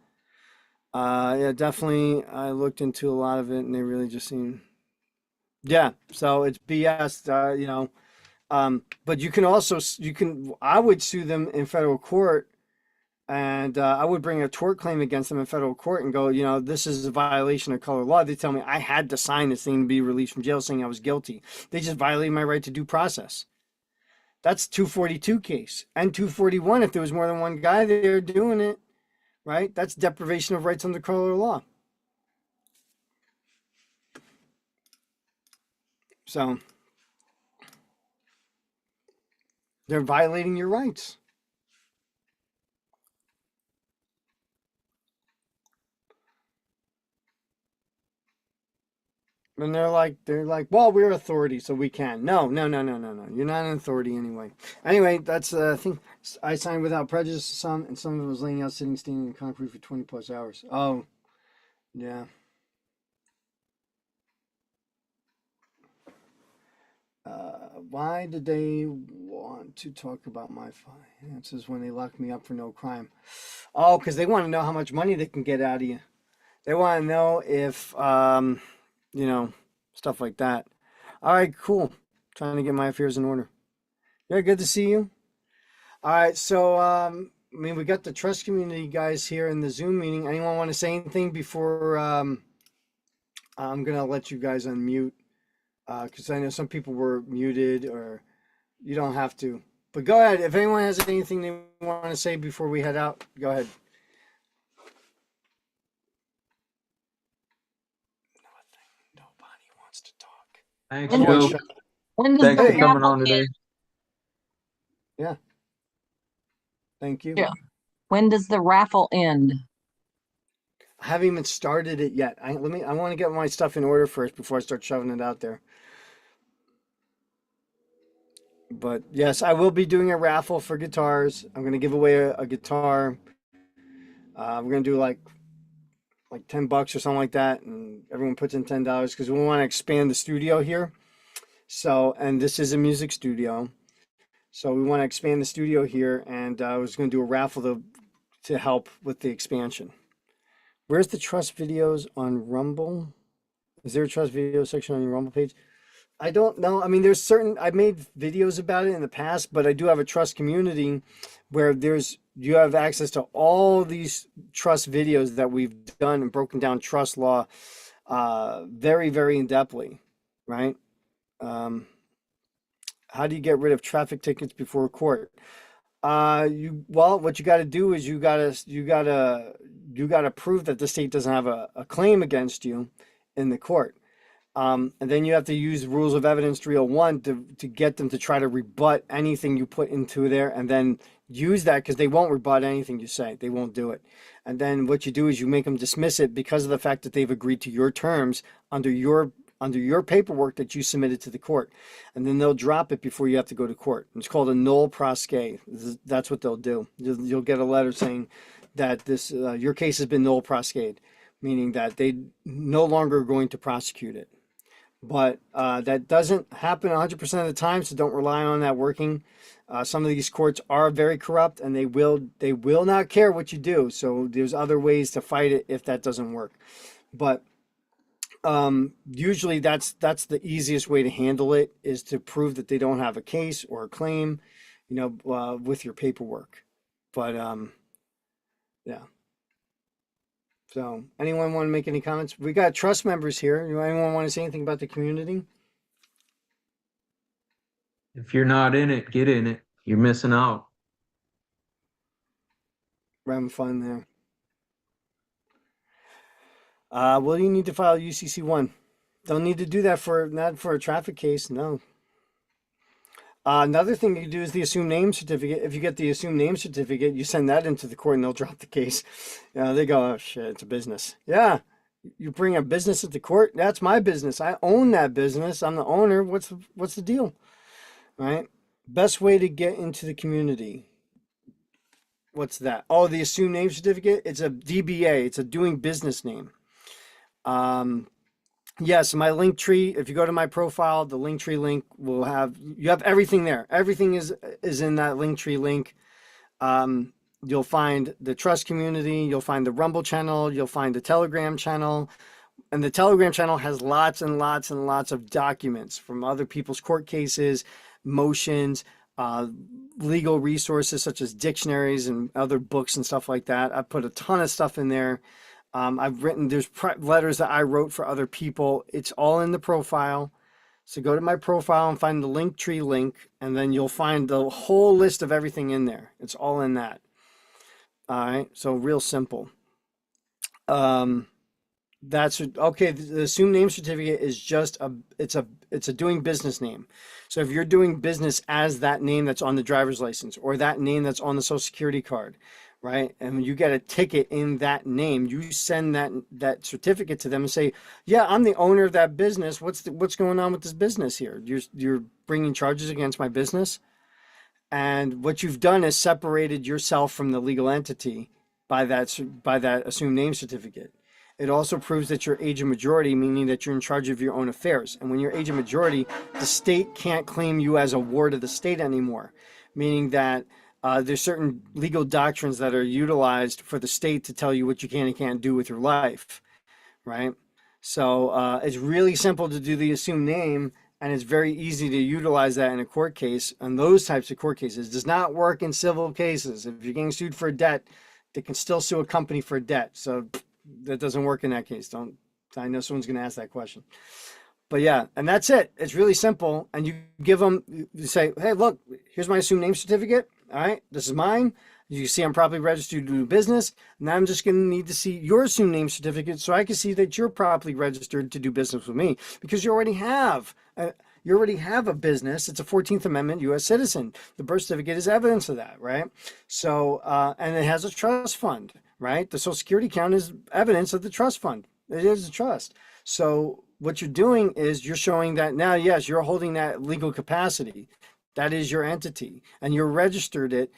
A: Yeah, definitely. I looked into a lot of it and they really just seem, yeah, so it's BS, you know, but you can also, I would sue them in federal court and I would bring a tort claim against them in federal court and go, this is a violation of color law. They tell me I had to sign this thing to be released from jail saying I was guilty. They just violated my right to due process. That's 242 case. And 241 if there was more than one guy there doing it, right? That's deprivation of rights under color law. So they're violating your rights. And they're like, well, we're authority, so we can. No. You're not an authority anyway. Anyway, that's I think I signed without prejudice to some, and some of it was laying out, sitting, standing in concrete for 20 plus hours. Oh, yeah. Why did they want to talk about my finances when they locked me up for no crime? Oh, because they want to know how much money they can get out of you. They want to know if stuff like that. All right, cool. Trying to get my affairs in order. Yeah, good to see you. All right, so we got the trust community guys here in the Zoom meeting. Anyone want to say anything before I'm gonna let you guys unmute? Because I know some people were muted, or you don't have to. But go ahead. If anyone has anything they want to say before we head out, go ahead. Nobody wants to talk.
B: Thanks,
D: When
B: Joe.
D: does, when does
B: Thanks
D: the
B: for coming
D: raffle
B: on today.
D: end?
A: Yeah. Thank you.
D: Yeah. When does the raffle end?
A: I haven't even started it yet. I want to get my stuff in order first before I start shoving it out there. But yes, I will be doing a raffle for guitars. I'm going to give away a guitar. We're going to do like $10 or something like that, and everyone puts in $10 because we want to expand the studio here. So, and this is a music studio, so we want to expand the studio here, and I was going to do a raffle to help with the expansion. Where's the trust videos on Rumble? Is there a trust video section on your Rumble page? I don't know. I mean, I've made videos about it in the past, but I do have a trust community where you have access to all these trust videos that we've done and broken down trust law very, very in-depthly, right? How do you get rid of traffic tickets before court? What you got to do is you got to prove that the state doesn't have a claim against you in the court. And then you have to use rules of evidence 301 to get them to try to rebut anything you put into there, and then use that, because they won't rebut anything you say. They won't do it. And then what you do is you make them dismiss it because of the fact that they've agreed to your terms under your paperwork that you submitted to the court. And then they'll drop it before you have to go to court. It's called a null proske. That's what they'll do. You'll get a letter saying that your case has been null prosked, meaning that they no longer are going to prosecute it. But that doesn't happen 100% of the time, so don't rely on that working. Some of these courts are very corrupt, and they will not care what you do. So there's other ways to fight it if that doesn't work. But usually that's the easiest way to handle it, is to prove that they don't have a case or a claim, with your paperwork. But yeah. So, anyone want to make any comments? We got trust members here. Anyone want to say anything about the community?
B: If you're not in it, get in it. You're missing out.
A: We're having fun there. Well, you need to file UCC1. Don't need to do that not for a traffic case. No. Another thing you can do is the assumed name certificate. If you get the assumed name certificate, you send that into the court and they'll drop the case. They go, oh shit, it's a business. Yeah, you bring a business at the court. That's my business. I own that business. I'm the owner. What's the deal? Right? Best way to get into the community. What's that? Oh, the assumed name certificate. It's a DBA. It's a doing business name. Yes, my link tree. If you go to my profile, the link tree link will have everything there. Everything is in that link tree link. You'll find the trust community. You'll find the Rumble channel. You'll find the Telegram channel, and the Telegram channel has lots and lots and lots of documents from other people's court cases, motions, legal resources such as dictionaries and other books and stuff like that. I put a ton of stuff in there. There's letters that I wrote for other people. It's all in the profile. So go to my profile and find the Linktree link, and then you'll find the whole list of everything in there. It's all in that. All right. So real simple. Um, That's okay. The assumed name certificate is just it's a doing business name. So if you're doing business as that name that's on the driver's license or that name that's on the social security card, right? And when you get a ticket in that name, you send that certificate to them and say, "Yeah, I'm the owner of that business. What's going on with this business here? You're bringing charges against my business." And what you've done is separated yourself from the legal entity by that assumed name certificate. It also proves that you're age of majority, meaning that you're in charge of your own affairs. And when you're age of majority, the state can't claim you as a ward of the state anymore, meaning that there's certain legal doctrines that are utilized for the state to tell you what you can and can't do with your life, right? So it's really simple to do the assumed name, and it's very easy to utilize that in a court case. And those types of court cases does not work in civil cases. If you're getting sued for a debt, they can still sue a company for a debt. So that doesn't work in that case. Don't. I know someone's going to ask that question. But yeah, and that's it. It's really simple. And you give them, you say, "Hey, look, here's my assumed name certificate. All right, this is mine. You see I'm properly registered to do business. Now I'm just going to need to see your assumed name certificate so I can see that you're properly registered to do business with me, because you already have a business. It's a 14th Amendment U.S. citizen. The birth certificate is evidence of that, right? So, and it has a trust fund, right? The Social Security account is evidence of the trust fund. It is a trust. So what you're doing is you're showing that now, yes, you're holding that legal capacity. That is your entity, and you're registered it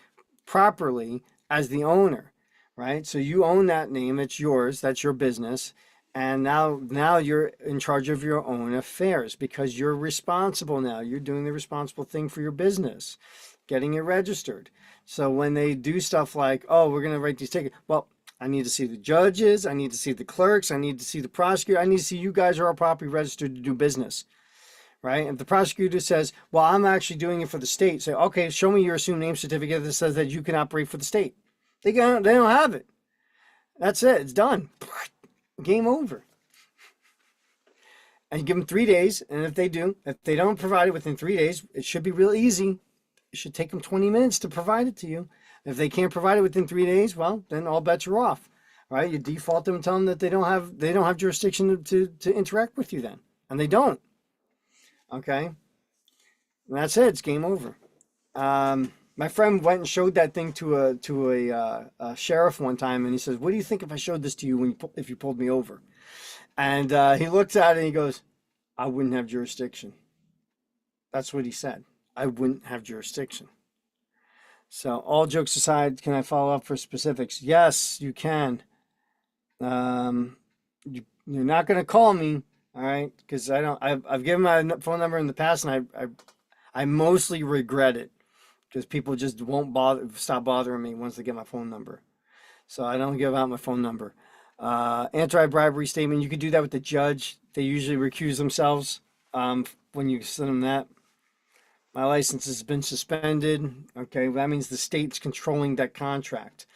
A: properly as the owner, right? So you own that name, it's yours, that's your business. And now you're in charge of your own affairs because you're responsible now. You're doing the responsible thing for your business, getting it registered. So when they do stuff like, "Oh, we're going to write these tickets," well, I need to see the judges, I need to see the clerks, I need to see the prosecutor, I need to see you guys are all properly registered to do business. Right? If the prosecutor says, "Well, I'm actually doing it for the state," say, "Okay, show me your assumed name certificate that says that you can operate for the state." They don't have it. That's it. It's done. Game over. And you give them 3 days, and if they don't provide it within 3 days, it should be real easy. It should take them 20 minutes to provide it to you. If they can't provide it within 3 days, well, then all bets are off. Right? You default them and tell them that they don't have jurisdiction to interact with you then, and they don't. Okay, and that's it. It's game over. My friend went and showed that thing to a sheriff one time, and he says, "What do you think if I showed this to you if you pulled me over?" And he looks at it and he goes, "I wouldn't have jurisdiction." That's what he said. I wouldn't have jurisdiction. So all jokes aside, can I follow up for specifics? Yes, you can. You're not going to call me. All right, because I've given my phone number in the past, and I mostly regret it because people just won't stop bothering me once they get my phone number. So I don't give out my phone number. Anti-bribery statement, you could do that with the judge. They usually recuse themselves when you send them that. My license has been suspended. Okay, that means the state's controlling that contract.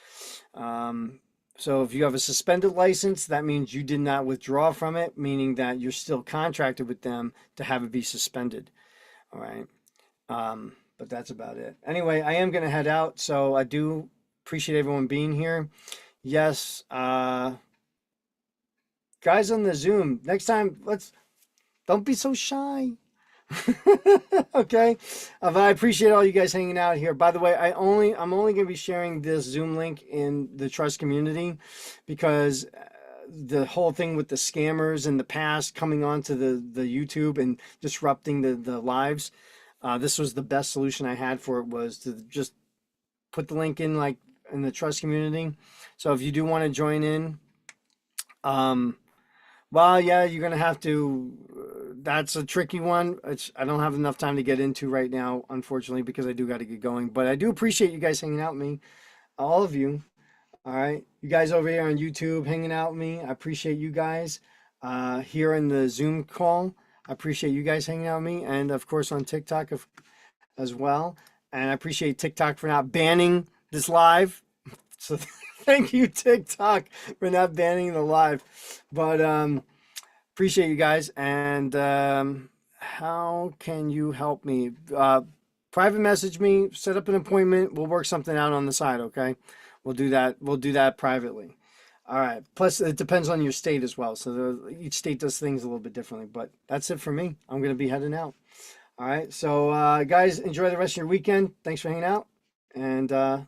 A: So if you have a suspended license, that means you did not withdraw from it, meaning that you're still contracted with them to have it be suspended. All right. But that's about it. Anyway, I am going to head out. So I do appreciate everyone being here. Yes. Guys on the Zoom, next time, don't be so shy. Okay. But I appreciate all you guys hanging out here. By the way, I'm only going to be sharing this Zoom link in the trust community because the whole thing with the scammers in the past coming onto the YouTube and disrupting the lives, this was the best solution I had for it, was to just put the link in the trust community. So if you do want to join in, well, yeah, you're gonna have to. That's a tricky one. I don't have enough time to get into right now, unfortunately, because I do got to get going. But I do appreciate you guys hanging out with me, all of you. All right, you guys over here on YouTube hanging out with me. I appreciate you guys. Here in the Zoom call, I appreciate you guys hanging out with me, and of course on TikTok as well. And I appreciate TikTok for not banning this live. So thank you, TikTok, for not banning the live. But appreciate you guys. And how can you help me? Private message me, set up an appointment. We'll work something out on the side, okay? We'll do that. We'll do that privately. All right. Plus, it depends on your state as well. So each state does things a little bit differently. But that's it for me. I'm going to be heading out. All right. So, guys, enjoy the rest of your weekend. Thanks for hanging out. And I'll